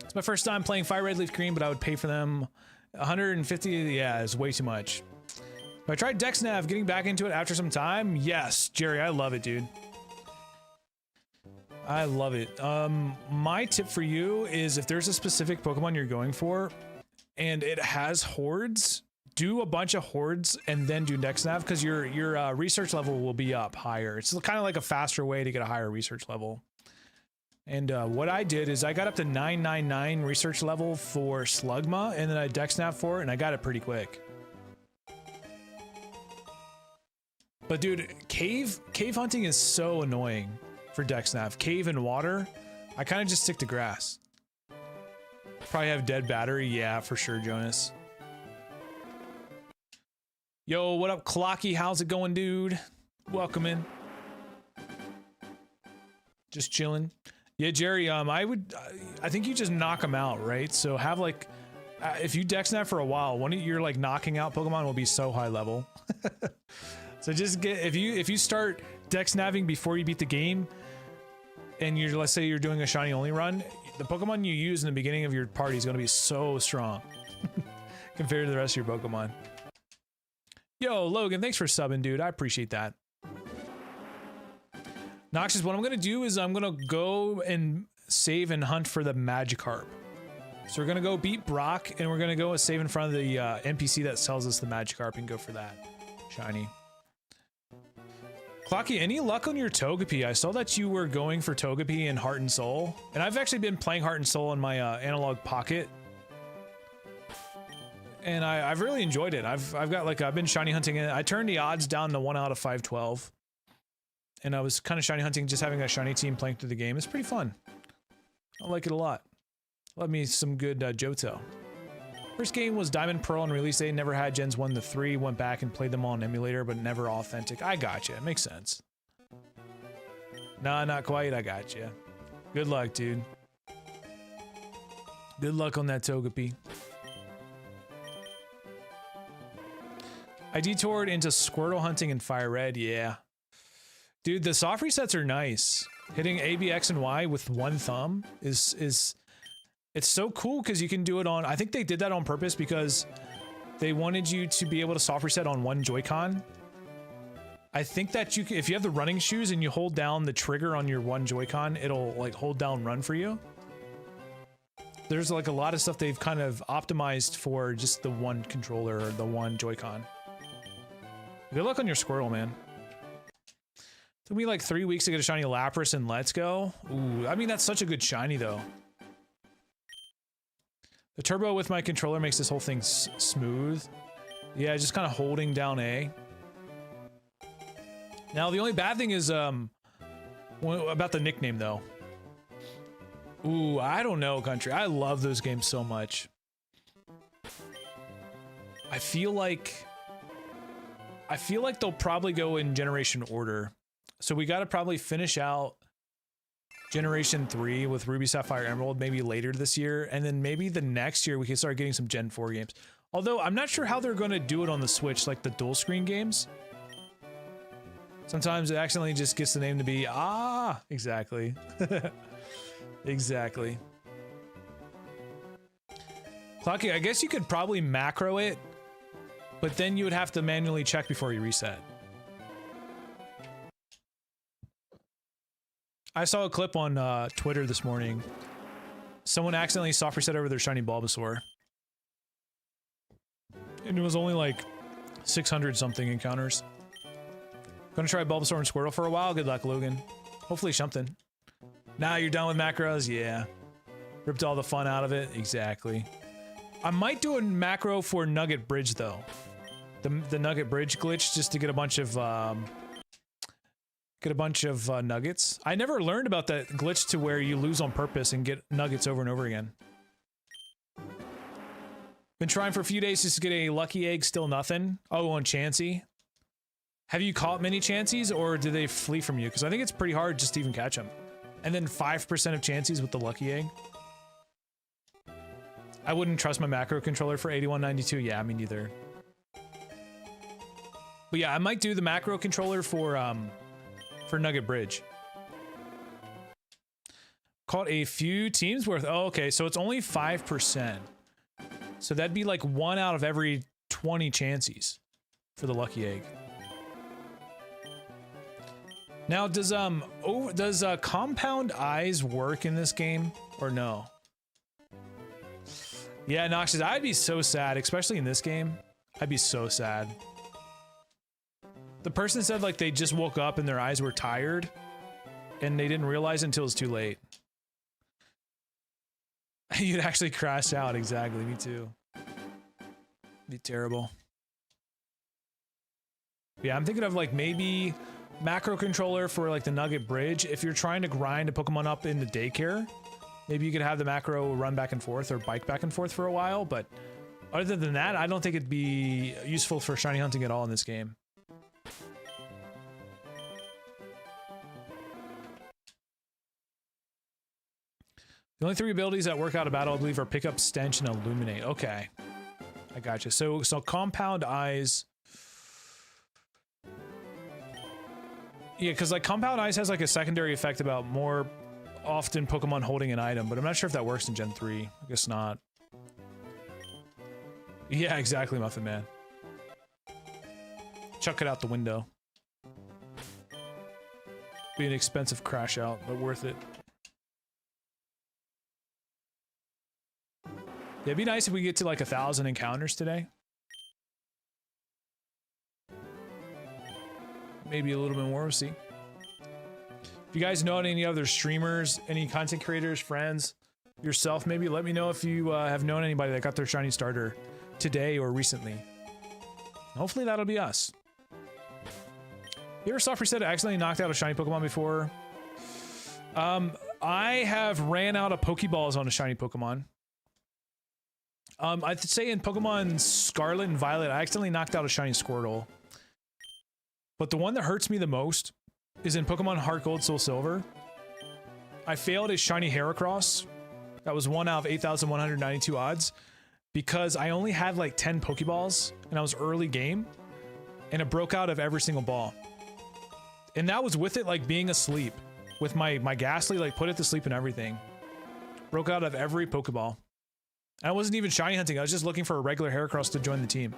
[SPEAKER 1] It's my first time playing FireRed Leaf Green, but I would pay for them 150. Yeah, is way too much. But I tried DexNav, getting back into it after some time. Yes, Jerry, I love it, dude. I love it. My tip for you is if there's a specific Pokemon you're going for and it has hordes, do a bunch of hordes and then do DexNav because your research level will be up higher. It's kind of like a faster way to get a higher research level. And what I did is I got up to 999 research level for Slugma and then I DexNav for it and I got it pretty quick. But dude, cave hunting is so annoying for DexNav. Cave and water, I kind of just stick to grass. Probably have dead battery. Yeah, for sure, Jonas. Yo, what up, Clocky? How's it going, dude? Welcome in. Just chilling. Yeah, Jerry, I think you just knock them out, right? So have like, if you DexNav for a while, one of your like knocking out Pokemon will be so high level. So just get, if you start DexNaving before you beat the game, and you're, let's say you're doing a shiny only run, the Pokemon you use in the beginning of your party is going to be so strong compared to the rest of your Pokemon. Yo, Logan, thanks for subbing, dude. I appreciate that. Noxious, what I'm going to do is I'm going to go and save and hunt for the Magikarp. So we're going to go beat Brock, and we're going to go save in front of the NPC that sells us the Magikarp and go for that shiny. Clocky, any luck on your Togepi? I saw that you were going for Togepi in Heart and Soul, and I've actually been playing Heart and Soul in my analog pocket, and I've really enjoyed it. I've been shiny hunting it. I turned the odds down to 1 out of 512, and I was kind of shiny hunting, just having a shiny team playing through the game. It's pretty fun. I like it a lot. Love me some good Johto. First game was Diamond Pearl on release day. Never had Gens 1 to 3. Went back and played them on emulator, but never authentic. I gotcha. It makes sense. Nah, not quite. I gotcha. Good luck, dude. Good luck on that Togepi. I detoured into Squirtle hunting and FireRed. Yeah. Dude, the soft resets are nice. Hitting A, B, X, and Y with one thumb is it's so cool because you can do it on, I think they did that on purpose because they wanted you to be able to soft reset on one Joy-Con. I think that if you have the running shoes and you hold down the trigger on your one Joy-Con, it'll like hold down run for you. There's like a lot of stuff they've kind of optimized for just the one controller or the one Joy-Con. Good luck on your Squirtle, man. Took me like 3 weeks to get a shiny Lapras and Let's Go. Ooh, I mean, that's such a good shiny though. The turbo with my controller makes this whole thing smooth. Yeah, just kind of holding down A. Now, the only bad thing is, one About the nickname, though. Ooh, I don't know, Country. I love those games so much. I feel like they'll probably go in generation order. So we got to probably finish out Generation 3 with Ruby, Sapphire, Emerald maybe later this year, and then maybe the next year we can start getting some Gen 4 games. Although I'm not sure how they're going to do it on the Switch, like the dual screen games. Sometimes it accidentally just gets the name to be, exactly. Exactly. Clocky, I guess you could probably macro it, but then you would have to manually check before you reset. I saw a clip on Twitter this morning. Someone accidentally soft reset over their shiny Bulbasaur. And it was only like 600 something encounters. Gonna try Bulbasaur and Squirtle for a while. Good luck, Logan. Hopefully something. Now you're done with macros? Yeah. Ripped all the fun out of it? Exactly. I might do a macro for Nugget Bridge, though. The Nugget Bridge glitch, just to get a bunch of, nuggets. I never learned about that glitch to where you lose on purpose and get nuggets over and over again. Been trying for a few days just to get a lucky egg, still nothing. Oh, on Chansey. Have you caught many Chanseys, or do they flee from you? Because I think it's pretty hard just to even catch them. And then 5% of Chanseys with the lucky egg. I wouldn't trust my macro controller for 8192. Yeah, me neither. But yeah, I might do the macro controller for Nugget Bridge. Caught a few teams worth. Oh, okay, so it's only 5%. So that'd be like 1 out of every 20 Chanseys for the lucky egg. Now, does compound eyes work in this game or no? Yeah, Noxious, I'd be so sad, especially in this game. I'd be so sad. The person said like they just woke up and their eyes were tired and they didn't realize until it's too late. You'd actually crash out, exactly, me too. Be terrible. Yeah, I'm thinking of like maybe macro controller for like the Nugget Bridge. If you're trying to grind a Pokemon up into daycare, maybe you could have the macro run back and forth or bike back and forth for a while, but other than that, I don't think it'd be useful for shiny hunting at all in this game. The only 3 abilities that work out of battle, I believe, are Pick Up, Stench, and Illuminate. Okay. I gotcha. So Compound Eyes... Yeah, because like Compound Eyes has like a secondary effect about more often Pokemon holding an item, but I'm not sure if that works in Gen 3. I guess not. Yeah, exactly, Muffin Man. Chuck it out the window. Be an expensive crash out, but worth it. Yeah, it'd be nice if we get to like 1,000 encounters today. Maybe a little bit more, we'll see. If you guys know any other streamers, any content creators, friends, yourself, maybe let me know if you have known anybody that got their shiny starter today or recently. Hopefully that'll be us. You ever soft reset accidentally knocked out a shiny Pokemon before? I have ran out of Pokeballs on a shiny Pokemon. I'd say in Pokemon Scarlet and Violet, I accidentally knocked out a shiny Squirtle. But the one that hurts me the most is in Pokemon Heart Gold, Soul Silver. I failed a shiny Heracross. That was 1 out of 8,192 odds because I only had like 10 Pokeballs and I was early game and it broke out of every single ball. And that was with it like being asleep with my Ghastly, like put it to sleep and everything. Broke out of every Pokeball. And I wasn't even shiny hunting. I was just looking for a regular Heracross to join the team.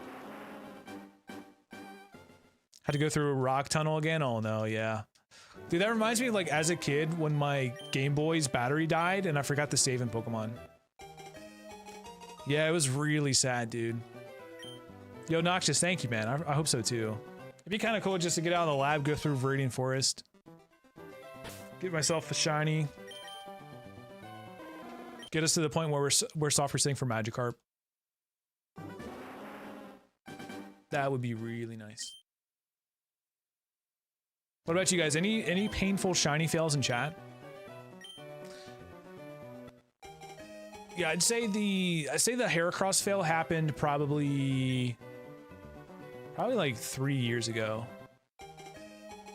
[SPEAKER 1] Had to go through a rock tunnel again? Oh no, yeah. Dude, that reminds me of like as a kid when my Game Boy's battery died and I forgot to save in Pokemon. Yeah, it was really sad, dude. Yo, Noxious, thank you, man. I hope so too. It'd be kind of cool just to get out of the lab, go through Viridian Forest. Get myself a shiny. Get us to the point where we're soft resetting for Magikarp. That would be really nice. What about you guys? Any painful shiny fails in chat? Yeah, I'd say the Heracross fail happened probably like 3 years ago.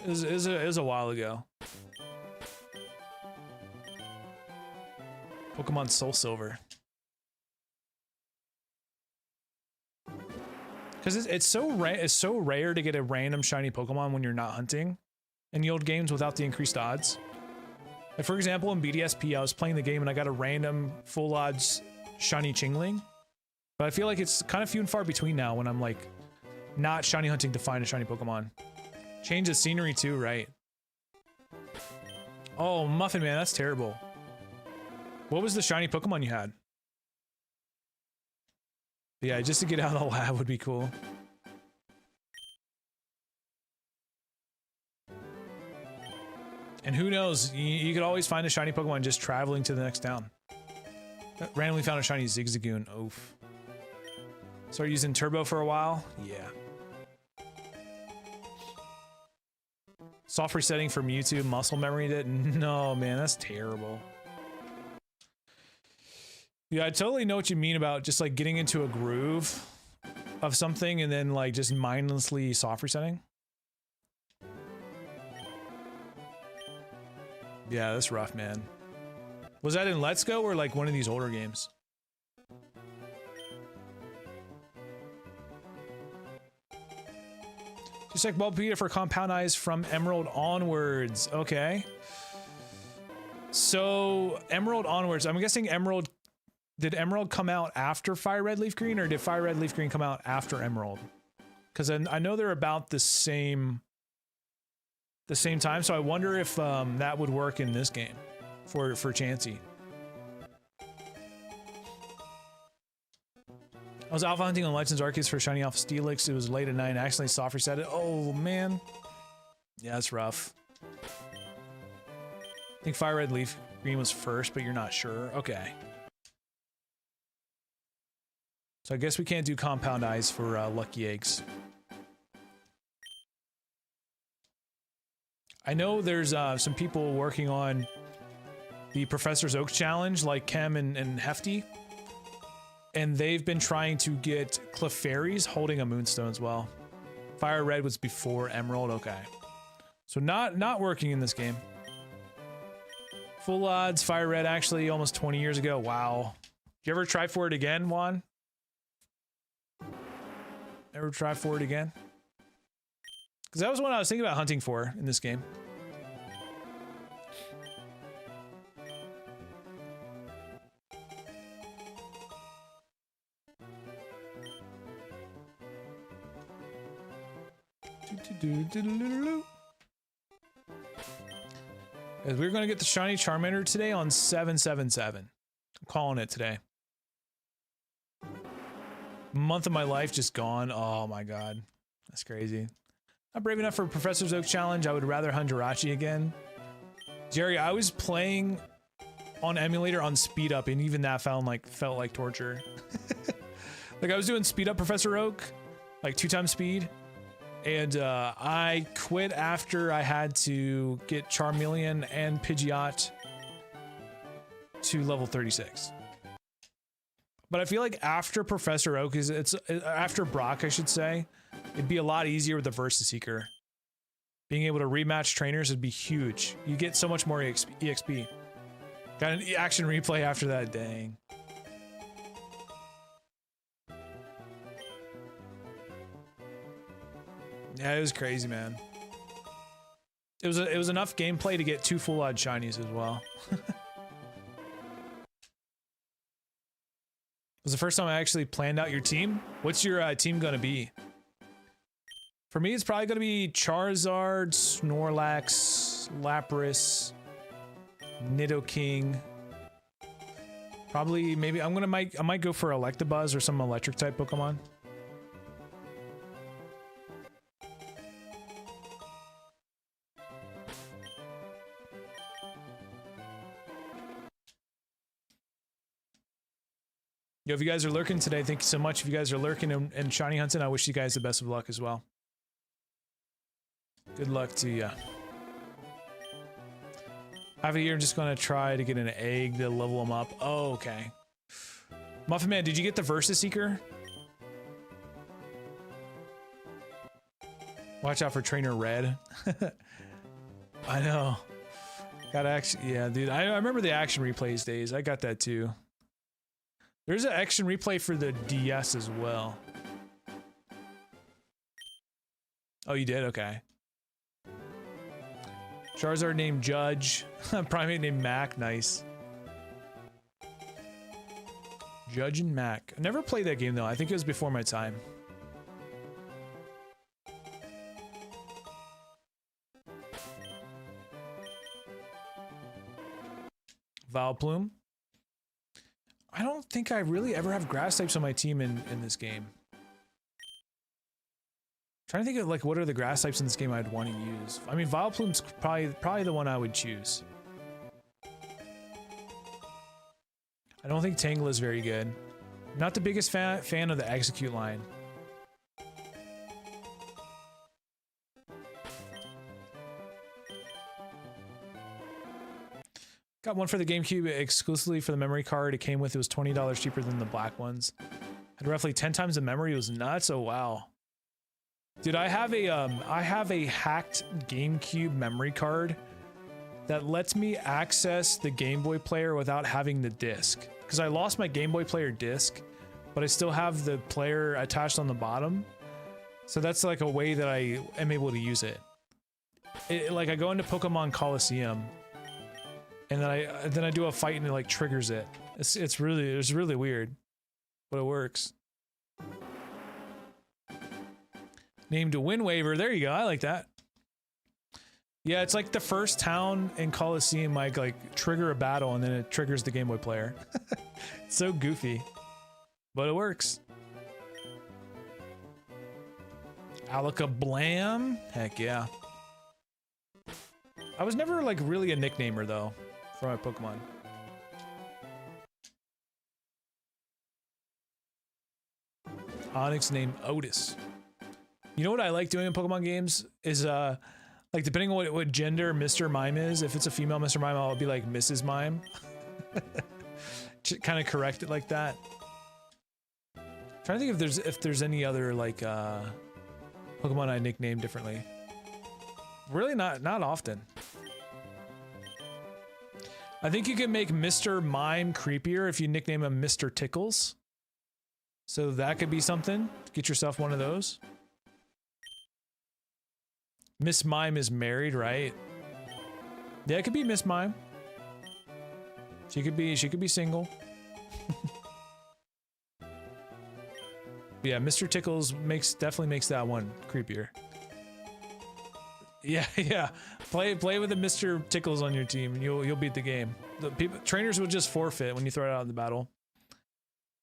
[SPEAKER 1] It was a while ago. Pokemon Soul Silver. Because it's so rare to get a random shiny Pokemon when you're not hunting in the old games without the increased odds. Like for example, in BDSP, I was playing the game and I got a random full odds shiny Chingling. But I feel like it's kind of few and far between now when I'm like not shiny hunting to find a shiny Pokemon. Change the scenery too, right? Oh, Muffin Man, that's terrible. What was the shiny Pokemon you had? Yeah, just to get out of the lab would be cool. And who knows, you could always find a shiny Pokemon just traveling to the next town. Randomly found a shiny Zigzagoon. Oof. Start using Turbo for a while? Yeah. Soft resetting for Mewtwo, muscle memory did? No, man, that's terrible. Yeah, I totally know what you mean about just like getting into a groove of something and then like just mindlessly soft resetting. Yeah, that's rough, man. Was that in Let's Go or like one of these older games? Just like Bulbapedia for Compound Eyes from Emerald onwards. Okay. So, Emerald onwards. I'm guessing Emerald... Did Emerald come out after Fire Red Leaf Green, or did Fire Red Leaf Green come out after Emerald? Because I know they're about the same time, so I wonder if that would work in this game for Chansey. I was alpha hunting on Legends Arceus for shiny Alpha Steelix. It was late at night and accidentally soft reset it. Oh, man. Yeah, that's rough. I think Fire Red Leaf Green was first, but you're not sure. Okay. So I guess we can't do Compound Eyes for Lucky Eggs. I know there's some people working on the Professor's Oak Challenge, like Kem and Hefty. And they've been trying to get Clefairies holding a Moonstone as well. Fire Red was before Emerald, okay. So not working in this game. Full odds, Fire Red actually almost 20 years ago. Wow. Did you ever try for it again, Juan? Ever try for it again? Because that was what I was thinking about hunting for in this game. As we're going to get the shiny Charmander today on 777. I'm calling it today. Month of my life just gone. Oh my god. That's crazy. Not brave enough for Professor's Oak Challenge. I would rather hunt Jirachi again. Jerry, I was playing on emulator on speed up, and even that felt like torture. Like I was doing speed up Professor Oak, like 2x speed. And I quit after I had to get Charmeleon and Pidgeot to level 36. But I feel like after Professor Oak, after Brock, I should say, it'd be a lot easier with the Versus Seeker. Being able to rematch trainers would be huge. You get so much more EXP. Got an action replay after that, dang. Yeah, it was crazy, man. It was enough gameplay to get 2 full odd shinies as well. It was the first time I actually planned out your team. What's your team gonna be? For me, it's probably gonna be Charizard, Snorlax, Lapras, Nidoking. Probably, maybe I might go for Electabuzz or some electric type Pokemon. Yo, if you guys are lurking today, thank you so much. If you guys are lurking and shiny hunting, I wish you guys the best of luck as well. Good luck to you. Half a year, I'm just gonna try to get an egg to level them up. Oh, okay. Muffin Man, did you get the Versus Seeker? Watch out for Trainer Red. I know. Got action. Yeah, dude. I remember the action replays days. I got that too. There's an action replay for the DS as well. Oh, you did? Okay. Charizard named Judge. Primate named Mac. Nice. Judge and Mac. I never played that game though. I think it was before my time. Vileplume. I don't think I really ever have grass types on my team in this game. Trying to think of like what are the grass types in this game I'd want to use. I mean, Vileplume's probably the one I would choose. I don't think Tangle is very good. Not the biggest fan of the Execute line. Got one for the GameCube exclusively for the memory card it came with. It was $20 cheaper than the black ones. Had roughly 10 times the memory. It was nuts. Oh wow. Dude, I have a hacked GameCube memory card that lets me access the Game Boy player without having the disc. Because I lost my Game Boy player disc, but I still have the player attached on the bottom. So that's like a way that I am able to use it. Like I go into Pokemon Coliseum, and then I do a fight and it like triggers it. It's really weird, but it works. Named Wind Waver. There you go. I like that. Yeah, it's like the first town in Coliseum like trigger a battle and then it triggers the Game Boy player. It's so goofy, but it works. Alakablam. Heck yeah. I was never like really a nicknamer though for my Pokemon. Onyx named Otis. You know what I like doing in Pokemon games is like depending on what gender Mr. Mime is, if it's a female Mr. Mime, I'll be like Mrs. Mime. Kind of correct it like that. Trying to think if there's any other like Pokemon I nickname differently. Really not often. I think you can make Mr. Mime creepier if you nickname him Mr. Tickles. So that could be something. Get yourself one of those. Miss Mime is married, right? Yeah, it could be Miss Mime. She could be single. Yeah, Mr. Tickles definitely makes that one creepier. Yeah, yeah. Play with a Mr. Tickles on your team, and you'll beat the game. Trainers will just forfeit when you throw it out in the battle.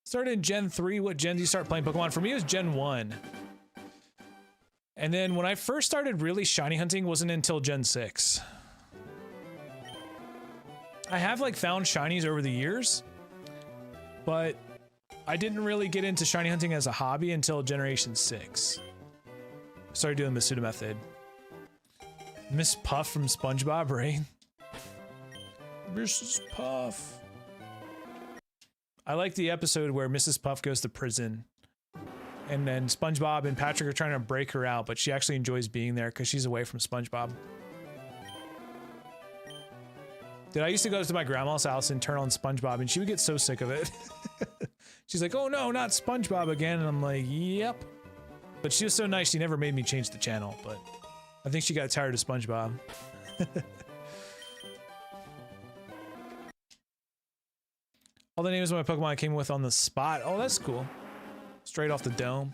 [SPEAKER 1] Started in Gen 3. What gen do you start playing Pokemon? For me, it was Gen 1. And then when I first started really shiny hunting wasn't until Gen 6. I have like found shinies over the years, but I didn't really get into shiny hunting as a hobby until Generation 6. Started doing the pseudo method. Miss Puff from SpongeBob, right? Mrs. Puff. I like the episode where Mrs. Puff goes to prison. And then SpongeBob and Patrick are trying to break her out, but she actually enjoys being there because she's away from SpongeBob. Dude, I used to go to my grandma's house and turn on SpongeBob, and she would get so sick of it. She's like, oh no, not SpongeBob again. And I'm like, yep. But she was so nice, she never made me change the channel, but I think she got tired of SpongeBob. All the names of my Pokemon I came with on the spot. Oh, that's cool. Straight off the dome.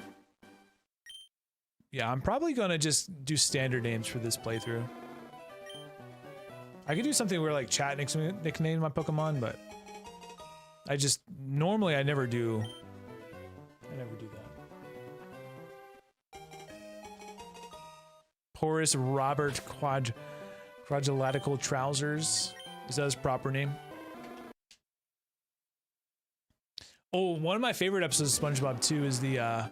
[SPEAKER 1] Yeah, I'm probably gonna just do standard names for this playthrough. I could do something where like chat nickname my Pokemon, but I just normally I never do that. Porous Robert Quadrilatical Trousers. Is that his proper name? Oh, one of my favorite episodes of SpongeBob too is the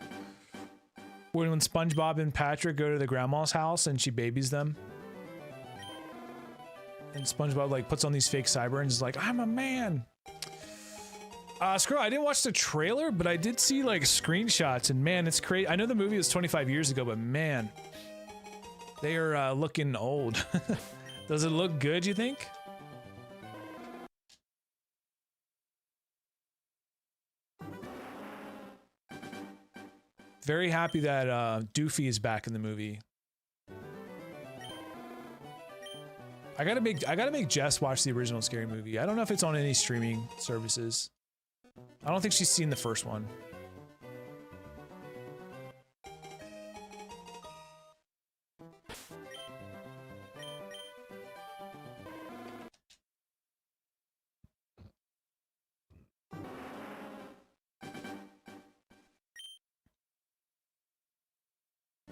[SPEAKER 1] when SpongeBob and Patrick go to the grandma's house and she babies them. And SpongeBob like puts on these fake sideburns, is like, I'm a man. Screw, I didn't watch the trailer, but I did see like screenshots, and man, it's crazy. I know the movie was 25 years ago, but man, they are looking old. Does it look good, you think? Very happy that Doofy is back in the movie. I gotta make Jess watch the original Scary Movie. I don't know if it's on any streaming services. I don't think she's seen the first one.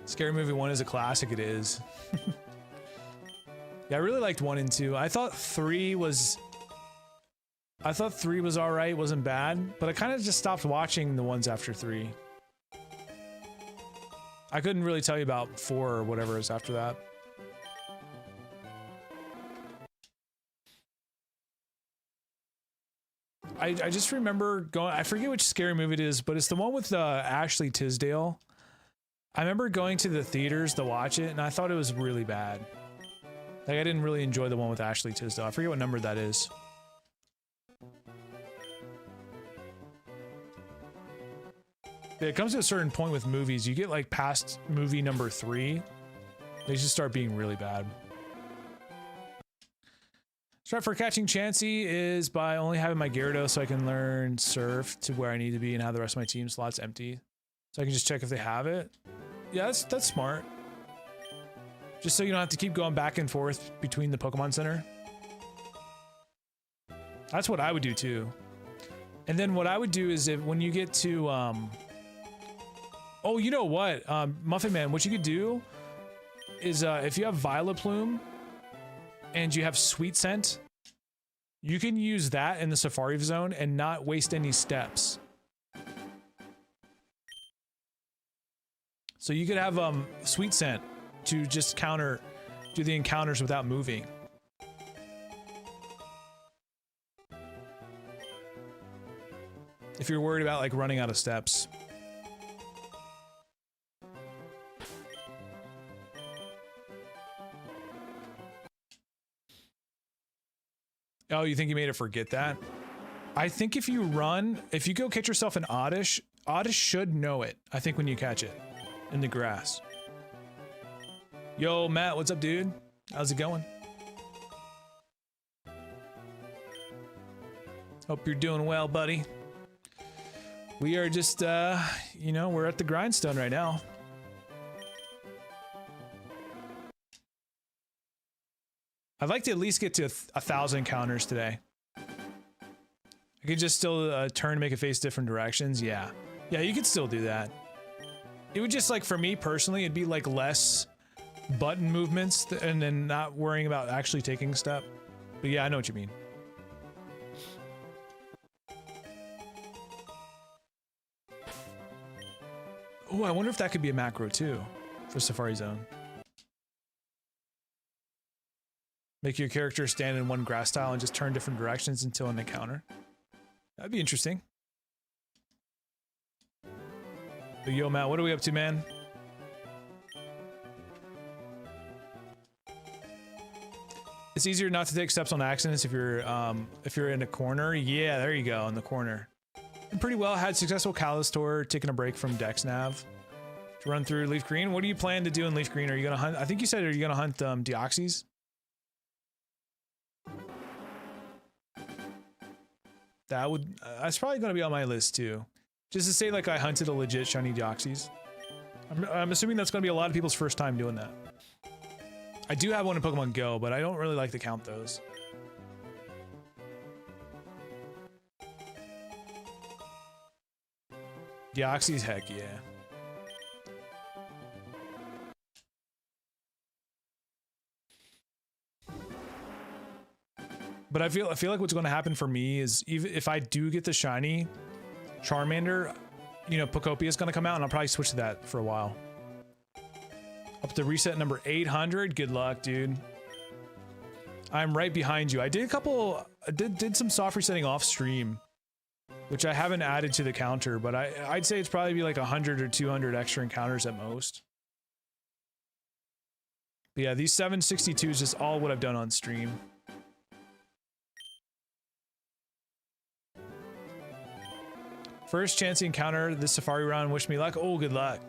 [SPEAKER 1] Scary Movie 1 is a classic, it is. Yeah, I really liked 1 and 2. I thought 3 was alright, wasn't bad, but I kind of just stopped watching the ones after 3. I couldn't really tell you about 4 or whatever is after that. I just remember going, I forget which Scary Movie it is, but it's the one with Ashley Tisdale. I remember going to the theaters to watch it, and I thought it was really bad. Like, I didn't really enjoy the one with Ashley Tisdale. I forget what number that is. It comes to a certain point with movies, you get like past movie number 3, they just start being really bad. Strat for catching Chansey is by only having my Gyarados so I can learn Surf to where I need to be and have the rest of my team slots empty. So I can just check if they have it. Yeah, that's smart. Just so you don't have to keep going back and forth between the Pokemon Center. That's what I would do too. And then what I would do is when you get to, oh, you know what, Muffin Man, what you could do is if you have Violet Plume and you have Sweet Scent, you can use that in the Safari Zone and not waste any steps. So you could have Sweet Scent to just do the encounters without moving. If you're worried about like running out of steps. Oh, you think you made it forget that? I think if you go catch yourself an Oddish, Oddish should know it, I think, when you catch it in the grass. Yo, Matt, what's up, dude? How's it going? Hope you're doing well, buddy. We are just, you know, we're at the grindstone right now. I'd like to at least get to 1,000 encounters today. I could just still turn, make it face different directions. Yeah. Yeah, you could still do that. It would just, like, for me personally, it'd be like less button movements and then not worrying about actually taking a step. But yeah, I know what you mean. Oh, I wonder if that could be a macro too for Safari Zone. Make your character stand in one grass tile and just turn different directions until an encounter. That'd be interesting. But yo, Matt, what are we up to, man? It's easier not to take steps on accidents if you're in a corner. Yeah, there you go, in the corner. And pretty well. Had successful Calistor, taking a break from Dexnav to run through Leaf Green. What do you plan to do in Leaf Green? Are you gonna hunt? I think you said, are you gonna hunt Deoxys? That's probably gonna be on my list too. Just to say, like, I hunted a legit shiny Deoxys. I'm assuming that's gonna be a lot of people's first time doing that. I do have one in Pokemon Go, but I don't really like to count those. Deoxys, heck yeah. But I feel like what's going to happen for me is, even if I do get the shiny Charmander, you know, Pokopia is going to come out, and I'll probably switch to that for a while. Up to reset number 800. Good luck, dude. I'm right behind you. I did a couple, did some soft resetting off stream, which I haven't added to the counter, but I'd say it's probably be like 100 or 200 extra encounters at most. But yeah, these 762 is just all what I've done on stream. First chance to encounter this safari run. Wish me luck. Oh, good luck.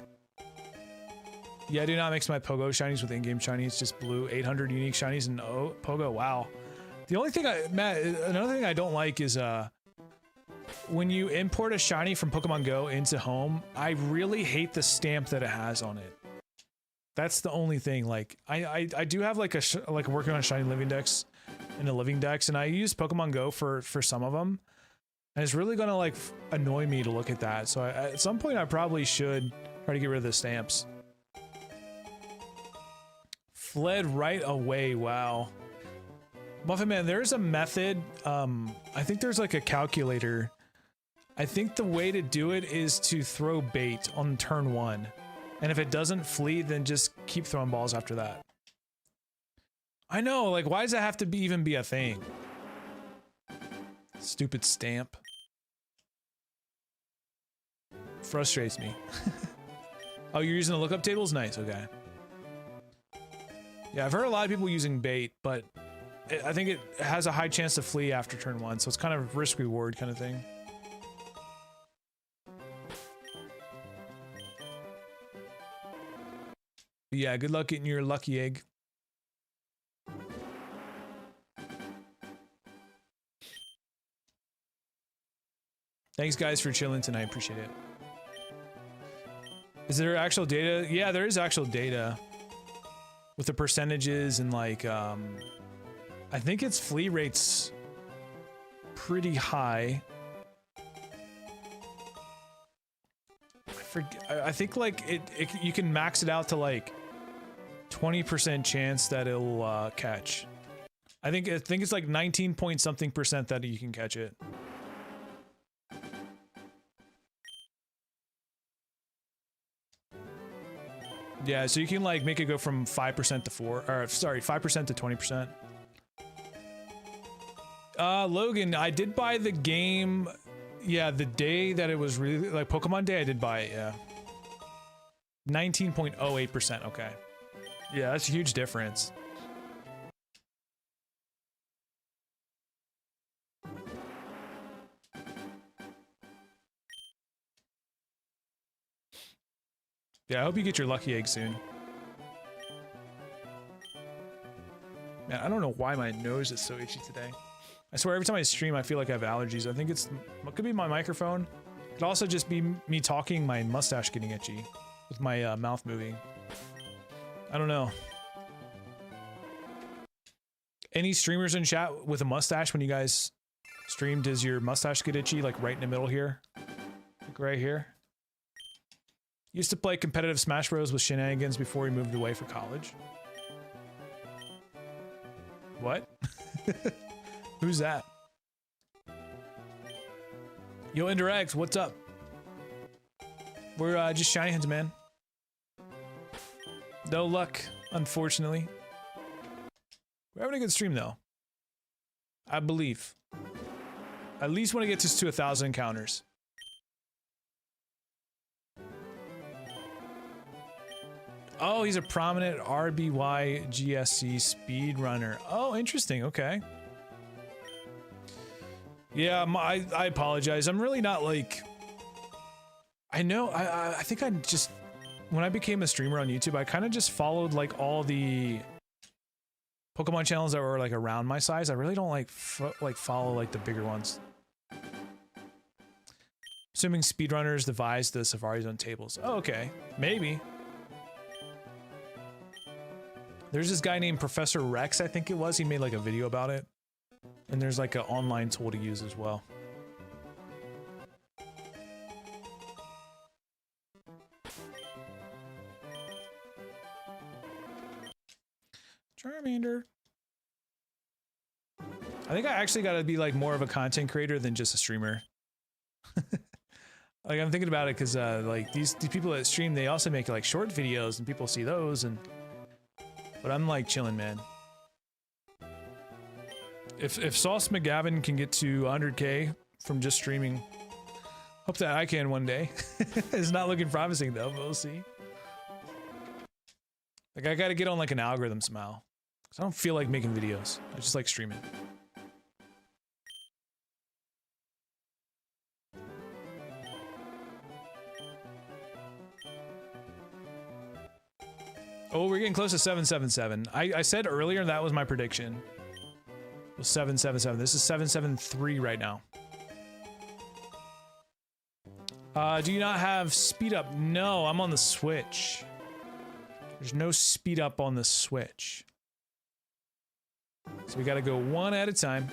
[SPEAKER 1] Yeah, I do not mix my Pogo shinies with in-game shinies. Just blue. 800 unique shinies and Pogo. Wow. The only thing another thing I don't like is when you import a shiny from Pokemon Go into home, I really hate the stamp that it has on it. That's the only thing. Like I do have like working on a shiny living dex in a living dex, and I use Pokemon Go for some of them. And it's really gonna like annoy me to look at that. So at some point I probably should try to get rid of the stamps. Fled right away. Wow. Muffin Man, there's a method. I think there's like a calculator. I think the way to do it is to throw bait on turn 1. And if it doesn't flee, then just keep throwing balls after that. I know, like, why does that have to even be a thing? Stupid stamp. Frustrates me. Oh, you're using the lookup tables? Nice, okay. Yeah, I've heard a lot of people using bait, but I think it has a high chance to flee after turn 1, so it's kind of risk-reward kind of thing. But yeah, good luck getting your lucky egg. Thanks, guys, for chilling tonight. Appreciate it. Is there actual data? Yeah, there is actual data with the percentages and like, I think its flee rate's pretty high. I think like you can max it out to like 20% chance that it'll catch. I think it's like 19 point something percent that you can catch it. Yeah, so you can like make it go from 5% to 5% to 20%. Logan, I did buy the game. Yeah, the day that it was really like Pokemon Day, I did buy it. Yeah, 19.08%. Okay, yeah, that's a huge difference. Yeah, I hope you get your lucky egg soon. Man, I don't know why my nose is so itchy today. I swear every time I stream, I feel like I have allergies. I think it could be my microphone. It could also just be me talking, my mustache getting itchy with my mouth moving. I don't know. Any streamers in chat with a mustache when you guys stream? Does your mustache get itchy like right in the middle here? Like right here? Used to play competitive Smash Bros with shenanigans before he moved away for college. What? Who's that? Yo, Indirect, what's up? We're just shiny hands, man. No luck, unfortunately. We're having a good stream, though. I believe. At least when it gets us to 1,000 encounters. Oh, he's a prominent RBY GSC speedrunner. Oh, interesting. Okay. Yeah, I apologize. I'm really not like... I know, I think I just... When I became a streamer on YouTube, I kind of just followed like all the Pokemon channels that were like around my size. I really don't like follow like the bigger ones. Assuming speedrunners devised the Safari Zone tables. Oh, okay. Maybe. There's this guy named Professor Rex, I think it was. He made like a video about it. And there's like an online tool to use as well. Charmander. I think I actually gotta be like more of a content creator than just a streamer. Like I'm thinking about it because like these people that stream, they also make like short videos and people see those and... But I'm like chilling, man. If Sauce McGavin can get to 100K from just streaming, hope that I can one day. It's not looking promising though, but we'll see. Like I gotta get on like an algorithm somehow. 'Cause I don't feel like making videos. I just like streaming. Oh, we're getting close to 777. I said earlier that was my prediction. It was 777. This is 773 right now. Do you not have speed up? No, I'm on the Switch. There's no speed up on the Switch. So we gotta go one at a time.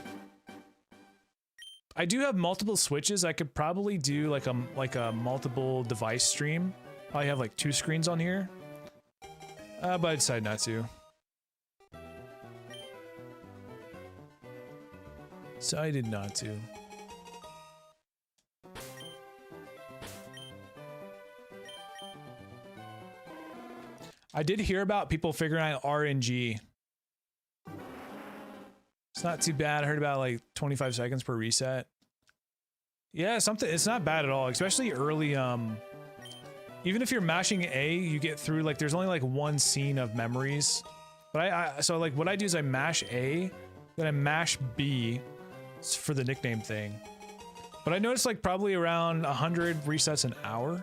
[SPEAKER 1] I do have multiple Switches. I could probably do like a multiple device stream. Probably have like 2 screens on here. But I decided not to. Decided not to. I did hear about people figuring out RNG. It's not too bad. I heard about like 25 seconds per reset. Yeah, something. It's not bad at all, especially early. Even if you're mashing A, you get through like there's only like 1 scene of memories. But so like what I do is I mash A, then I mash B for the nickname thing. But I noticed like probably around 100 resets an hour.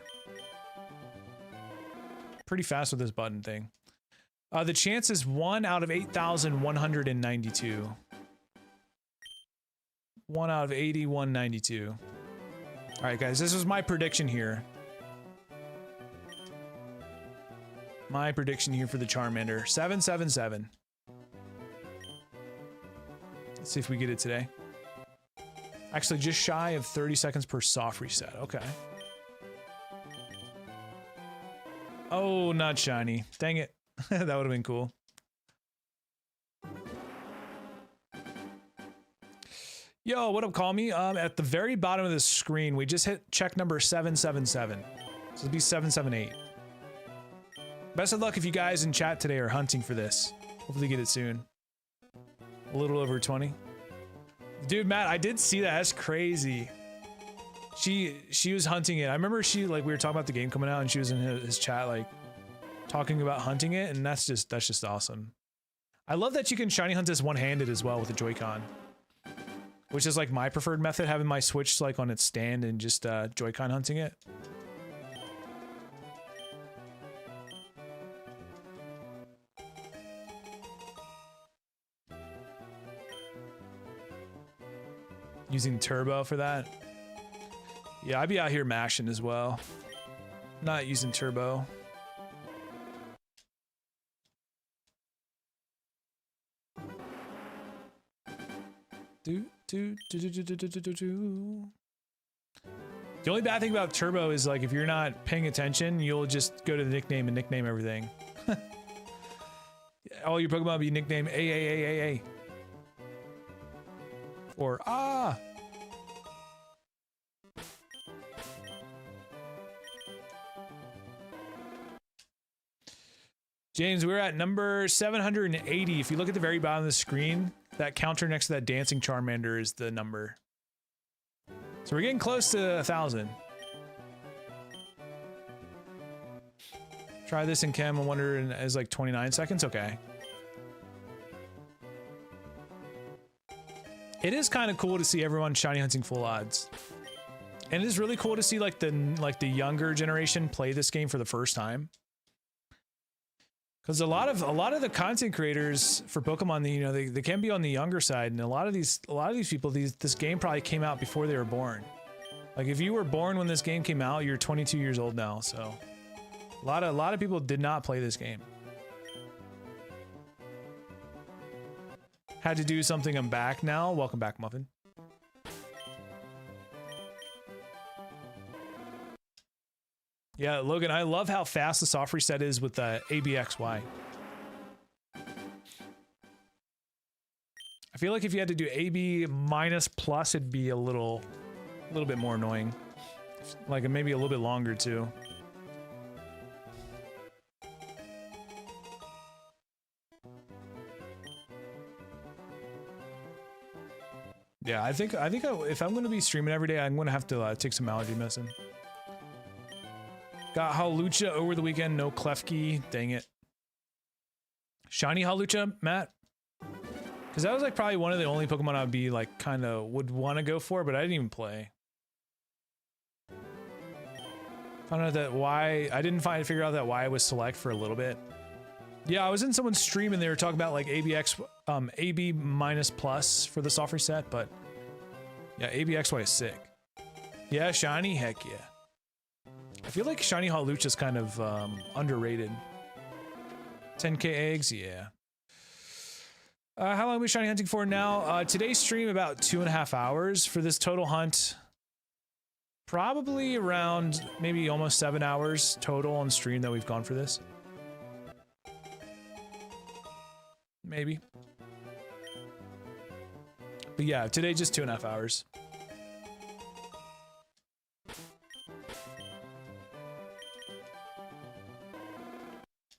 [SPEAKER 1] Pretty fast with this button thing. The chance is 1 out of 8,192. 1 out of 8192. All right, guys, this was my prediction here. My prediction here for the Charmander. 777. Let's see if we get it today. Actually, just shy of 30 seconds per soft reset. Okay. Oh, not shiny. Dang it. That would have been cool. Yo, what up, call me? At the very bottom of the screen, we just hit check number 777. So it'll be 778. Best of luck if you guys in chat today are hunting for this. Hopefully get it soon. A little over 20. Dude, Matt, I did see that. That's crazy. She was hunting it. I remember she, like, we were talking about the game coming out and she was in his chat, like, talking about hunting it, and that's just awesome. I love that you can shiny hunt this one-handed as well with the Joy-Con. Which is, like, my preferred method, having my Switch, like, on its stand and just, Joy-Con hunting it. Using turbo for that. Yeah, I'd be out here mashing as well. Not using turbo. The only bad thing about turbo is, like, if you're not paying attention, you'll just go to the nickname and nickname everything. All your Pokemon will be nicknamed A. Or ah. James, we're at number 780. If you look at the very bottom of the screen, that counter next to that dancing Charmander is the number. So we're getting close to 1,000. Try this in Chem. I wonder, is like 29 seconds. Okay. It is kind of cool to see everyone shiny hunting full odds, and it is really cool to see like the younger generation play this game for the first time. Because a lot of the content creators for Pokemon, you know, they can be on the younger side, and a lot of these people, this game probably came out before they were born. Like if you were born when this game came out, you're 22 years old now. So a lot of people did not play this game. Had to do something. I'm back now. Welcome back, Muffin. Yeah, Logan, I love how fast the soft reset is with the ABXY. I feel like if you had to do AB minus plus, it'd be a little bit more annoying. Like maybe a little bit longer too. Yeah, I think if I'm gonna be streaming every day, I'm gonna have to take some allergy medicine. Got Hawlucha over the weekend, no Klefki, dang it. Shiny Hawlucha, Matt? Because that was like probably one of the only Pokemon I'd be like kind of would want to go for, but I didn't even play. Found out that I didn't figure out that why was select for a little bit. Yeah, I was in someone's stream and they were talking about like AB minus plus for the soft reset, but yeah, ABXY is sick. Yeah, shiny, heck yeah. I feel like shiny Hawlucha is kind of underrated. 10k eggs, yeah. How long are we shiny hunting for now? Today's stream about 2.5 hours. For this total hunt, probably around maybe almost 7 hours total on stream that we've gone for this. Maybe. But yeah, today just 2.5 hours.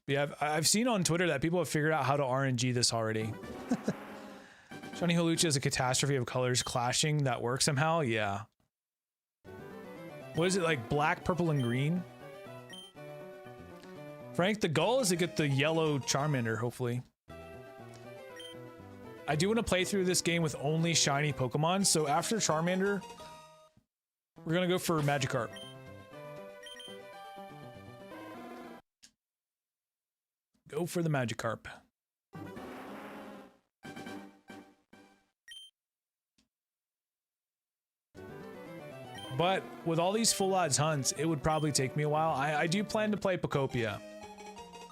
[SPEAKER 1] Yeah, I've seen on Twitter that people have figured out how to RNG this already. Shiny Hawlucha is a catastrophe of colors clashing that works somehow. Yeah. What is it, like black, purple, and green? Frank, the goal is to get the yellow Charmander, hopefully. I do want to play through this game with only shiny Pokemon, so after Charmander, we're gonna go for Magikarp. Go for the Magikarp. But with all these full odds hunts, it would probably take me a while. I do plan to play Pokopia.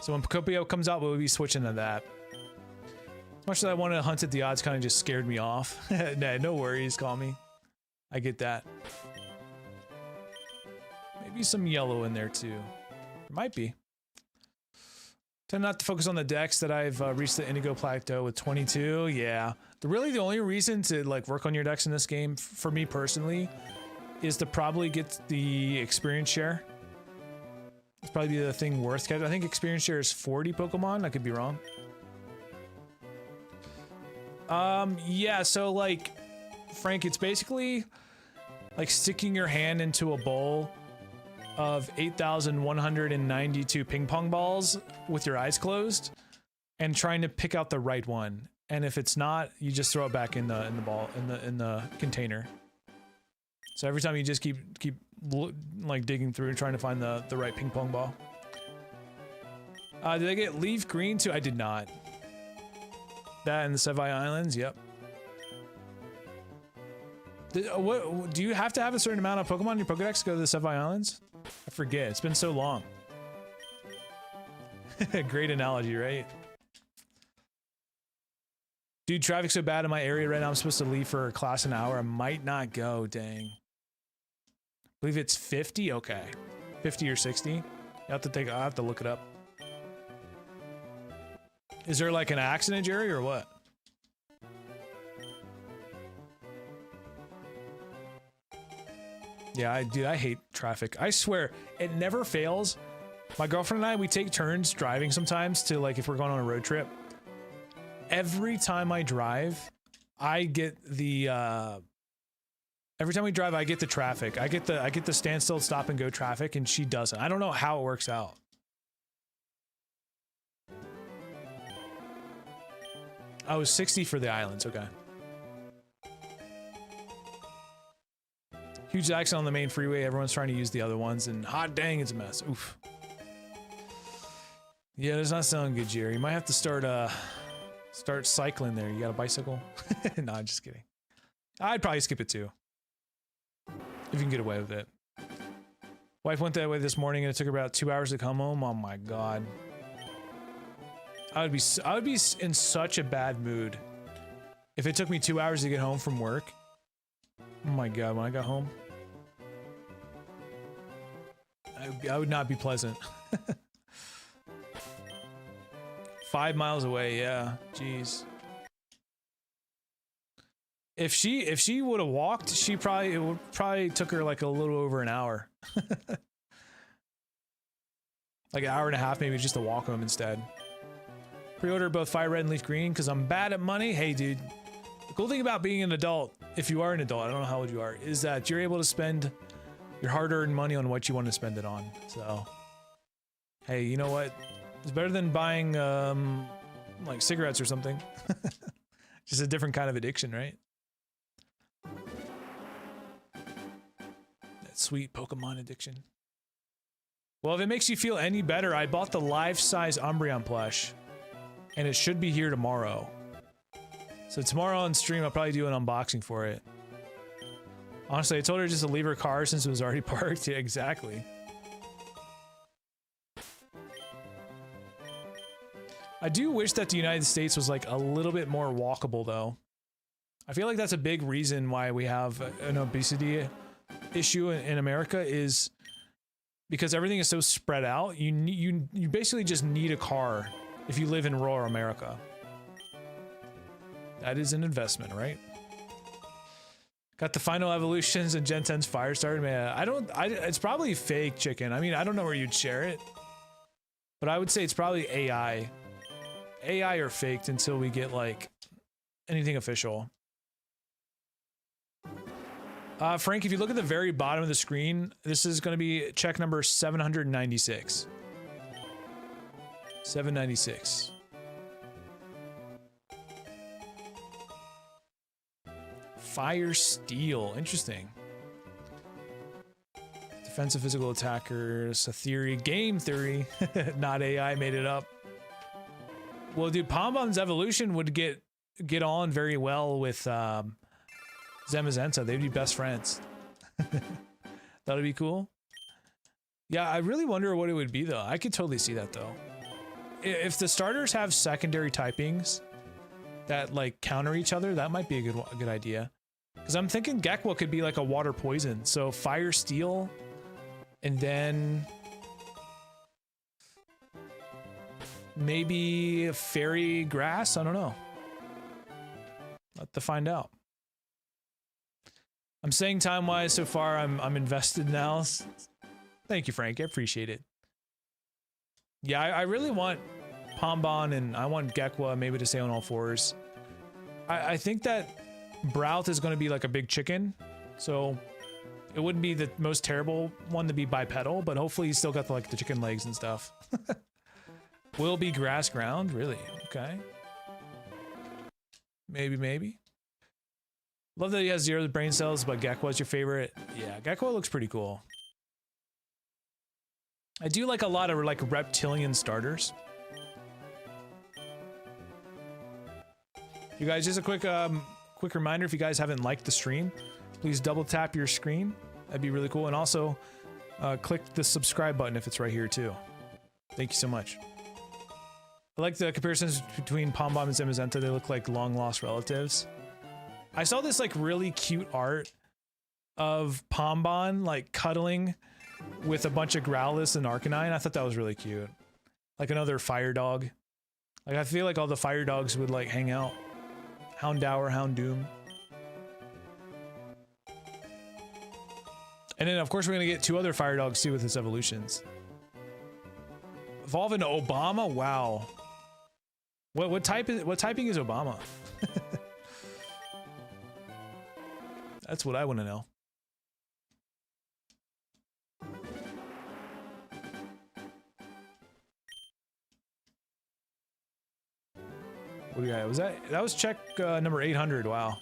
[SPEAKER 1] So when Pokopia comes out, we'll be switching to that. As much as I wanted to hunt at the odds, kind of just scared me off. Nah, no worries, call me. I get that. Maybe some yellow in there too. There might be. Tend not to focus on the decks that I've reached the Indigo Plateau with 22. Yeah. Really the only reason to like work on your decks in this game, for me personally, is to probably get the experience share. It's probably the thing worth catching. I think experience share is 40 Pokemon. I could be wrong. Yeah, so like, Frank, it's basically like sticking your hand into a bowl of 8,192 ping pong balls with your eyes closed and trying to pick out the right one. And if it's not, you just throw it back in the container. So every time you just keep like digging through and trying to find the right ping pong ball. Did I get leaf green too? I did not. That and the Sevii Islands, yep. What do you have to have a certain amount of Pokemon in your Pokedex to go to the Sevii Islands? I forget, it's been so long. Great analogy, right? Dude, traffic's so bad in my area right now, I'm supposed to leave for class in an hour. I might not go, dang. I believe it's 50? Okay. 50 or 60? I'll have to look it up. Is there like an accident, Jerry, or what? Yeah, dude, I hate traffic. I swear, it never fails. My girlfriend and I, we take turns driving sometimes to like if we're going on a road trip. Every time I drive, I get the every time we drive, I get the traffic. I get the standstill, stop and go traffic, and she doesn't. I don't know how it works out. I was 60 for the islands, okay. Huge accident on the main freeway. Everyone's trying to use the other ones, and hot dang, it's a mess. Oof. Yeah, it's not sounding good, Jerry. You might have to start cycling there. You got a bicycle? No, I'm just kidding. I'd probably skip it too. If you can get away with it. Wife went that way this morning and it took her about 2 hours to come home. Oh my god. I would be in such a bad mood if it took me 2 hours to get home from work. Oh my god, when I got home. I would not be pleasant. 5 miles away, yeah. Jeez. If she would have walked, it would probably took her like a little over an hour. Like an hour and a half, maybe just to walk home instead. Pre-order both FireRed and Leaf Green because I'm bad at money. Hey, dude, The cool thing about being an adult, if you are an adult, I don't know how old you are, is that you're able to spend your hard-earned money on what you want to spend it on. So, hey, you know what? It's better than buying, like cigarettes or something. Just a different kind of addiction, right? That sweet Pokemon addiction. Well, if it makes you feel any better, I bought the life-size Umbreon plush. And it should be here tomorrow. So tomorrow on stream, I'll probably do an unboxing for it. Honestly, I told her just to leave her car since it was already parked. Yeah, exactly. I do wish that the United States was like a little bit more walkable though. I feel like that's a big reason why we have an obesity issue in America is because everything is so spread out. You basically just need a car if you live in rural America. That is an investment, right? Got the final evolutions and Gen 10's Firestarter. Man, it's probably fake chicken. I mean, I don't know where you'd share it. But I would say it's probably AI. AI or faked until we get, like, anything official. Frank, if you look at the very bottom of the screen, this is going to be check number 796. 796. Fire Steel. Interesting. Defensive physical attackers. A theory. Game theory. Not AI. Made it up. Well, dude, Pombom's evolution would get on very well with Zamazenta. They'd be best friends. That'd be cool. Yeah, I really wonder what it would be, though. I could totally see that, though. If the starters have secondary typings that, like, counter each other, that might be a good idea. Because I'm thinking Gekwa could be like a water poison. So Fire Steel, and then maybe Fairy Grass? I don't know. I'll have to find out. I'm saying time-wise so far, I'm invested now. Thank you, Frank. I appreciate it. Yeah, I really want Pombon and I want Gekwa maybe to stay on all fours. I think that Brouth is going to be like a big chicken, so it wouldn't be the most terrible one to be bipedal, but hopefully he's still got the chicken legs and stuff. Will be grass ground? Really? Okay. Maybe. Love that he has 0 brain cells, but Gekwa's your favorite. Yeah, Gekwa looks pretty cool. I do like a lot of like reptilian starters. You guys, just a quick reminder, if you guys haven't liked the stream, please double tap your screen. That'd be really cool. And also, click the subscribe button if it's right here too. Thank you so much. I like the comparisons between Pombom and Zamazenta. They look like long-lost relatives. I saw this like really cute art of Pombon like cuddling with a bunch of Growlithe and Arcanine. I thought that was really cute. Like another fire dog. Like I feel like all the fire dogs would like hang out. Houndour, Houndoom. And then of course we're gonna get 2 other fire dogs too with its evolutions. Evolve into Obama? Wow. What typing is Obama? That's what I want to know. What do you got? That was check number 800. Wow.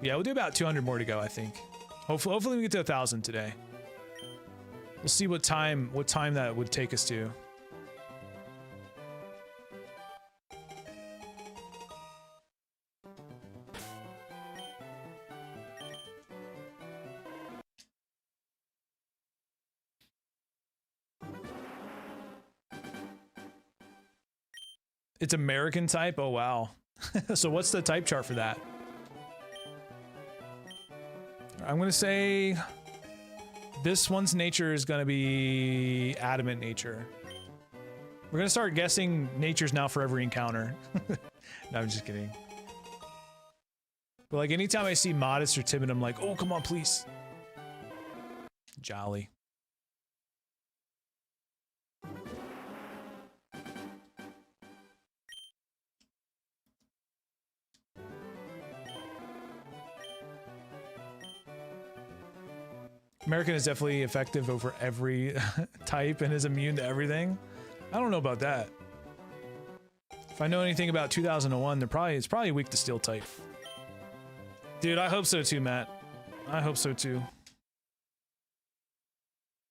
[SPEAKER 1] Yeah, we'll do about 200 more to go, I think. Hopefully we get to 1,000 today. We'll see what time that would take us to. It's American type? Oh, wow. So what's the type chart for that? I'm going to say this one's nature is going to be adamant nature. We're going to start guessing natures now for every encounter. No, I'm just kidding. But like anytime I see modest or timid, I'm like, oh, come on, please. Jolly. American is definitely effective over every type and is immune to everything. I don't know about that. If I know anything about 2001, it's probably weak to steel type. Dude, I hope so too, Matt. I hope so too.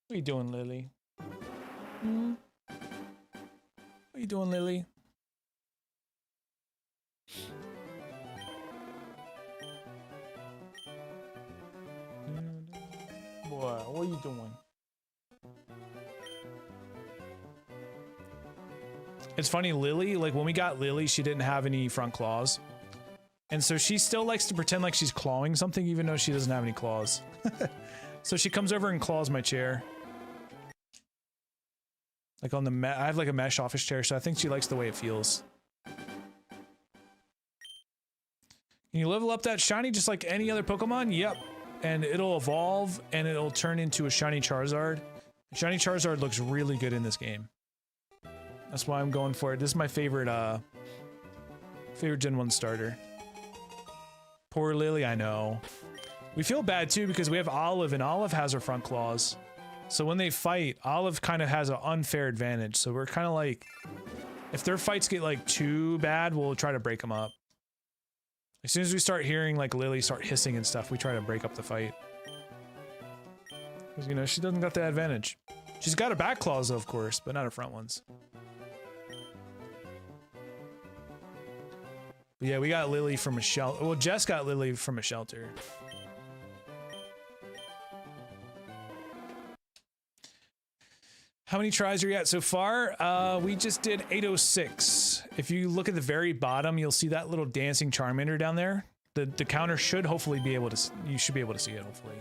[SPEAKER 1] What are you doing, Lily? Hmm? What are you doing, Lily? Boy, what are you doing? It's funny, Lily, like when we got Lily, she didn't have any front claws. And so she still likes to pretend like she's clawing something even though she doesn't have any claws. So she comes over and claws my chair. Like on the I have like a mesh office chair, so I think she likes the way it feels. Can you level up that shiny just like any other Pokemon? Yep. And it'll evolve and it'll turn into a shiny Charizard. Shiny Charizard looks really good in this game. That's why I'm going for it. This is my favorite Gen 1 starter. Poor Lily, I know. We feel bad too because we have Olive and Olive has her front claws. So when they fight, Olive kind of has an unfair advantage. So we're kind of like, if their fights get like too bad, we'll try to break them up. As soon as we start hearing like Lily start hissing and stuff, we try to break up the fight. Because, you know, she doesn't got the advantage. She's got her back claws, of course, but not her front ones. But yeah, we got Lily from a shelter. Well, Jess got Lily from a shelter. How many tries are you at so far? We just did 806. If you look at the very bottom, you'll see that little dancing Charmander down there. The counter should hopefully be able to, you should be able to see it, hopefully.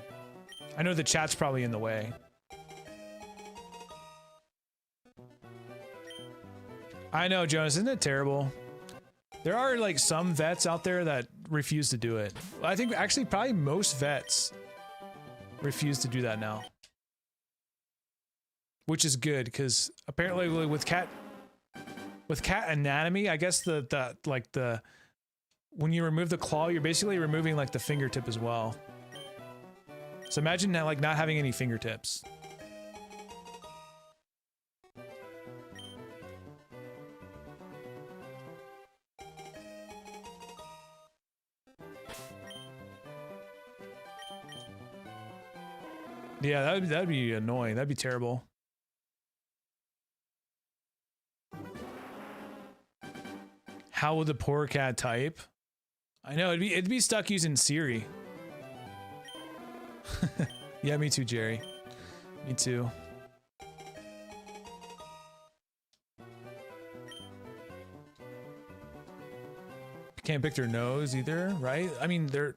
[SPEAKER 1] I know the chat's probably in the way. I know, Jonas, isn't it terrible? There are like some vets out there that refuse to do it. I think actually probably most vets refuse to do that now. Which is good, because apparently with cat anatomy, I guess when you remove the claw, you're basically removing like the fingertip as well. So imagine that, like not having any fingertips. Yeah, that'd be annoying. That'd be terrible. How would the poor cat type? I know, it'd be stuck using Siri. Yeah, me too, Jerry. Me too. Can't pick their nose either, right? I mean, they're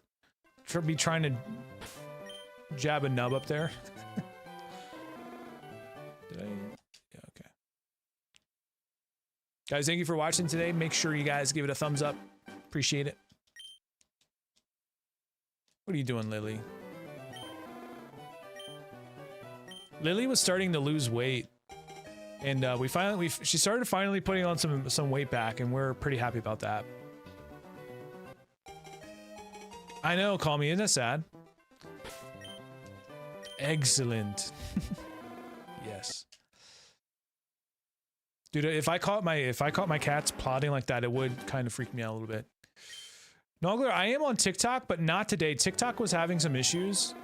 [SPEAKER 1] trying to jab a nub up there. Did I? Yeah, okay. Guys, thank you for watching today. Make sure you guys give it a thumbs up. Appreciate it. What are you doing, Lily? Lily was starting to lose weight, and she started finally putting on some weight back, and we're pretty happy about that. I know, call me, isn't that sad? Excellent. Yes. Dude, if I caught my cats plotting like that, it would kind of freak me out a little bit. Nogler, I am on TikTok, but not today. TikTok was having some issues.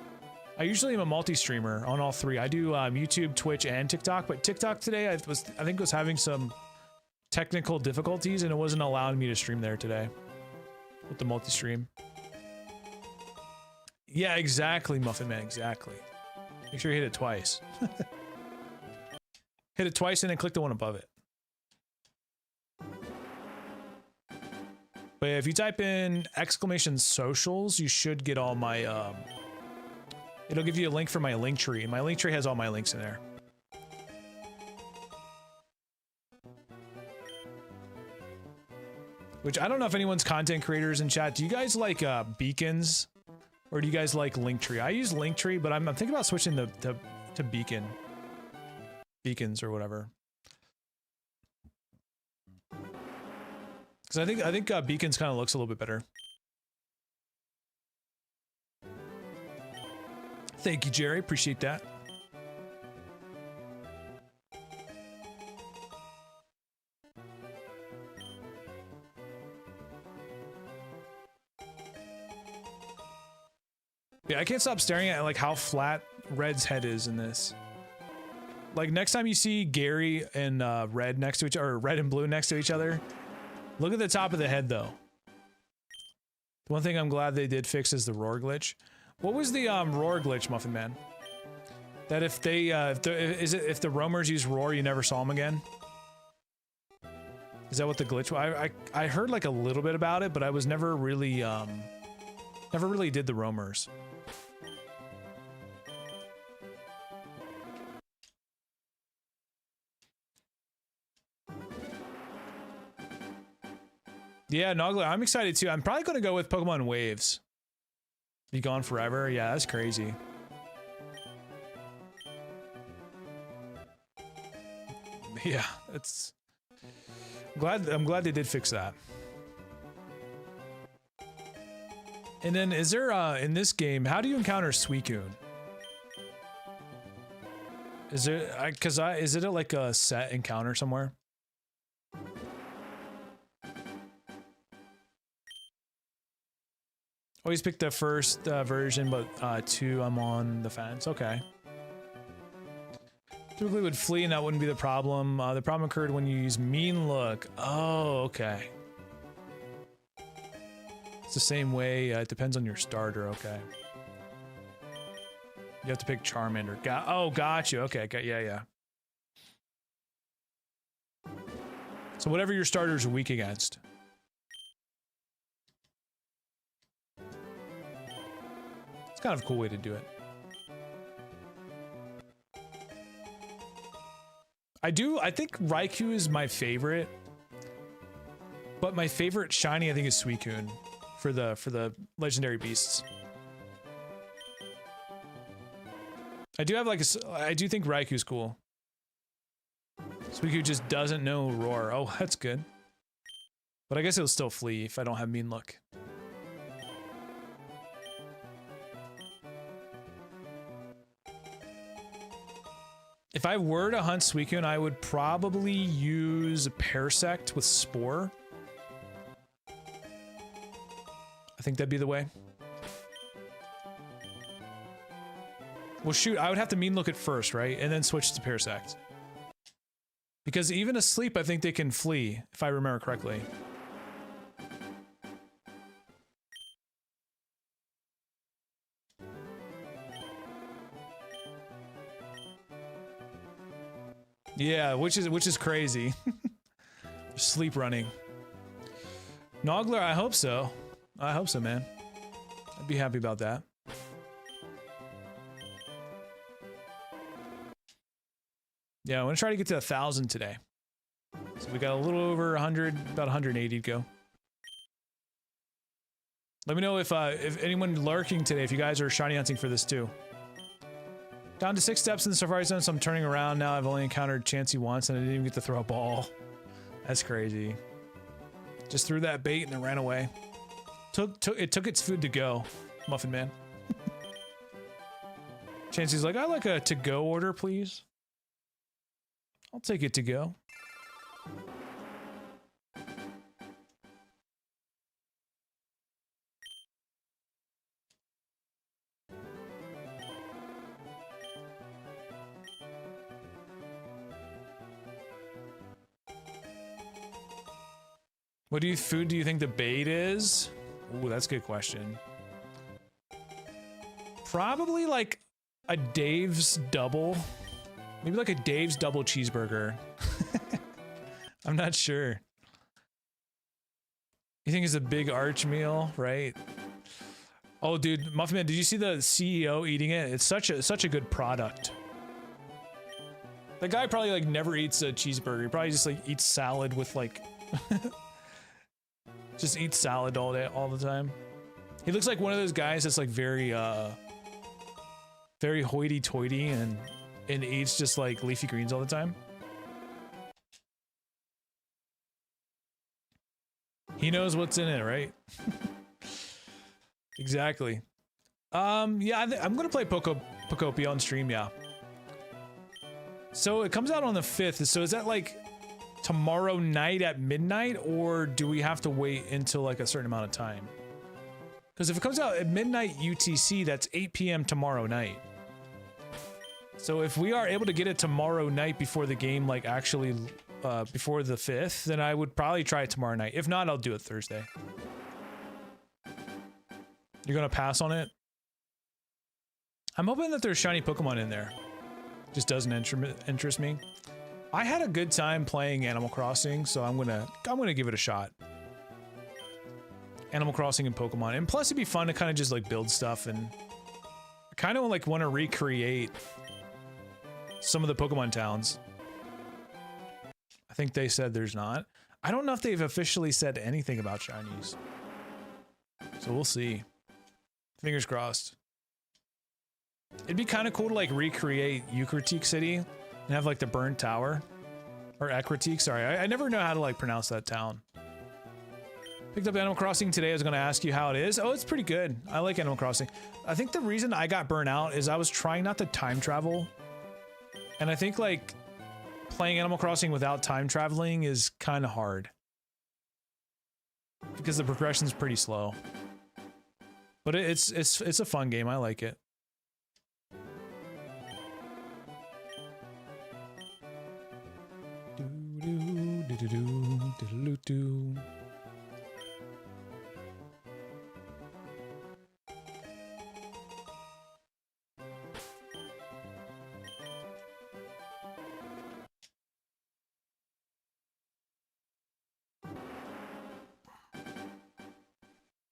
[SPEAKER 1] I usually am a multi-streamer on all three. I do YouTube, Twitch, and TikTok, but TikTok today I think was having some technical difficulties, and it wasn't allowing me to stream there today with the multi-stream. Yeah, exactly, Muffin Man, exactly. Make sure you hit it twice. Hit it twice and then click the one above it. But if you type in !socials, you should get all my, it'll give you a link for my link tree, and my link tree has all my links in there. Which I don't know if anyone's content creators in chat. Do you guys like beacons? Or do you guys like Linktree? I use Linktree, but I'm thinking about switching to beacons or whatever. Because I think beacons kind of looks a little bit better. Thank you, Jerry. Appreciate that. Yeah, I can't stop staring at like how flat Red's head is in this. Like next time you see Gary and Red next to each other, or Red and Blue next to each other, look at the top of the head though. The one thing I'm glad they did fix is the roar glitch. What was the roar glitch, Muffin Man? That if they if the roamers use roar, you never saw them again? Is that what the glitch was? I heard like a little bit about it, but I was never really did the roamers. Yeah, Nogler, I'm excited too. I'm probably gonna go with Pokemon Waves. Be gone forever? Yeah, that's crazy. Yeah, it's... I'm glad they did fix that. And then, is there, in this game, how do you encounter Suicune? Is there, is it like a set encounter somewhere? Always pick the first version, but 2, I'm on the fence. Okay. Typically would flee and that wouldn't be the problem. The problem occurred when you use Mean Look. Oh, okay. It's the same way. It depends on your starter. Okay. You have to pick Charmander. Oh, got you. Okay. Yeah. So whatever your starters are weak against. It's kind of a cool way to do it. I think Raikou is my favorite. But my favorite shiny I think is Suicune for the legendary beasts. I do think Raikou's cool. Suicune just doesn't know Roar. Oh, that's good. But I guess it'll still flee if I don't have Mean Look. If I were to hunt Suicune, I would probably use Parasect with Spore. I think that'd be the way. Well, shoot, I would have to Mean Look at first, right? And then switch to Parasect. Because even asleep, I think they can flee, if I remember correctly. Yeah, which is crazy. Sleep running. Nogler, I hope so. I hope so, man. I'd be happy about that. Yeah, I want to try to get to 1,000 today. So we got a little over 100, about 180 to go. Let me know if anyone lurking today, if you guys are shiny hunting for this too. Down to 6 steps in the Safari Zone, so I'm turning around now. I've only encountered Chansey once, and I didn't even get to throw a ball. That's crazy. Just threw that bait and it ran away. It took its food to go, Muffin Man. Chansey's like, I'd like a to-go order, please. I'll take it to go. What food do you think the bait is? Ooh, that's a good question. Probably like a Dave's double. Maybe like a Dave's double cheeseburger. I'm not sure. You think it's a big arch meal, right? Oh, dude, Muffin Man, did you see the CEO eating it? It's such a good product. The guy probably like never eats a cheeseburger. He probably just like eats salad with like just eats salad all day, all the time. He looks like one of those guys that's like very hoity-toity and eats just like leafy greens all the time. He knows what's in it, right? Exactly. Yeah, I'm gonna play Pokopia on stream, yeah. So it comes out on the 5th, so is that like tomorrow night at midnight, or do we have to wait until like a certain amount of time? Because if it comes out at midnight UTC, that's 8 p.m. tomorrow night. So if we are able to get it tomorrow night before the game, like actually before the 5th, then I would probably try it tomorrow night. If not, I'll do it Thursday. You're gonna pass on it? I'm hoping that there's shiny Pokemon in there. Just doesn't interest me. I had a good time playing Animal Crossing, so I'm gonna give it a shot. Animal Crossing and Pokemon, and plus it'd be fun to kind of just like build stuff, and I kind of like want to recreate some of the Pokemon towns. I think they said there's not. I don't know if they've officially said anything about shinies, so we'll see. Fingers crossed. It'd be kind of cool to like recreate Eucritique City and have like the burnt tower, or Ecritique. Sorry, I never know how to like pronounce that town. Picked up Animal Crossing today. I was going to ask you how it is. Oh, it's pretty good. I like Animal Crossing. I think the reason I got burnt out is I was trying not to time travel, and I think like playing Animal Crossing without time traveling is kind of hard because the progression's pretty slow. But it's a fun game. I like it.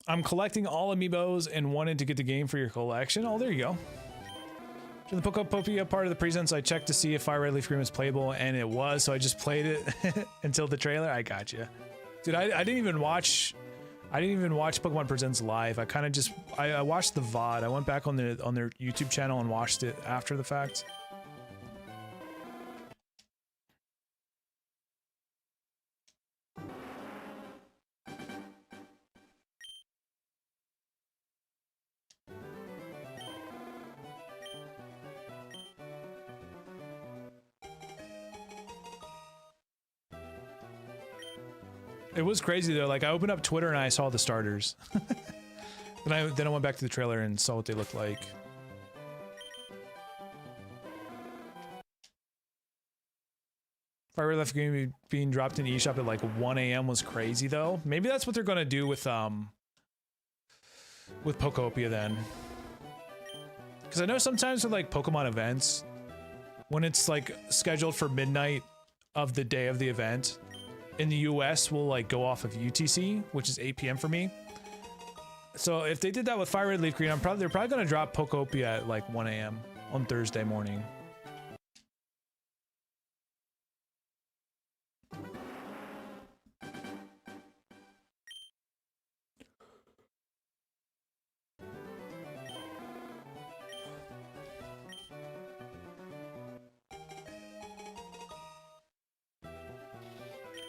[SPEAKER 1] I'm collecting all amiibos and wanted to get the game for your collection. Oh, there you go. In the Pokopia part of the presents, I checked to see if FireRed Leaf Green was playable, and it was, so I just played it until the trailer. I gotcha. Dude, I didn't even watch Pokemon Presents live. I kind of just I watched the VOD. I went back on their YouTube channel and watched it after the fact. It was crazy though. Like I opened up Twitter and I saw the starters. then I went back to the trailer and saw what they looked like. FireRed Leaf Green being dropped in the eShop at like 1 a.m. was crazy though. Maybe that's what they're gonna do with Pokopia then. Because I know sometimes with like Pokemon events, when it's like scheduled for midnight of the day of the event, in the US we'll like go off of UTC, which is 8 p.m. for me. So if they did that with FireRed Leaf Green, they're probably gonna drop Pokopia at like 1 a.m. on Thursday morning.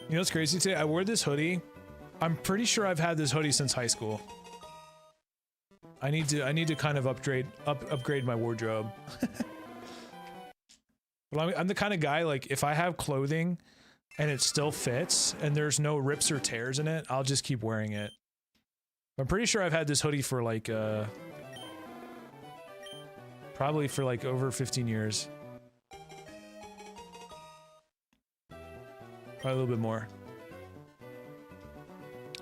[SPEAKER 1] You know what's crazy today? I wore this hoodie. I'm pretty sure I've had this hoodie since high school. I need to kind of upgrade my wardrobe. But I'm the kind of guy, like, if I have clothing and it still fits and there's no rips or tears in it, I'll just keep wearing it. I'm pretty sure I've had this hoodie for like probably for like over 15 years. Probably a little bit more.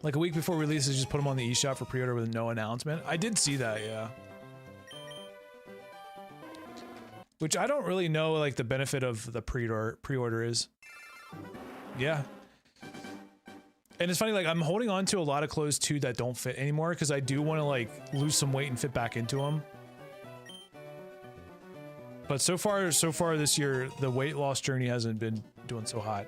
[SPEAKER 1] Like a week before release, just put them on the eShop for pre-order with no announcement. I did see that, yeah. Which I don't really know, like, the benefit of the pre-order is. Yeah. And it's funny, like, I'm holding on to a lot of clothes, too, that don't fit anymore, because I do want to, like, lose some weight and fit back into them. But so far this year, the weight loss journey hasn't been doing so hot.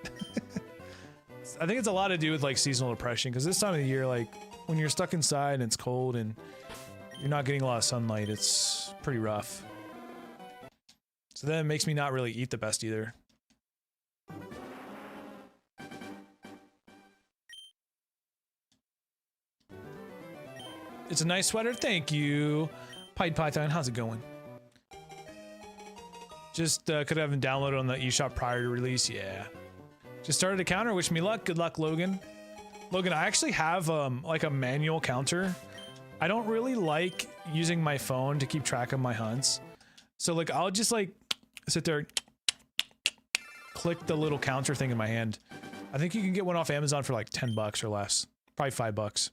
[SPEAKER 1] I think it's a lot to do with like seasonal depression, because this time of the year, like when you're stuck inside and it's cold and you're not getting a lot of sunlight, it's pretty rough. So then it makes me not really eat the best either. It's a nice sweater, thank you. Pied Python, how's it going? Just could have been downloaded on the eShop prior to release. Yeah. Just started a counter. Wish me luck. Good luck, Logan. Logan, I actually have like a manual counter. I don't really like using my phone to keep track of my hunts. So like I'll just like sit there, click the little counter thing in my hand. I think you can get one off Amazon for like 10 bucks or less. Probably $5.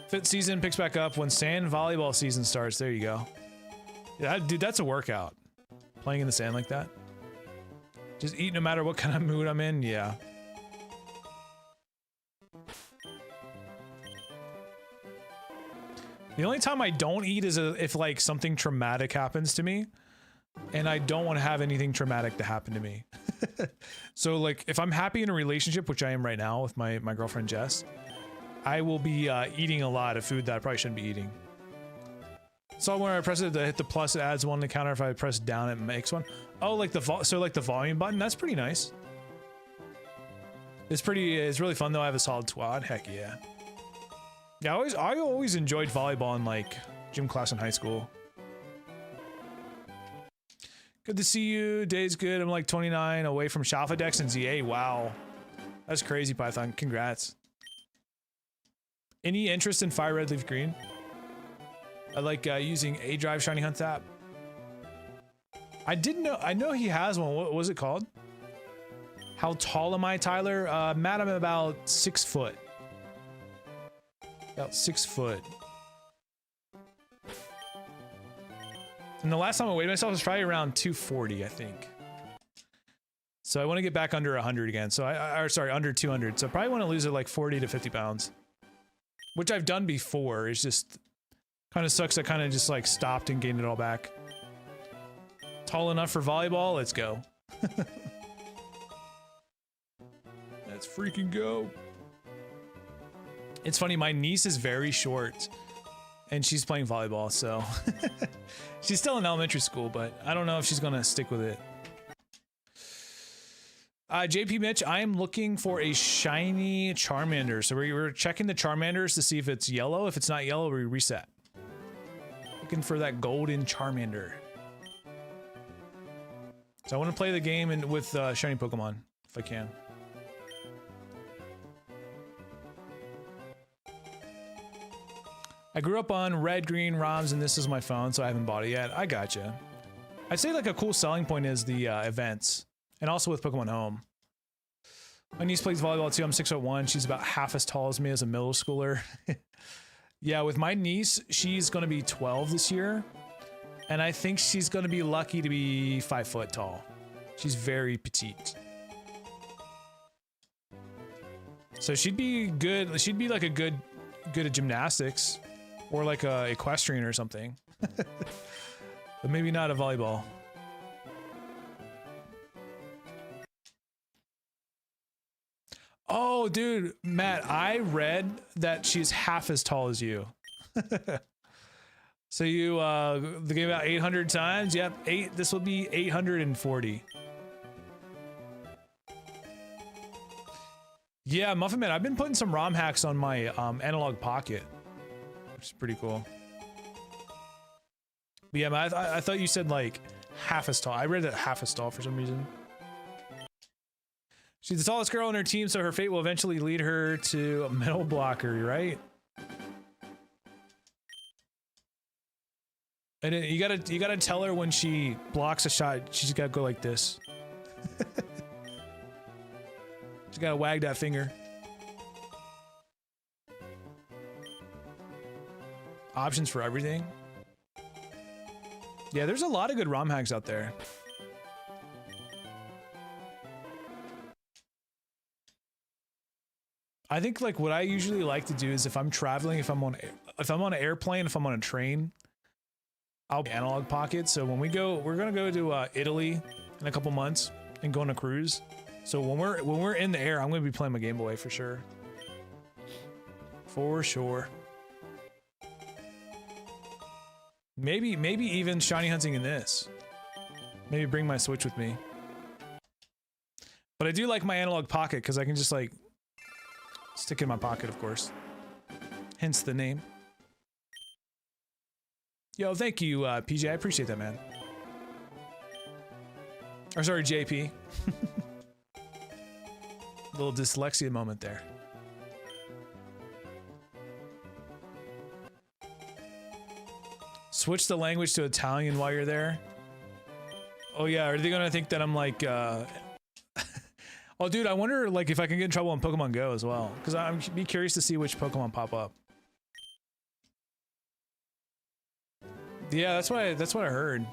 [SPEAKER 1] Fit season picks back up when sand volleyball season starts. There you go. Yeah, dude, that's a workout. Playing in the sand like that. Just eat no matter what kind of mood I'm in. Yeah. The only time I don't eat is if like something traumatic happens to me and I don't want to have anything traumatic to happen to me. So like if I'm happy in a relationship, which I am right now with my girlfriend Jess, I will be eating a lot of food that I probably shouldn't be eating. So when I press it to hit the plus, it adds one to the counter. If I press down, it makes one. Oh, like the volume button. That's pretty nice. It's really fun though. I have a solid twad. Heck yeah. Yeah, I always enjoyed volleyball in like gym class in high school. Good to see you. Day's good. I'm like 29 away from Shalfa Dex and ZA. Wow. That's crazy, Python. Congrats. Any interest in FireRed Leaf Green? I like using A Drive Shiny Hunt app. I know he has one. What was it called? How tall am I, Tyler? Matt, I'm about 6 foot. About 6 foot. And the last time I weighed myself was probably around 240, I think. So I want to get back under 100 again. So sorry, under 200. So I probably want to lose it like 40 to 50 pounds. Which I've done before. It's just kind of sucks. I kind of just like stopped and gained it all back. Tall enough for volleyball? Let's go. Let's freaking go. It's funny, my niece is very short and she's playing volleyball, so she's still in elementary school, but I don't know if she's gonna stick with it. JP Mitch, I am looking for a shiny Charmander. So we're checking the Charmanders to see if it's yellow. If it's not yellow, we reset. Looking for that golden Charmander. So I want to play the game with shiny Pokemon, if I can. I grew up on red, green ROMs, and this is my phone, so I haven't bought it yet. I gotcha. I'd say like a cool selling point is the events. And also with Pokemon Home. My niece plays volleyball too. I'm 6'1". She's about half as tall as me as a middle schooler. Yeah, with my niece, she's going to be 12 this year. And I think she's going to be lucky to be 5 foot tall. She's very petite. So she'd be good. She'd be like good at gymnastics. Or like a equestrian or something. But maybe not a volleyball. Oh, dude, Matt, I read that she's half as tall as you. So you, the game about 800 times? Yep, this will be 840. Yeah, Muffin Man, I've been putting some ROM hacks on my analog pocket, which is pretty cool. But yeah, I thought you said like half as tall. I read that half as tall for some reason. She's the tallest girl on her team, so her fate will eventually lead her to a metal blocker, right? And you gotta tell her when she blocks a shot, she's gotta go like this. She's gotta wag that finger. Options for everything. Yeah, there's a lot of good ROM hacks out there. I think like what I usually like to do is if I'm traveling, if I'm on an airplane, if I'm on a train, I'll analog pocket. So when we're gonna go to Italy in a couple months and go on a cruise. So when we're in the air, I'm gonna be playing my Game Boy for sure. For sure. Maybe even shiny hunting in this. Maybe bring my Switch with me. But I do like my analog pocket because I can just like stick it in my pocket, of course. Hence the name. Yo, thank you, PJ. I appreciate that, man. Or sorry, JP. Little dyslexia moment there. Switch the language to Italian while you're there. Oh yeah, are they gonna think that I'm like, oh dude, I wonder like if I can get in trouble on Pokemon Go as well. Because I'm be curious to see which Pokemon pop up. Yeah, that's what I heard.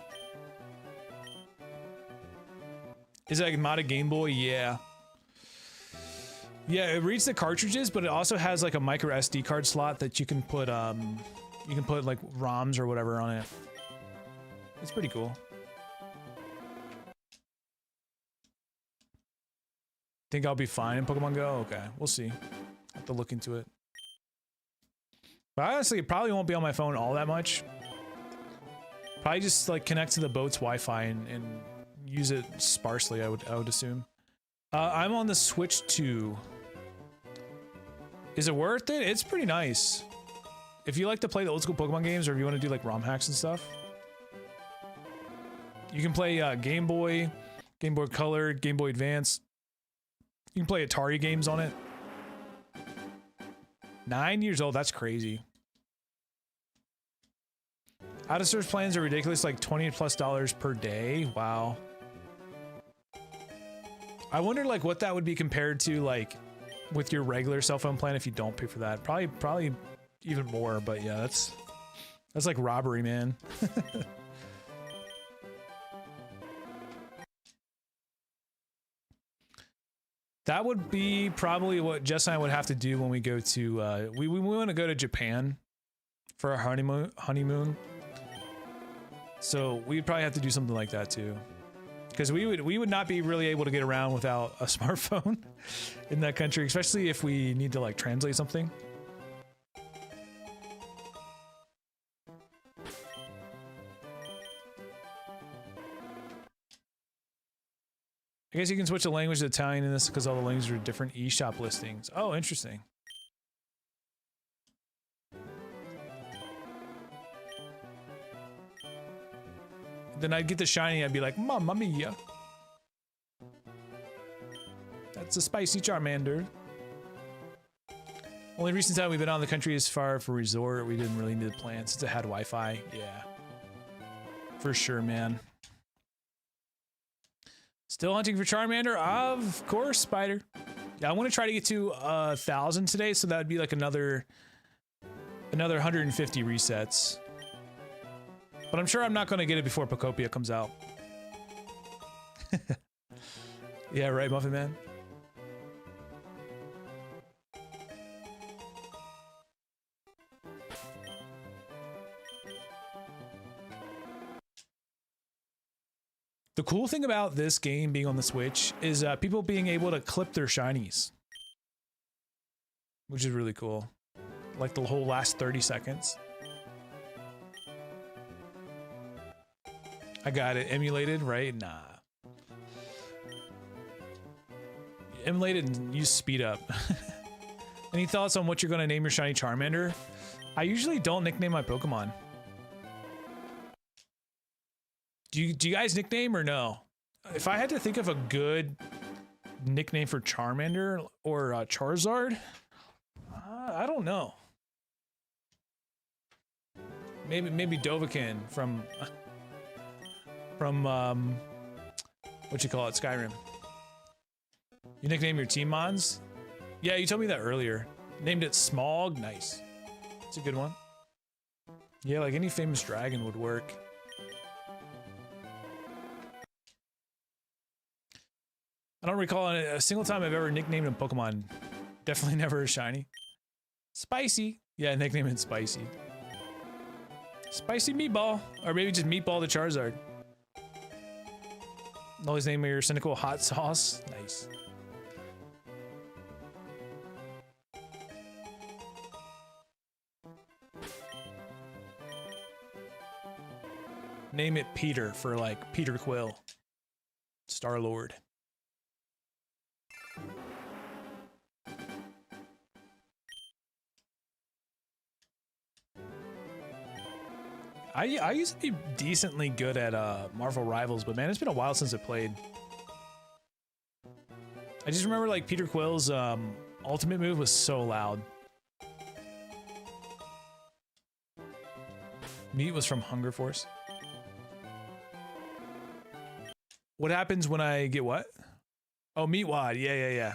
[SPEAKER 1] Is it like modded Game Boy? Yeah. Yeah, it reads the cartridges, but it also has like a micro SD card slot that you can put like ROMs or whatever on it. It's pretty cool. Think I'll be fine in Pokemon Go? Okay, we'll see. Have to look into it. But honestly, it probably won't be on my phone all that much. Probably just like connect to the boat's Wi-Fi and use it sparsely, I would assume. I'm on the Switch 2. Is it worth it? It's pretty nice. If you like to play the old school Pokemon games, or if you want to do like ROM hacks and stuff, you can play Game Boy, Game Boy Color, Game Boy Advance. You can play Atari games on it. 9 years old, that's crazy. Out of service plans are ridiculous, like $20+ per day. Wow. I wonder like what that would be compared to like with your regular cell phone plan if you don't pay for that. Probably even more, but yeah, that's like robbery, man. That would be probably what Jess and I would have to do when we go to we want to go to Japan for our honeymoon. So we'd probably have to do something like that too. Because we would not be really able to get around without a smartphone in that country, especially if we need to like translate something. I guess you can switch the language to Italian in this because all the languages are different eShop listings. Oh, interesting. Then I'd get the shiny, I'd be like, Mamma mia. That's a spicy Charmander. Only recent time we've been out of the country is far for resort. We didn't really need a plan since it had Wi-Fi. Yeah. For sure, man. Still hunting for Charmander? Of course, Spider. Yeah, I want to try to get to 1,000 today, so that would be like another 150 resets. But I'm sure I'm not going to get it before Pokopia comes out. Yeah, right, Muffin Man? The cool thing about this game being on the Switch is people being able to clip their shinies. Which is really cool. Like the whole last 30 seconds. I got it. Emulated, right? Nah. Emulated and use speed up. Any thoughts on what you're going to name your shiny Charmander? I usually don't nickname my Pokemon. Do you guys nickname or no? If I had to think of a good nickname for Charmander or Charizard, I don't know. Maybe Dovahkiin from what you call it, Skyrim. You nickname your team mons? Yeah, you told me that earlier. Named it Smog. Nice. It's a good one. Yeah, like any famous dragon would work. I don't recall a single time I've ever nicknamed a Pokemon. Definitely never a shiny. Spicy. Yeah, nickname it Spicy. Spicy Meatball. Or maybe just Meatball the Charizard. Always name your cynical hot sauce. Nice. Name it Peter for like Peter Quill. Star-Lord. I used to be decently good at Marvel Rivals, but man, it's been a while since I played. I just remember like Peter Quill's ultimate move was so loud. Meat was from Hunger Force. What happens when I get what? Oh, Meat Wad. Yeah.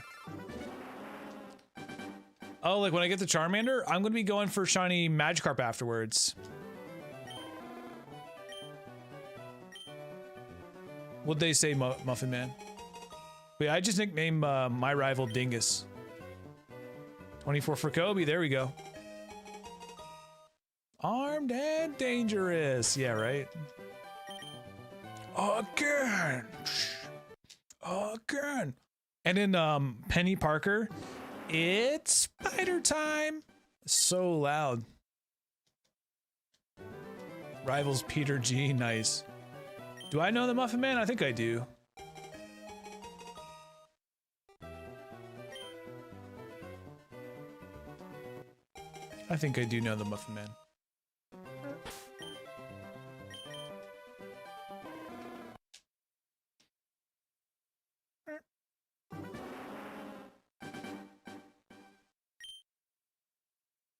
[SPEAKER 1] Oh, like when I get the Charmander, I'm going to be going for shiny Magikarp afterwards. What'd they say, Muffin Man? Wait, I just nicknamed my rival Dingus. 24 for Kobe. There we go. Armed and dangerous. Yeah, right? Again. And in Penny Parker, it's spider time. So loud. Rivals Peter G. Nice. Do I know the Muffin Man? I think I do. I think I do know the Muffin Man.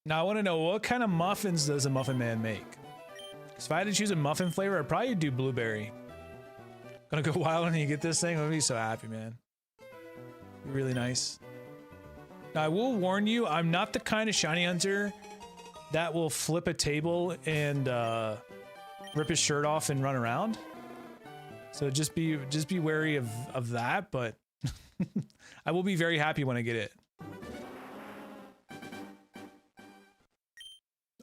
[SPEAKER 1] Now I want to know, what kind of muffins does a Muffin Man make? Because if I had to choose a muffin flavor, I'd probably do blueberry. Gonna go wild when you get this thing. I'm gonna be so happy, man. Be really nice. Now I will warn you, I'm not the kind of shiny hunter that will flip a table and rip his shirt off and run around. So just be wary of that, but I will be very happy when I get it.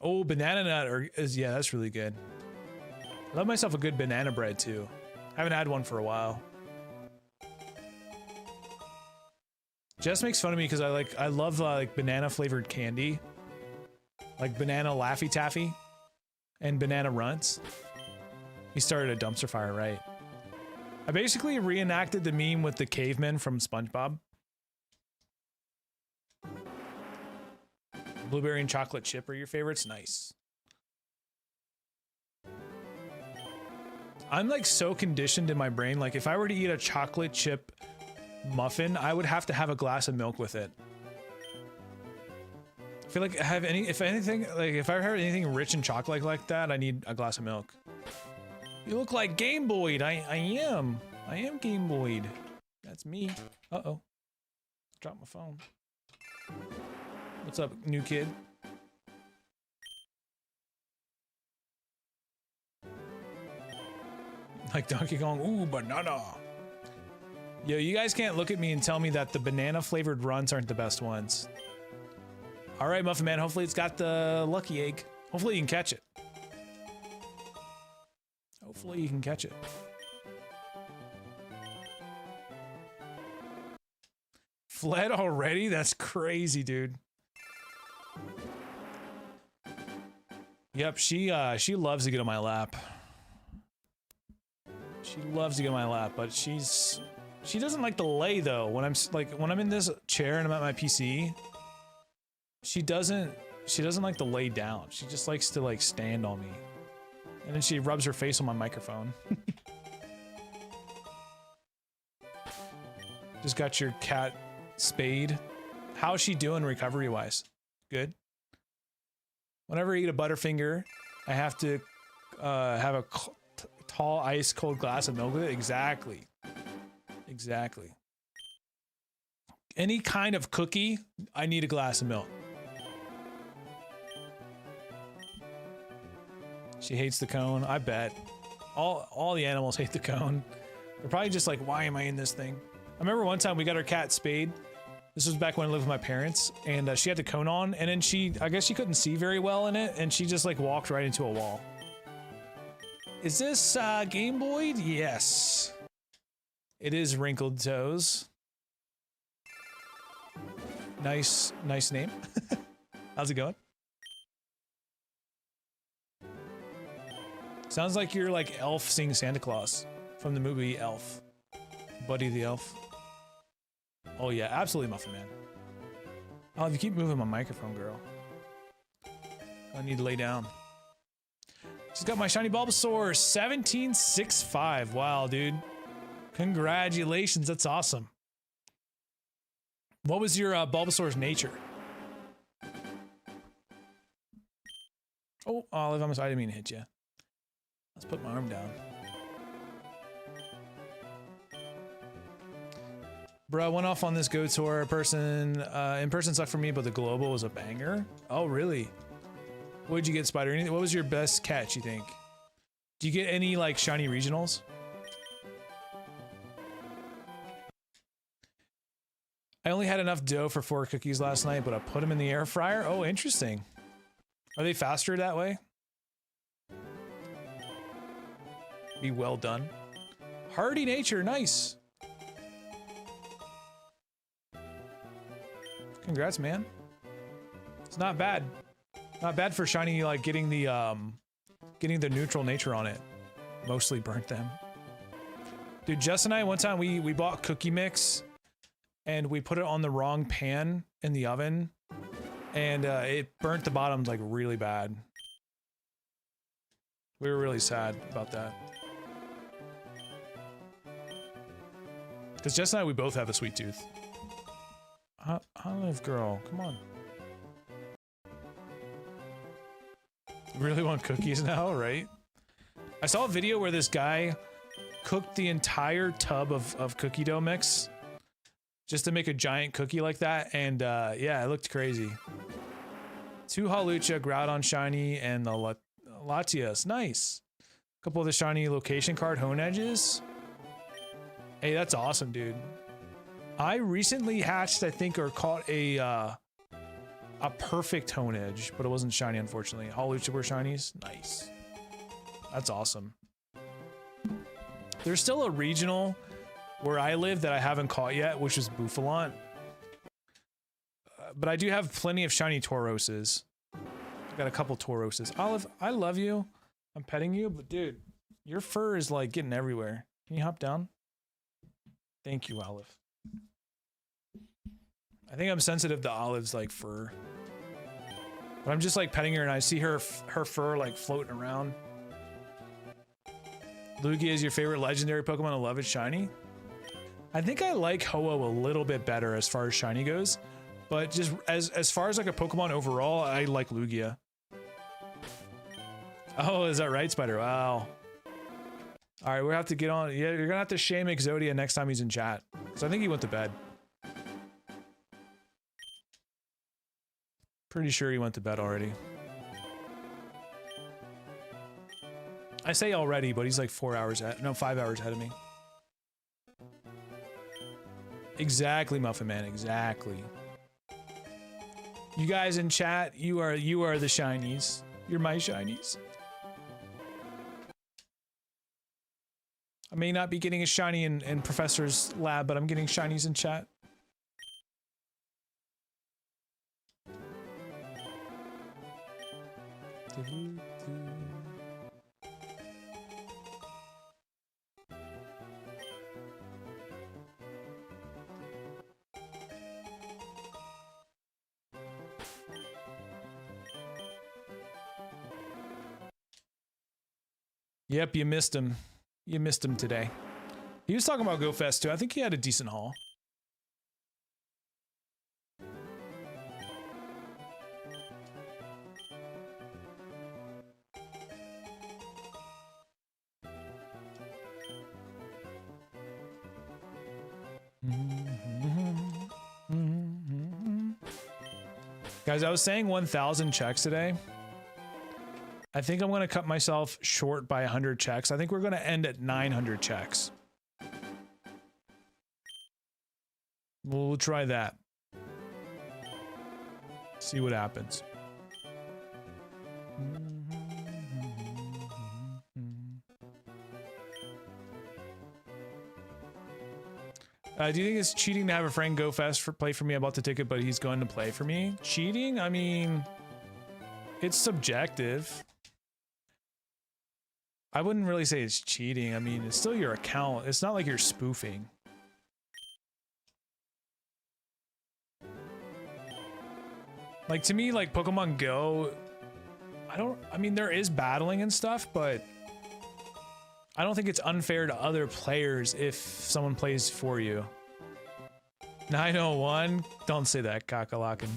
[SPEAKER 1] Oh, banana nut yeah, that's really good. I love myself a good banana bread too. Haven't had one for a while. Jess makes fun of me because I love like banana flavored candy, like banana Laffy Taffy, and banana runts. He started a dumpster fire, right? I basically reenacted the meme with the cavemen from SpongeBob. Blueberry and chocolate chip are your favorites? Nice. I'm like so conditioned in my brain, like if I were to eat a chocolate chip muffin, I would have to have a glass of milk with it. I feel like if I heard anything rich in chocolate like that, I need a glass of milk. You look like Game Boyd. I am Game Boyd. That's me. Uh-oh. Dropped my phone. What's up, new kid? Like Donkey Kong, ooh, banana. Yo, you guys can't look at me and tell me that the banana flavored runs aren't the best ones. All right, Muffin Man, hopefully it's got the lucky egg. Hopefully you can catch it. Hopefully you can catch it. Fled already? That's crazy, dude. Yep, she loves to get on my lap. She loves to get on my lap, but she doesn't like to lay though. When I'm in this chair and I'm at my PC, she doesn't like to lay down. She just likes to like stand on me. And then she rubs her face on my microphone. Just got your cat spayed. How's she doing recovery wise? Good. Whenever I eat a Butterfinger, I have to have a tall, ice cold glass of milk with it. Exactly. Exactly. Any kind of cookie, I need a glass of milk. She hates the cone. I bet. All the animals hate the cone. They're probably just like, why am I in this thing? I remember one time we got our cat spayed. This was back when I lived with my parents, and she had the cone on, and then I guess she couldn't see very well in it, and she just like walked right into a wall. Is this Game Boy? Yes. It is Wrinkled Toes. Nice name. How's it going? Sounds like you're like Elf seeing Santa Claus from the movie Elf. Buddy the Elf. Oh yeah, absolutely Muffin Man. Oh, if you keep moving my microphone, girl. I need to lay down. She's got my shiny Bulbasaur, 1765. Wow, dude. Congratulations, that's awesome. What was your Bulbasaur's nature? Oh, Olive, I didn't mean to hit you. Let's put my arm down. Bro, I went off on this Go Tour person. In person sucked for me, but the global was a banger. Oh, really? What did you get, Spider? What was your best catch, you think? Do you get any, like, shiny regionals? I only had enough dough for 4 cookies last night, but I put them in the air fryer. Oh, interesting. Are they faster that way? Be well done. Hardy nature, nice. Congrats, man. It's not bad. Not bad for shiny, like getting the neutral nature on it. Mostly burnt them. Dude, Jess and I, one time we bought cookie mix and we put it on the wrong pan in the oven and it burnt the bottoms like really bad. We were really sad about that. Because Jess and I, we both have a sweet tooth. Olive girl, come on. Really want cookies now, right? I saw a video where this guy cooked the entire tub of cookie dough mix just to make a giant cookie like that, and yeah, it looked crazy. 2 Hawlucha, Groudon shiny, and the Latias, nice. A couple of the shiny location card hone edges. Hey, that's awesome, dude. I recently hatched, I think, or caught a perfect hone edge, but it wasn't shiny, unfortunately. Hawlucha were shinies. Nice. That's awesome. There's still a regional where I live that I haven't caught yet, which is Buffalant. But I do have plenty of shiny Tauroses. I've got a couple Tauroses. Olive, I love you. I'm petting you, but dude, your fur is like getting everywhere. Can you hop down? Thank you, Olive. I think I'm sensitive to Olive's like fur. But I'm just like petting her and I see her fur like floating around. Lugia is your favorite legendary Pokemon. I love it shiny. I think I like Ho-Oh a little bit better as far as shiny goes. But just as far as like a Pokemon overall, I like Lugia. Oh, is that right, Spider? Wow. All right, we'll have to get on. Yeah, you're gonna have to shame Exodia next time he's in chat. So I think he went to bed. Pretty sure he went to bed already. I say already, but he's like 4 hours ahead. No, 5 hours ahead of me. Exactly, Muffin Man. Exactly. You guys in chat, you are the shinies. You're my shinies. I may not be getting a shiny in Professor's lab, but I'm getting shinies in chat. Yep, you missed him. You missed him today. He was talking about GoFest too. I think he had a decent haul. Guys, I was saying 1,000 checks today. I think I'm going to cut myself short by 100 checks. I think we're going to end at 900 checks. We'll try that. See what happens. Do you think it's cheating to have a friend go fast for play for me? I bought the ticket, but he's going to play for me. Cheating? I mean, it's subjective. I wouldn't really say it's cheating. I mean, it's still your account. It's not like you're spoofing. Like, to me, like, Pokemon Go, I mean, there is battling and stuff, but I don't think it's unfair to other players if someone plays for you. 901? Don't say that, Kakalaka.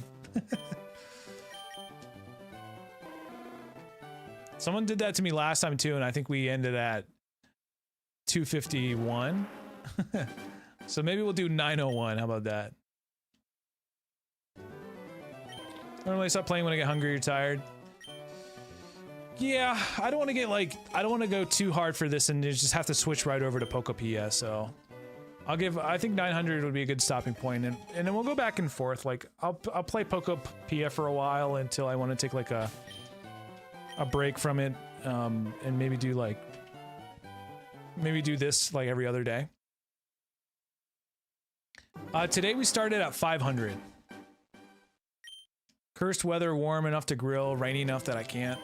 [SPEAKER 1] Someone did that to me last time too, and I think we ended at 251. So maybe we'll do 901. How about that? Normally stop playing when I get hungry or tired. Yeah, I don't want to get like, I don't want to go too hard for this and just have to switch right over to Pokopia, so I think 900 would be a good stopping point, and then we'll go back and forth. Like, I'll play Pokopia for a while until I want to take like a break from it, and maybe do this like every other day. Today we started at 500. Cursed weather, warm enough to grill, rainy enough that I can't.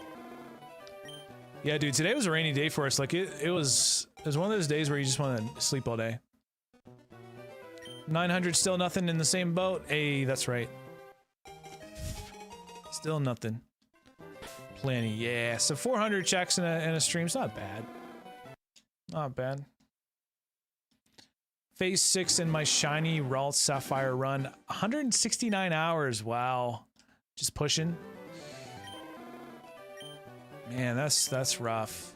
[SPEAKER 1] Yeah, dude, today was a rainy day for us. Like, it was one of those days where you just want to sleep all day. 900, still nothing in the same boat. Hey, that's right. Still nothing. Plenty, yeah. So 400 checks in a stream's not bad. Not bad. Phase 6 in my shiny Ralt Sapphire run. 169 hours, wow. Just pushing. Man, that's rough.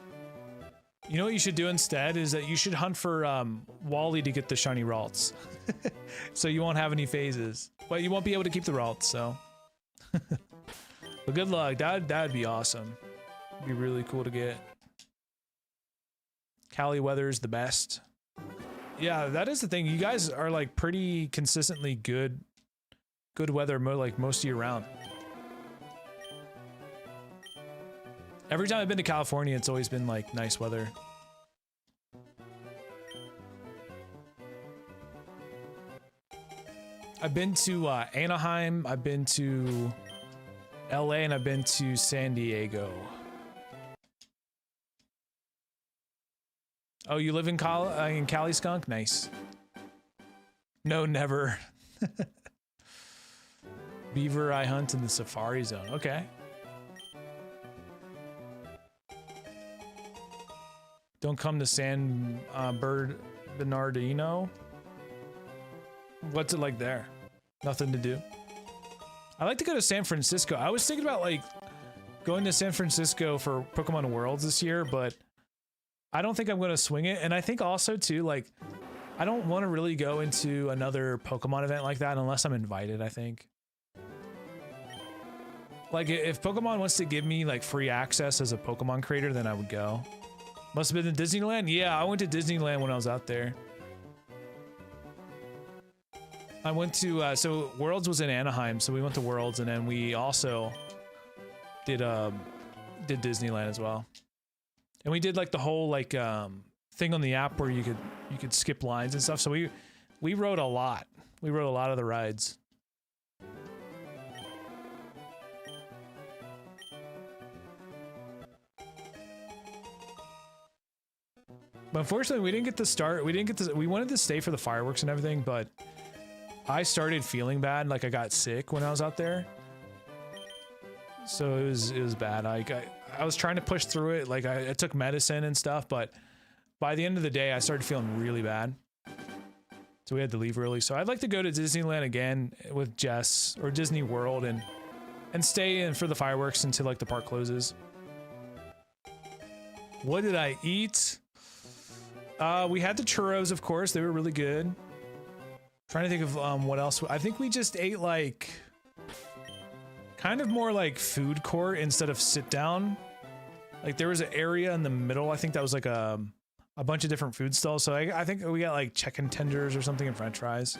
[SPEAKER 1] You know what you should do instead is that you should hunt for Wally to get the shiny Ralts. So you won't have any phases. But you won't be able to keep the Ralts, so. But good luck. That'd be awesome. It'd be really cool to get. Cali weather is the best. Yeah, that is the thing. You guys are like pretty consistently good weather like most year round. Every time I've been to California, it's always been like nice weather. I've been to Anaheim, I've been to LA, and I've been to San Diego. Oh, you live in Cali, Skunk? Nice. No, never. Beaver I hunt in the Safari Zone. Okay. Don't come to San Bernardino. What's it like there? Nothing to do. I like to go to San Francisco. I was thinking about like going to San Francisco for Pokemon Worlds this year, but I don't think I'm going to swing it. And I think also too, like, I don't want to really go into another Pokemon event like that unless I'm invited, I think. Like, if Pokemon wants to give me like free access as a Pokemon creator, then I would go. Must have been in Disneyland? Yeah, I went to Disneyland when I was out there. I went to, so Worlds was in Anaheim, so we went to Worlds, and then we also did Disneyland as well. And we did like the whole like thing on the app where you could skip lines and stuff. So we rode a lot. We rode a lot of the rides. But unfortunately, we didn't get to start. We wanted to stay for the fireworks and everything, but I started feeling bad. Like I got sick when I was out there. So it was bad. Like I was trying to push through it. Like I took medicine and stuff, but by the end of the day, I started feeling really bad. So we had to leave early. So I'd like to go to Disneyland again with Jess or Disney World and stay in for the fireworks until like the park closes. What did I eat? We had the churros, of course. They were really good. Trying to think of what else. I think we just ate like kind of more like food court instead of sit down. Like there was an area in the middle. I think that was like a bunch of different food stalls. So I think we got like chicken tenders or something and French fries.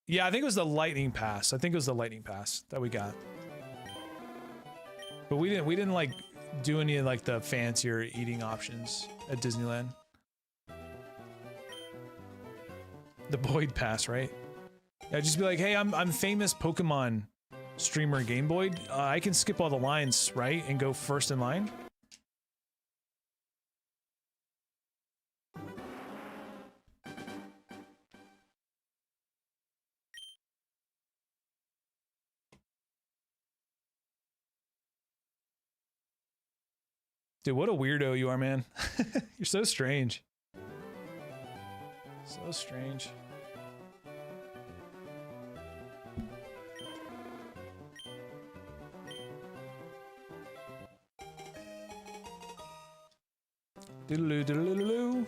[SPEAKER 1] Yeah, I think it was the lightning pass. I think it was the lightning pass that we got. But we didn't like do any of like the fancier eating options at Disneyland. The Boyd pass, right? Yeah, just be like, hey, I'm famous Pokemon streamer Game Boyd. I can skip all the lines, right? And go first in line. Dude, what a weirdo you are, man. You're so strange. So strange. Doodaloo, doodaloo.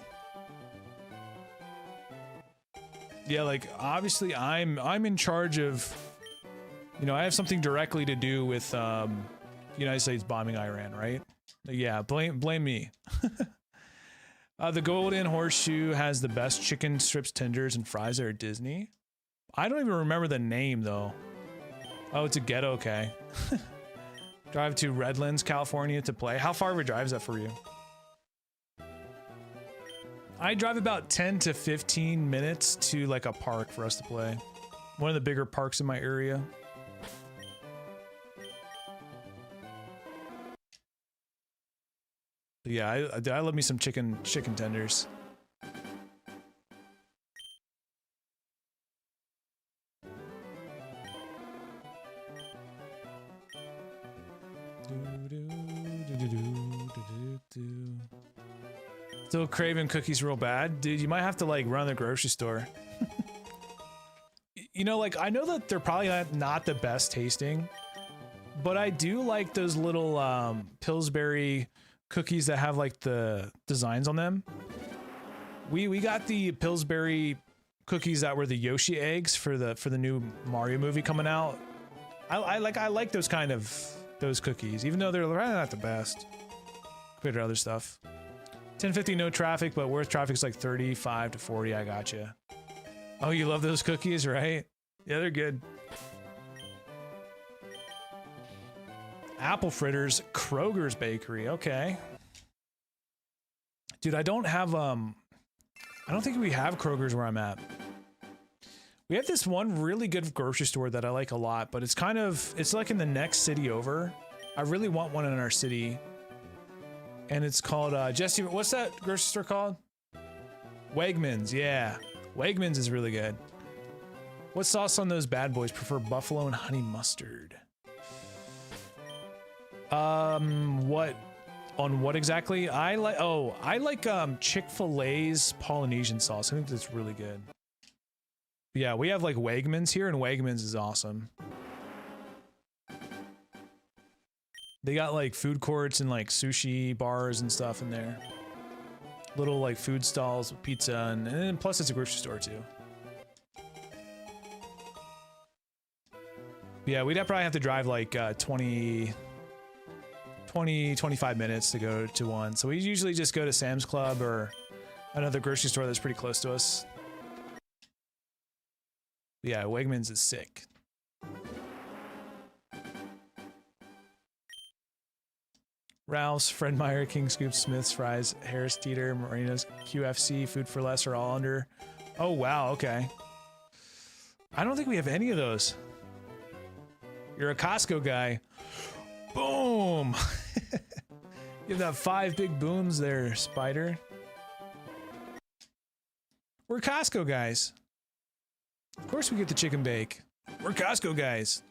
[SPEAKER 1] Yeah, like obviously I'm in charge of, you know, I have something directly to do with the United States bombing Iran, right? Yeah, blame me. The Golden Horseshoe has the best chicken strips, tenders, and fries there at Disney. I don't even remember the name though. Oh, it's a ghetto, okay. Drive to Redlands, California to play. How far of a drive is that for you? I drive about 10 to 15 minutes to like a park for us to play. One of the bigger parks in my area. But yeah, I love me some chicken tenders. Still craving cookies real bad? Dude, you might have to like run the grocery store. You know, like I know that they're probably not the best tasting, but I do like those little Pillsbury cookies that have like the designs on them. We got the Pillsbury cookies that were the Yoshi eggs for the new Mario movie coming out. I like those kind of cookies, even though they're probably not the best compared to other stuff. 10:50 no traffic, but worth traffic's like 35 to 40. I gotcha. Oh, you love those cookies, right? Yeah, they're good. Apple fritters, Kroger's Bakery. Okay. Dude, I don't have I don't think we have Kroger's where I'm at. We have this one really good grocery store that I like a lot, but it's like in the next city over. I really want one in our city. And it's called, Jesse, what's that grocery store called? Wegmans, yeah. Wegmans is really good. What sauce on those bad boys? Prefer buffalo and honey mustard. What? On what exactly? I like Chick-fil-A's Polynesian sauce. I think that's really good. Yeah, we have like Wegmans here, and Wegmans is awesome. They got like food courts and like sushi bars and stuff in there. Little like food stalls with pizza and then plus it's a grocery store too. Yeah, we'd probably have to drive like 25 minutes to go to one. So we usually just go to Sam's Club or another grocery store that's pretty close to us. Yeah, Wegmans is sick. Ralph's, Fred Meyer, King Scoop, Smith's, Fries, Harris Teeter, Marina's, QFC, Food for Less are all under. Oh, wow, okay. I don't think we have any of those. You're a Costco guy. Boom! You have that 5 big booms there, Spider. We're Costco guys. Of course we get the chicken bake. We're Costco guys.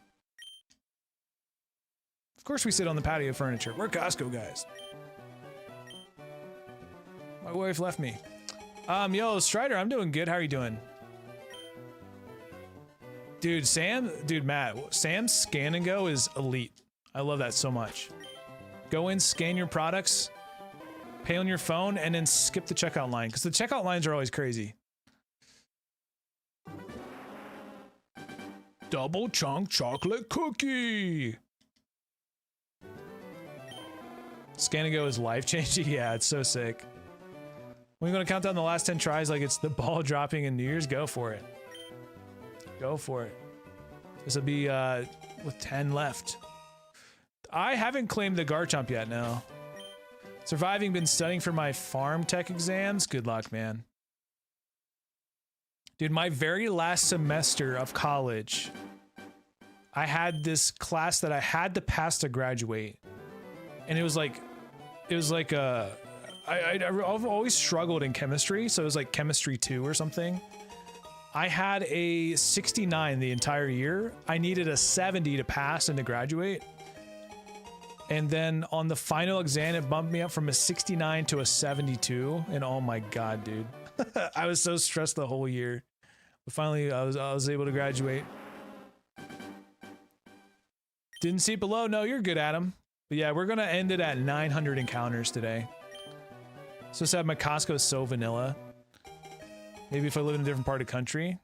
[SPEAKER 1] Of course we sit on the patio furniture. We're Costco guys. My wife left me. Yo, Strider, I'm doing good. How are you doing? Dude, Matt, Sam's Scan and Go is elite. I love that so much. Go in, scan your products, pay on your phone, and then skip the checkout line, because the checkout lines are always crazy. Double chunk chocolate cookie. Scan and Go is life-changing. Yeah, it's so sick. We're gonna count down the last 10 tries like it's the ball dropping in New Year's. Go for it. Go for it. This will be with 10 left. I haven't claimed the Garchomp yet, no. Surviving, been studying for my farm tech exams. Good luck, man. Dude, my very last semester of college, I had this class that I had to pass to graduate. And I've always struggled in chemistry, so it was like chemistry 2 or something. I had a 69 the entire year. I needed a 70 to pass and to graduate. And then on the final exam, it bumped me up from a 69 to a 72. And oh my God, dude. I was so stressed the whole year. But finally, I was able to graduate. Didn't see it below. No, you're good, Adam. But yeah, we're going to end it at 900 encounters today. So sad my Costco is so vanilla. Maybe if I live in a different part of the country.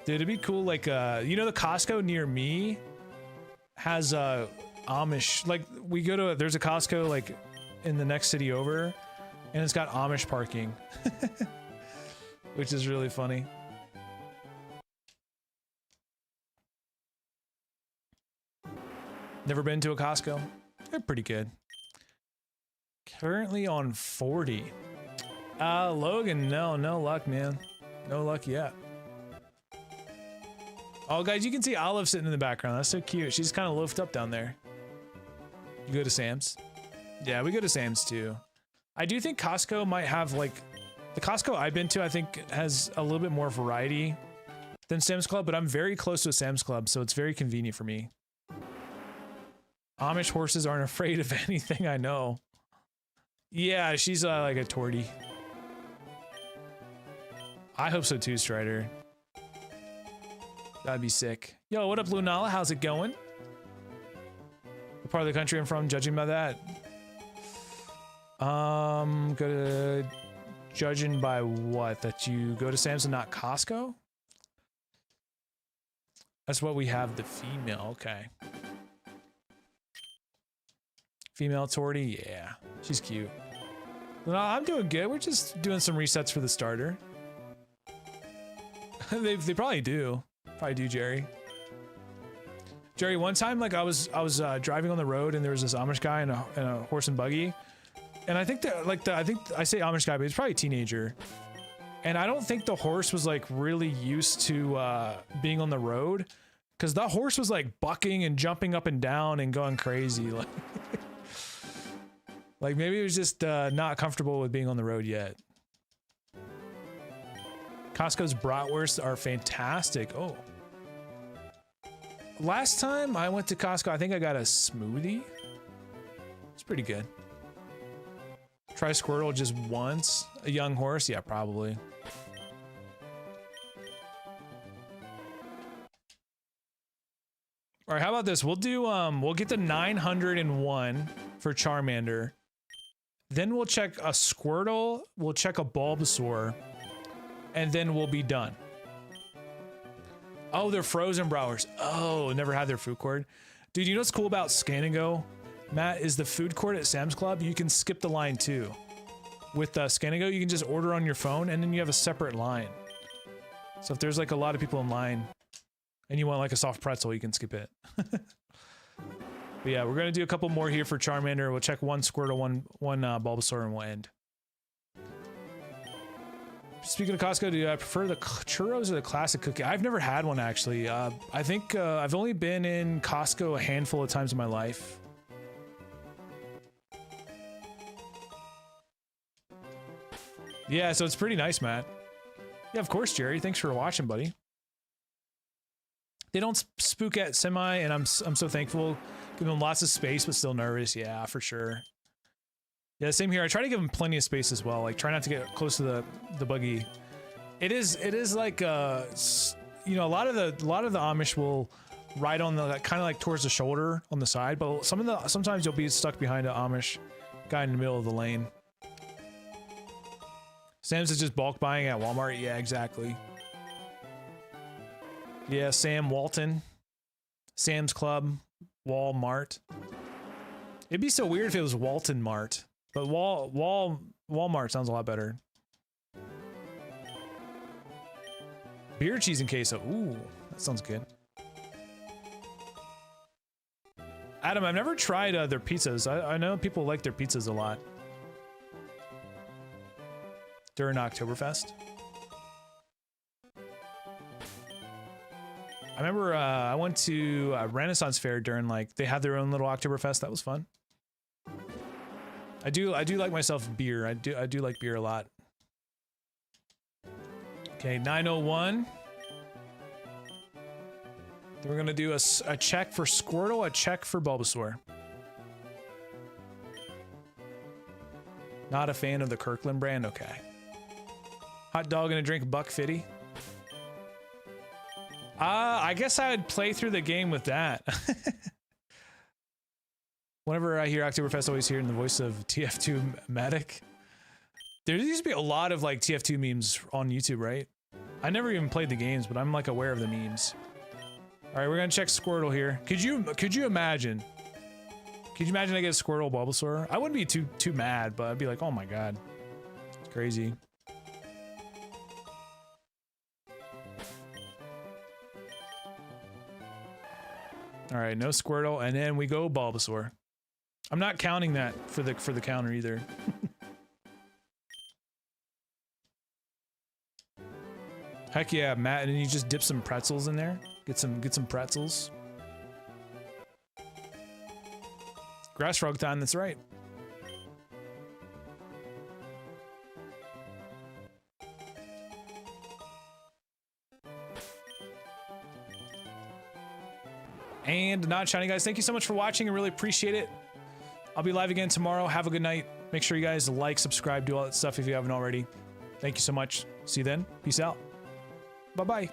[SPEAKER 1] Dude, it'd be cool, like, you know, the Costco near me has, Amish, like, we go to, there's a Costco, like, in the next city over, and it's got Amish parking. Which is really funny. Never been to a Costco? They're pretty good. Currently on 40. Logan, no luck, man. No luck yet. Oh, guys, you can see Olive sitting in the background. That's so cute. She's kind of loafed up down there. You go to Sam's? Yeah, we go to Sam's too. I do think Costco might have, like, the Costco I've been to, I think, has a little bit more variety than Sam's Club, but I'm very close to a Sam's Club, so it's very convenient for me. Amish horses aren't afraid of anything, I know. Yeah, she's like a tortie. I hope so too, Strider. That'd be sick. Yo, what up, Lunala? How's it going? What part of the country I'm from, judging by that? Judging by what? That you go to Sam's and not Costco? That's what we have, the female, okay. Female tortie, yeah. She's cute. No, I'm doing good. We're just doing some resets for the starter. they probably do. Probably do, Jerry. Jerry, one time, like, I was driving on the road and there was this Amish guy in a horse and buggy. And I think that, like, I say Amish guy, but he's probably a teenager. And I don't think the horse was, like, really used to being on the road. Because the horse was, like, bucking and jumping up and down and going crazy. Like, like maybe it was just not comfortable with being on the road yet. Costco's bratwursts are fantastic. Oh. Last time I went to Costco, I think I got a smoothie. It's pretty good. Try Squirtle just once. A young horse? Yeah, probably. All right, how about this? We'll do, we'll get to 901 for Charmander. Then we'll check a Squirtle, we'll check a Bulbasaur, and then we'll be done. Oh, they're frozen browers. Oh, never had their food court. Dude, you know what's cool about Scan and Go, Matt, is the food court at Sam's Club, you can skip the line too. With Scan and Go, you can just order on your phone and then you have a separate line. So if there's like a lot of people in line and you want like a soft pretzel, you can skip it. But yeah, we're gonna do a couple more here for Charmander. We'll check one Squirtle, one Bulbasaur, and we'll end. Speaking of Costco, do I prefer the churros or the classic cookie? I've never had one actually. I think I've only been in Costco a handful of times in my life. Yeah, so it's pretty nice, Matt. Yeah, of course, Jerry. Thanks for watching, buddy. They don't spook at semi, and I'm so thankful. Give them lots of space, but still nervous. Yeah, for sure. Yeah, same here. I try to give them plenty of space as well. Like, try not to get close to the buggy. It is like you know, a lot of the Amish will ride on the kind of like towards the shoulder on the side, but sometimes you'll be stuck behind an Amish guy in the middle of the lane. Sam's is just bulk buying at Walmart. Yeah, exactly. Yeah, Sam Walton, Sam's Club, Walmart. It'd be so weird if it was Walton Mart, but Walmart sounds a lot better. Beer cheese and queso. Ooh, that sounds good. Adam, I've never tried their pizzas. I know people like their pizzas a lot. During Oktoberfest. I remember I went to a Renaissance Fair during, like, they had their own little Oktoberfest. That was fun. I do like myself beer. I do like beer a lot. Okay, 901. Then we're gonna do a check for Squirtle, a check for Bulbasaur. Not a fan of the Kirkland brand? Okay. Hot dog and a drink, $1.50. I guess I would play through the game with that. Whenever I hear Oktoberfest, I always hear in the voice of TF2 Matic. There used to be a lot of like TF2 memes on YouTube, right? I never even played the games, but I'm like aware of the memes. All right, we're gonna check Squirtle here. Could you imagine? Could you imagine I get a Squirtle Bulbasaur? I wouldn't be too mad, but I'd be like, oh my god, it's crazy. All right, no Squirtle, and then we go Bulbasaur. I'm not counting that for the counter either. Heck yeah, Matt, and then you just dip some pretzels in there. Get some pretzels. Grass frog time, that's right. And not shiny, guys. Thank you so much for watching. I really appreciate it. I'll be live again tomorrow. Have a good night. Make sure you guys like, subscribe, do all that stuff if you haven't already. Thank you so much. See you then. Peace out. Bye-bye.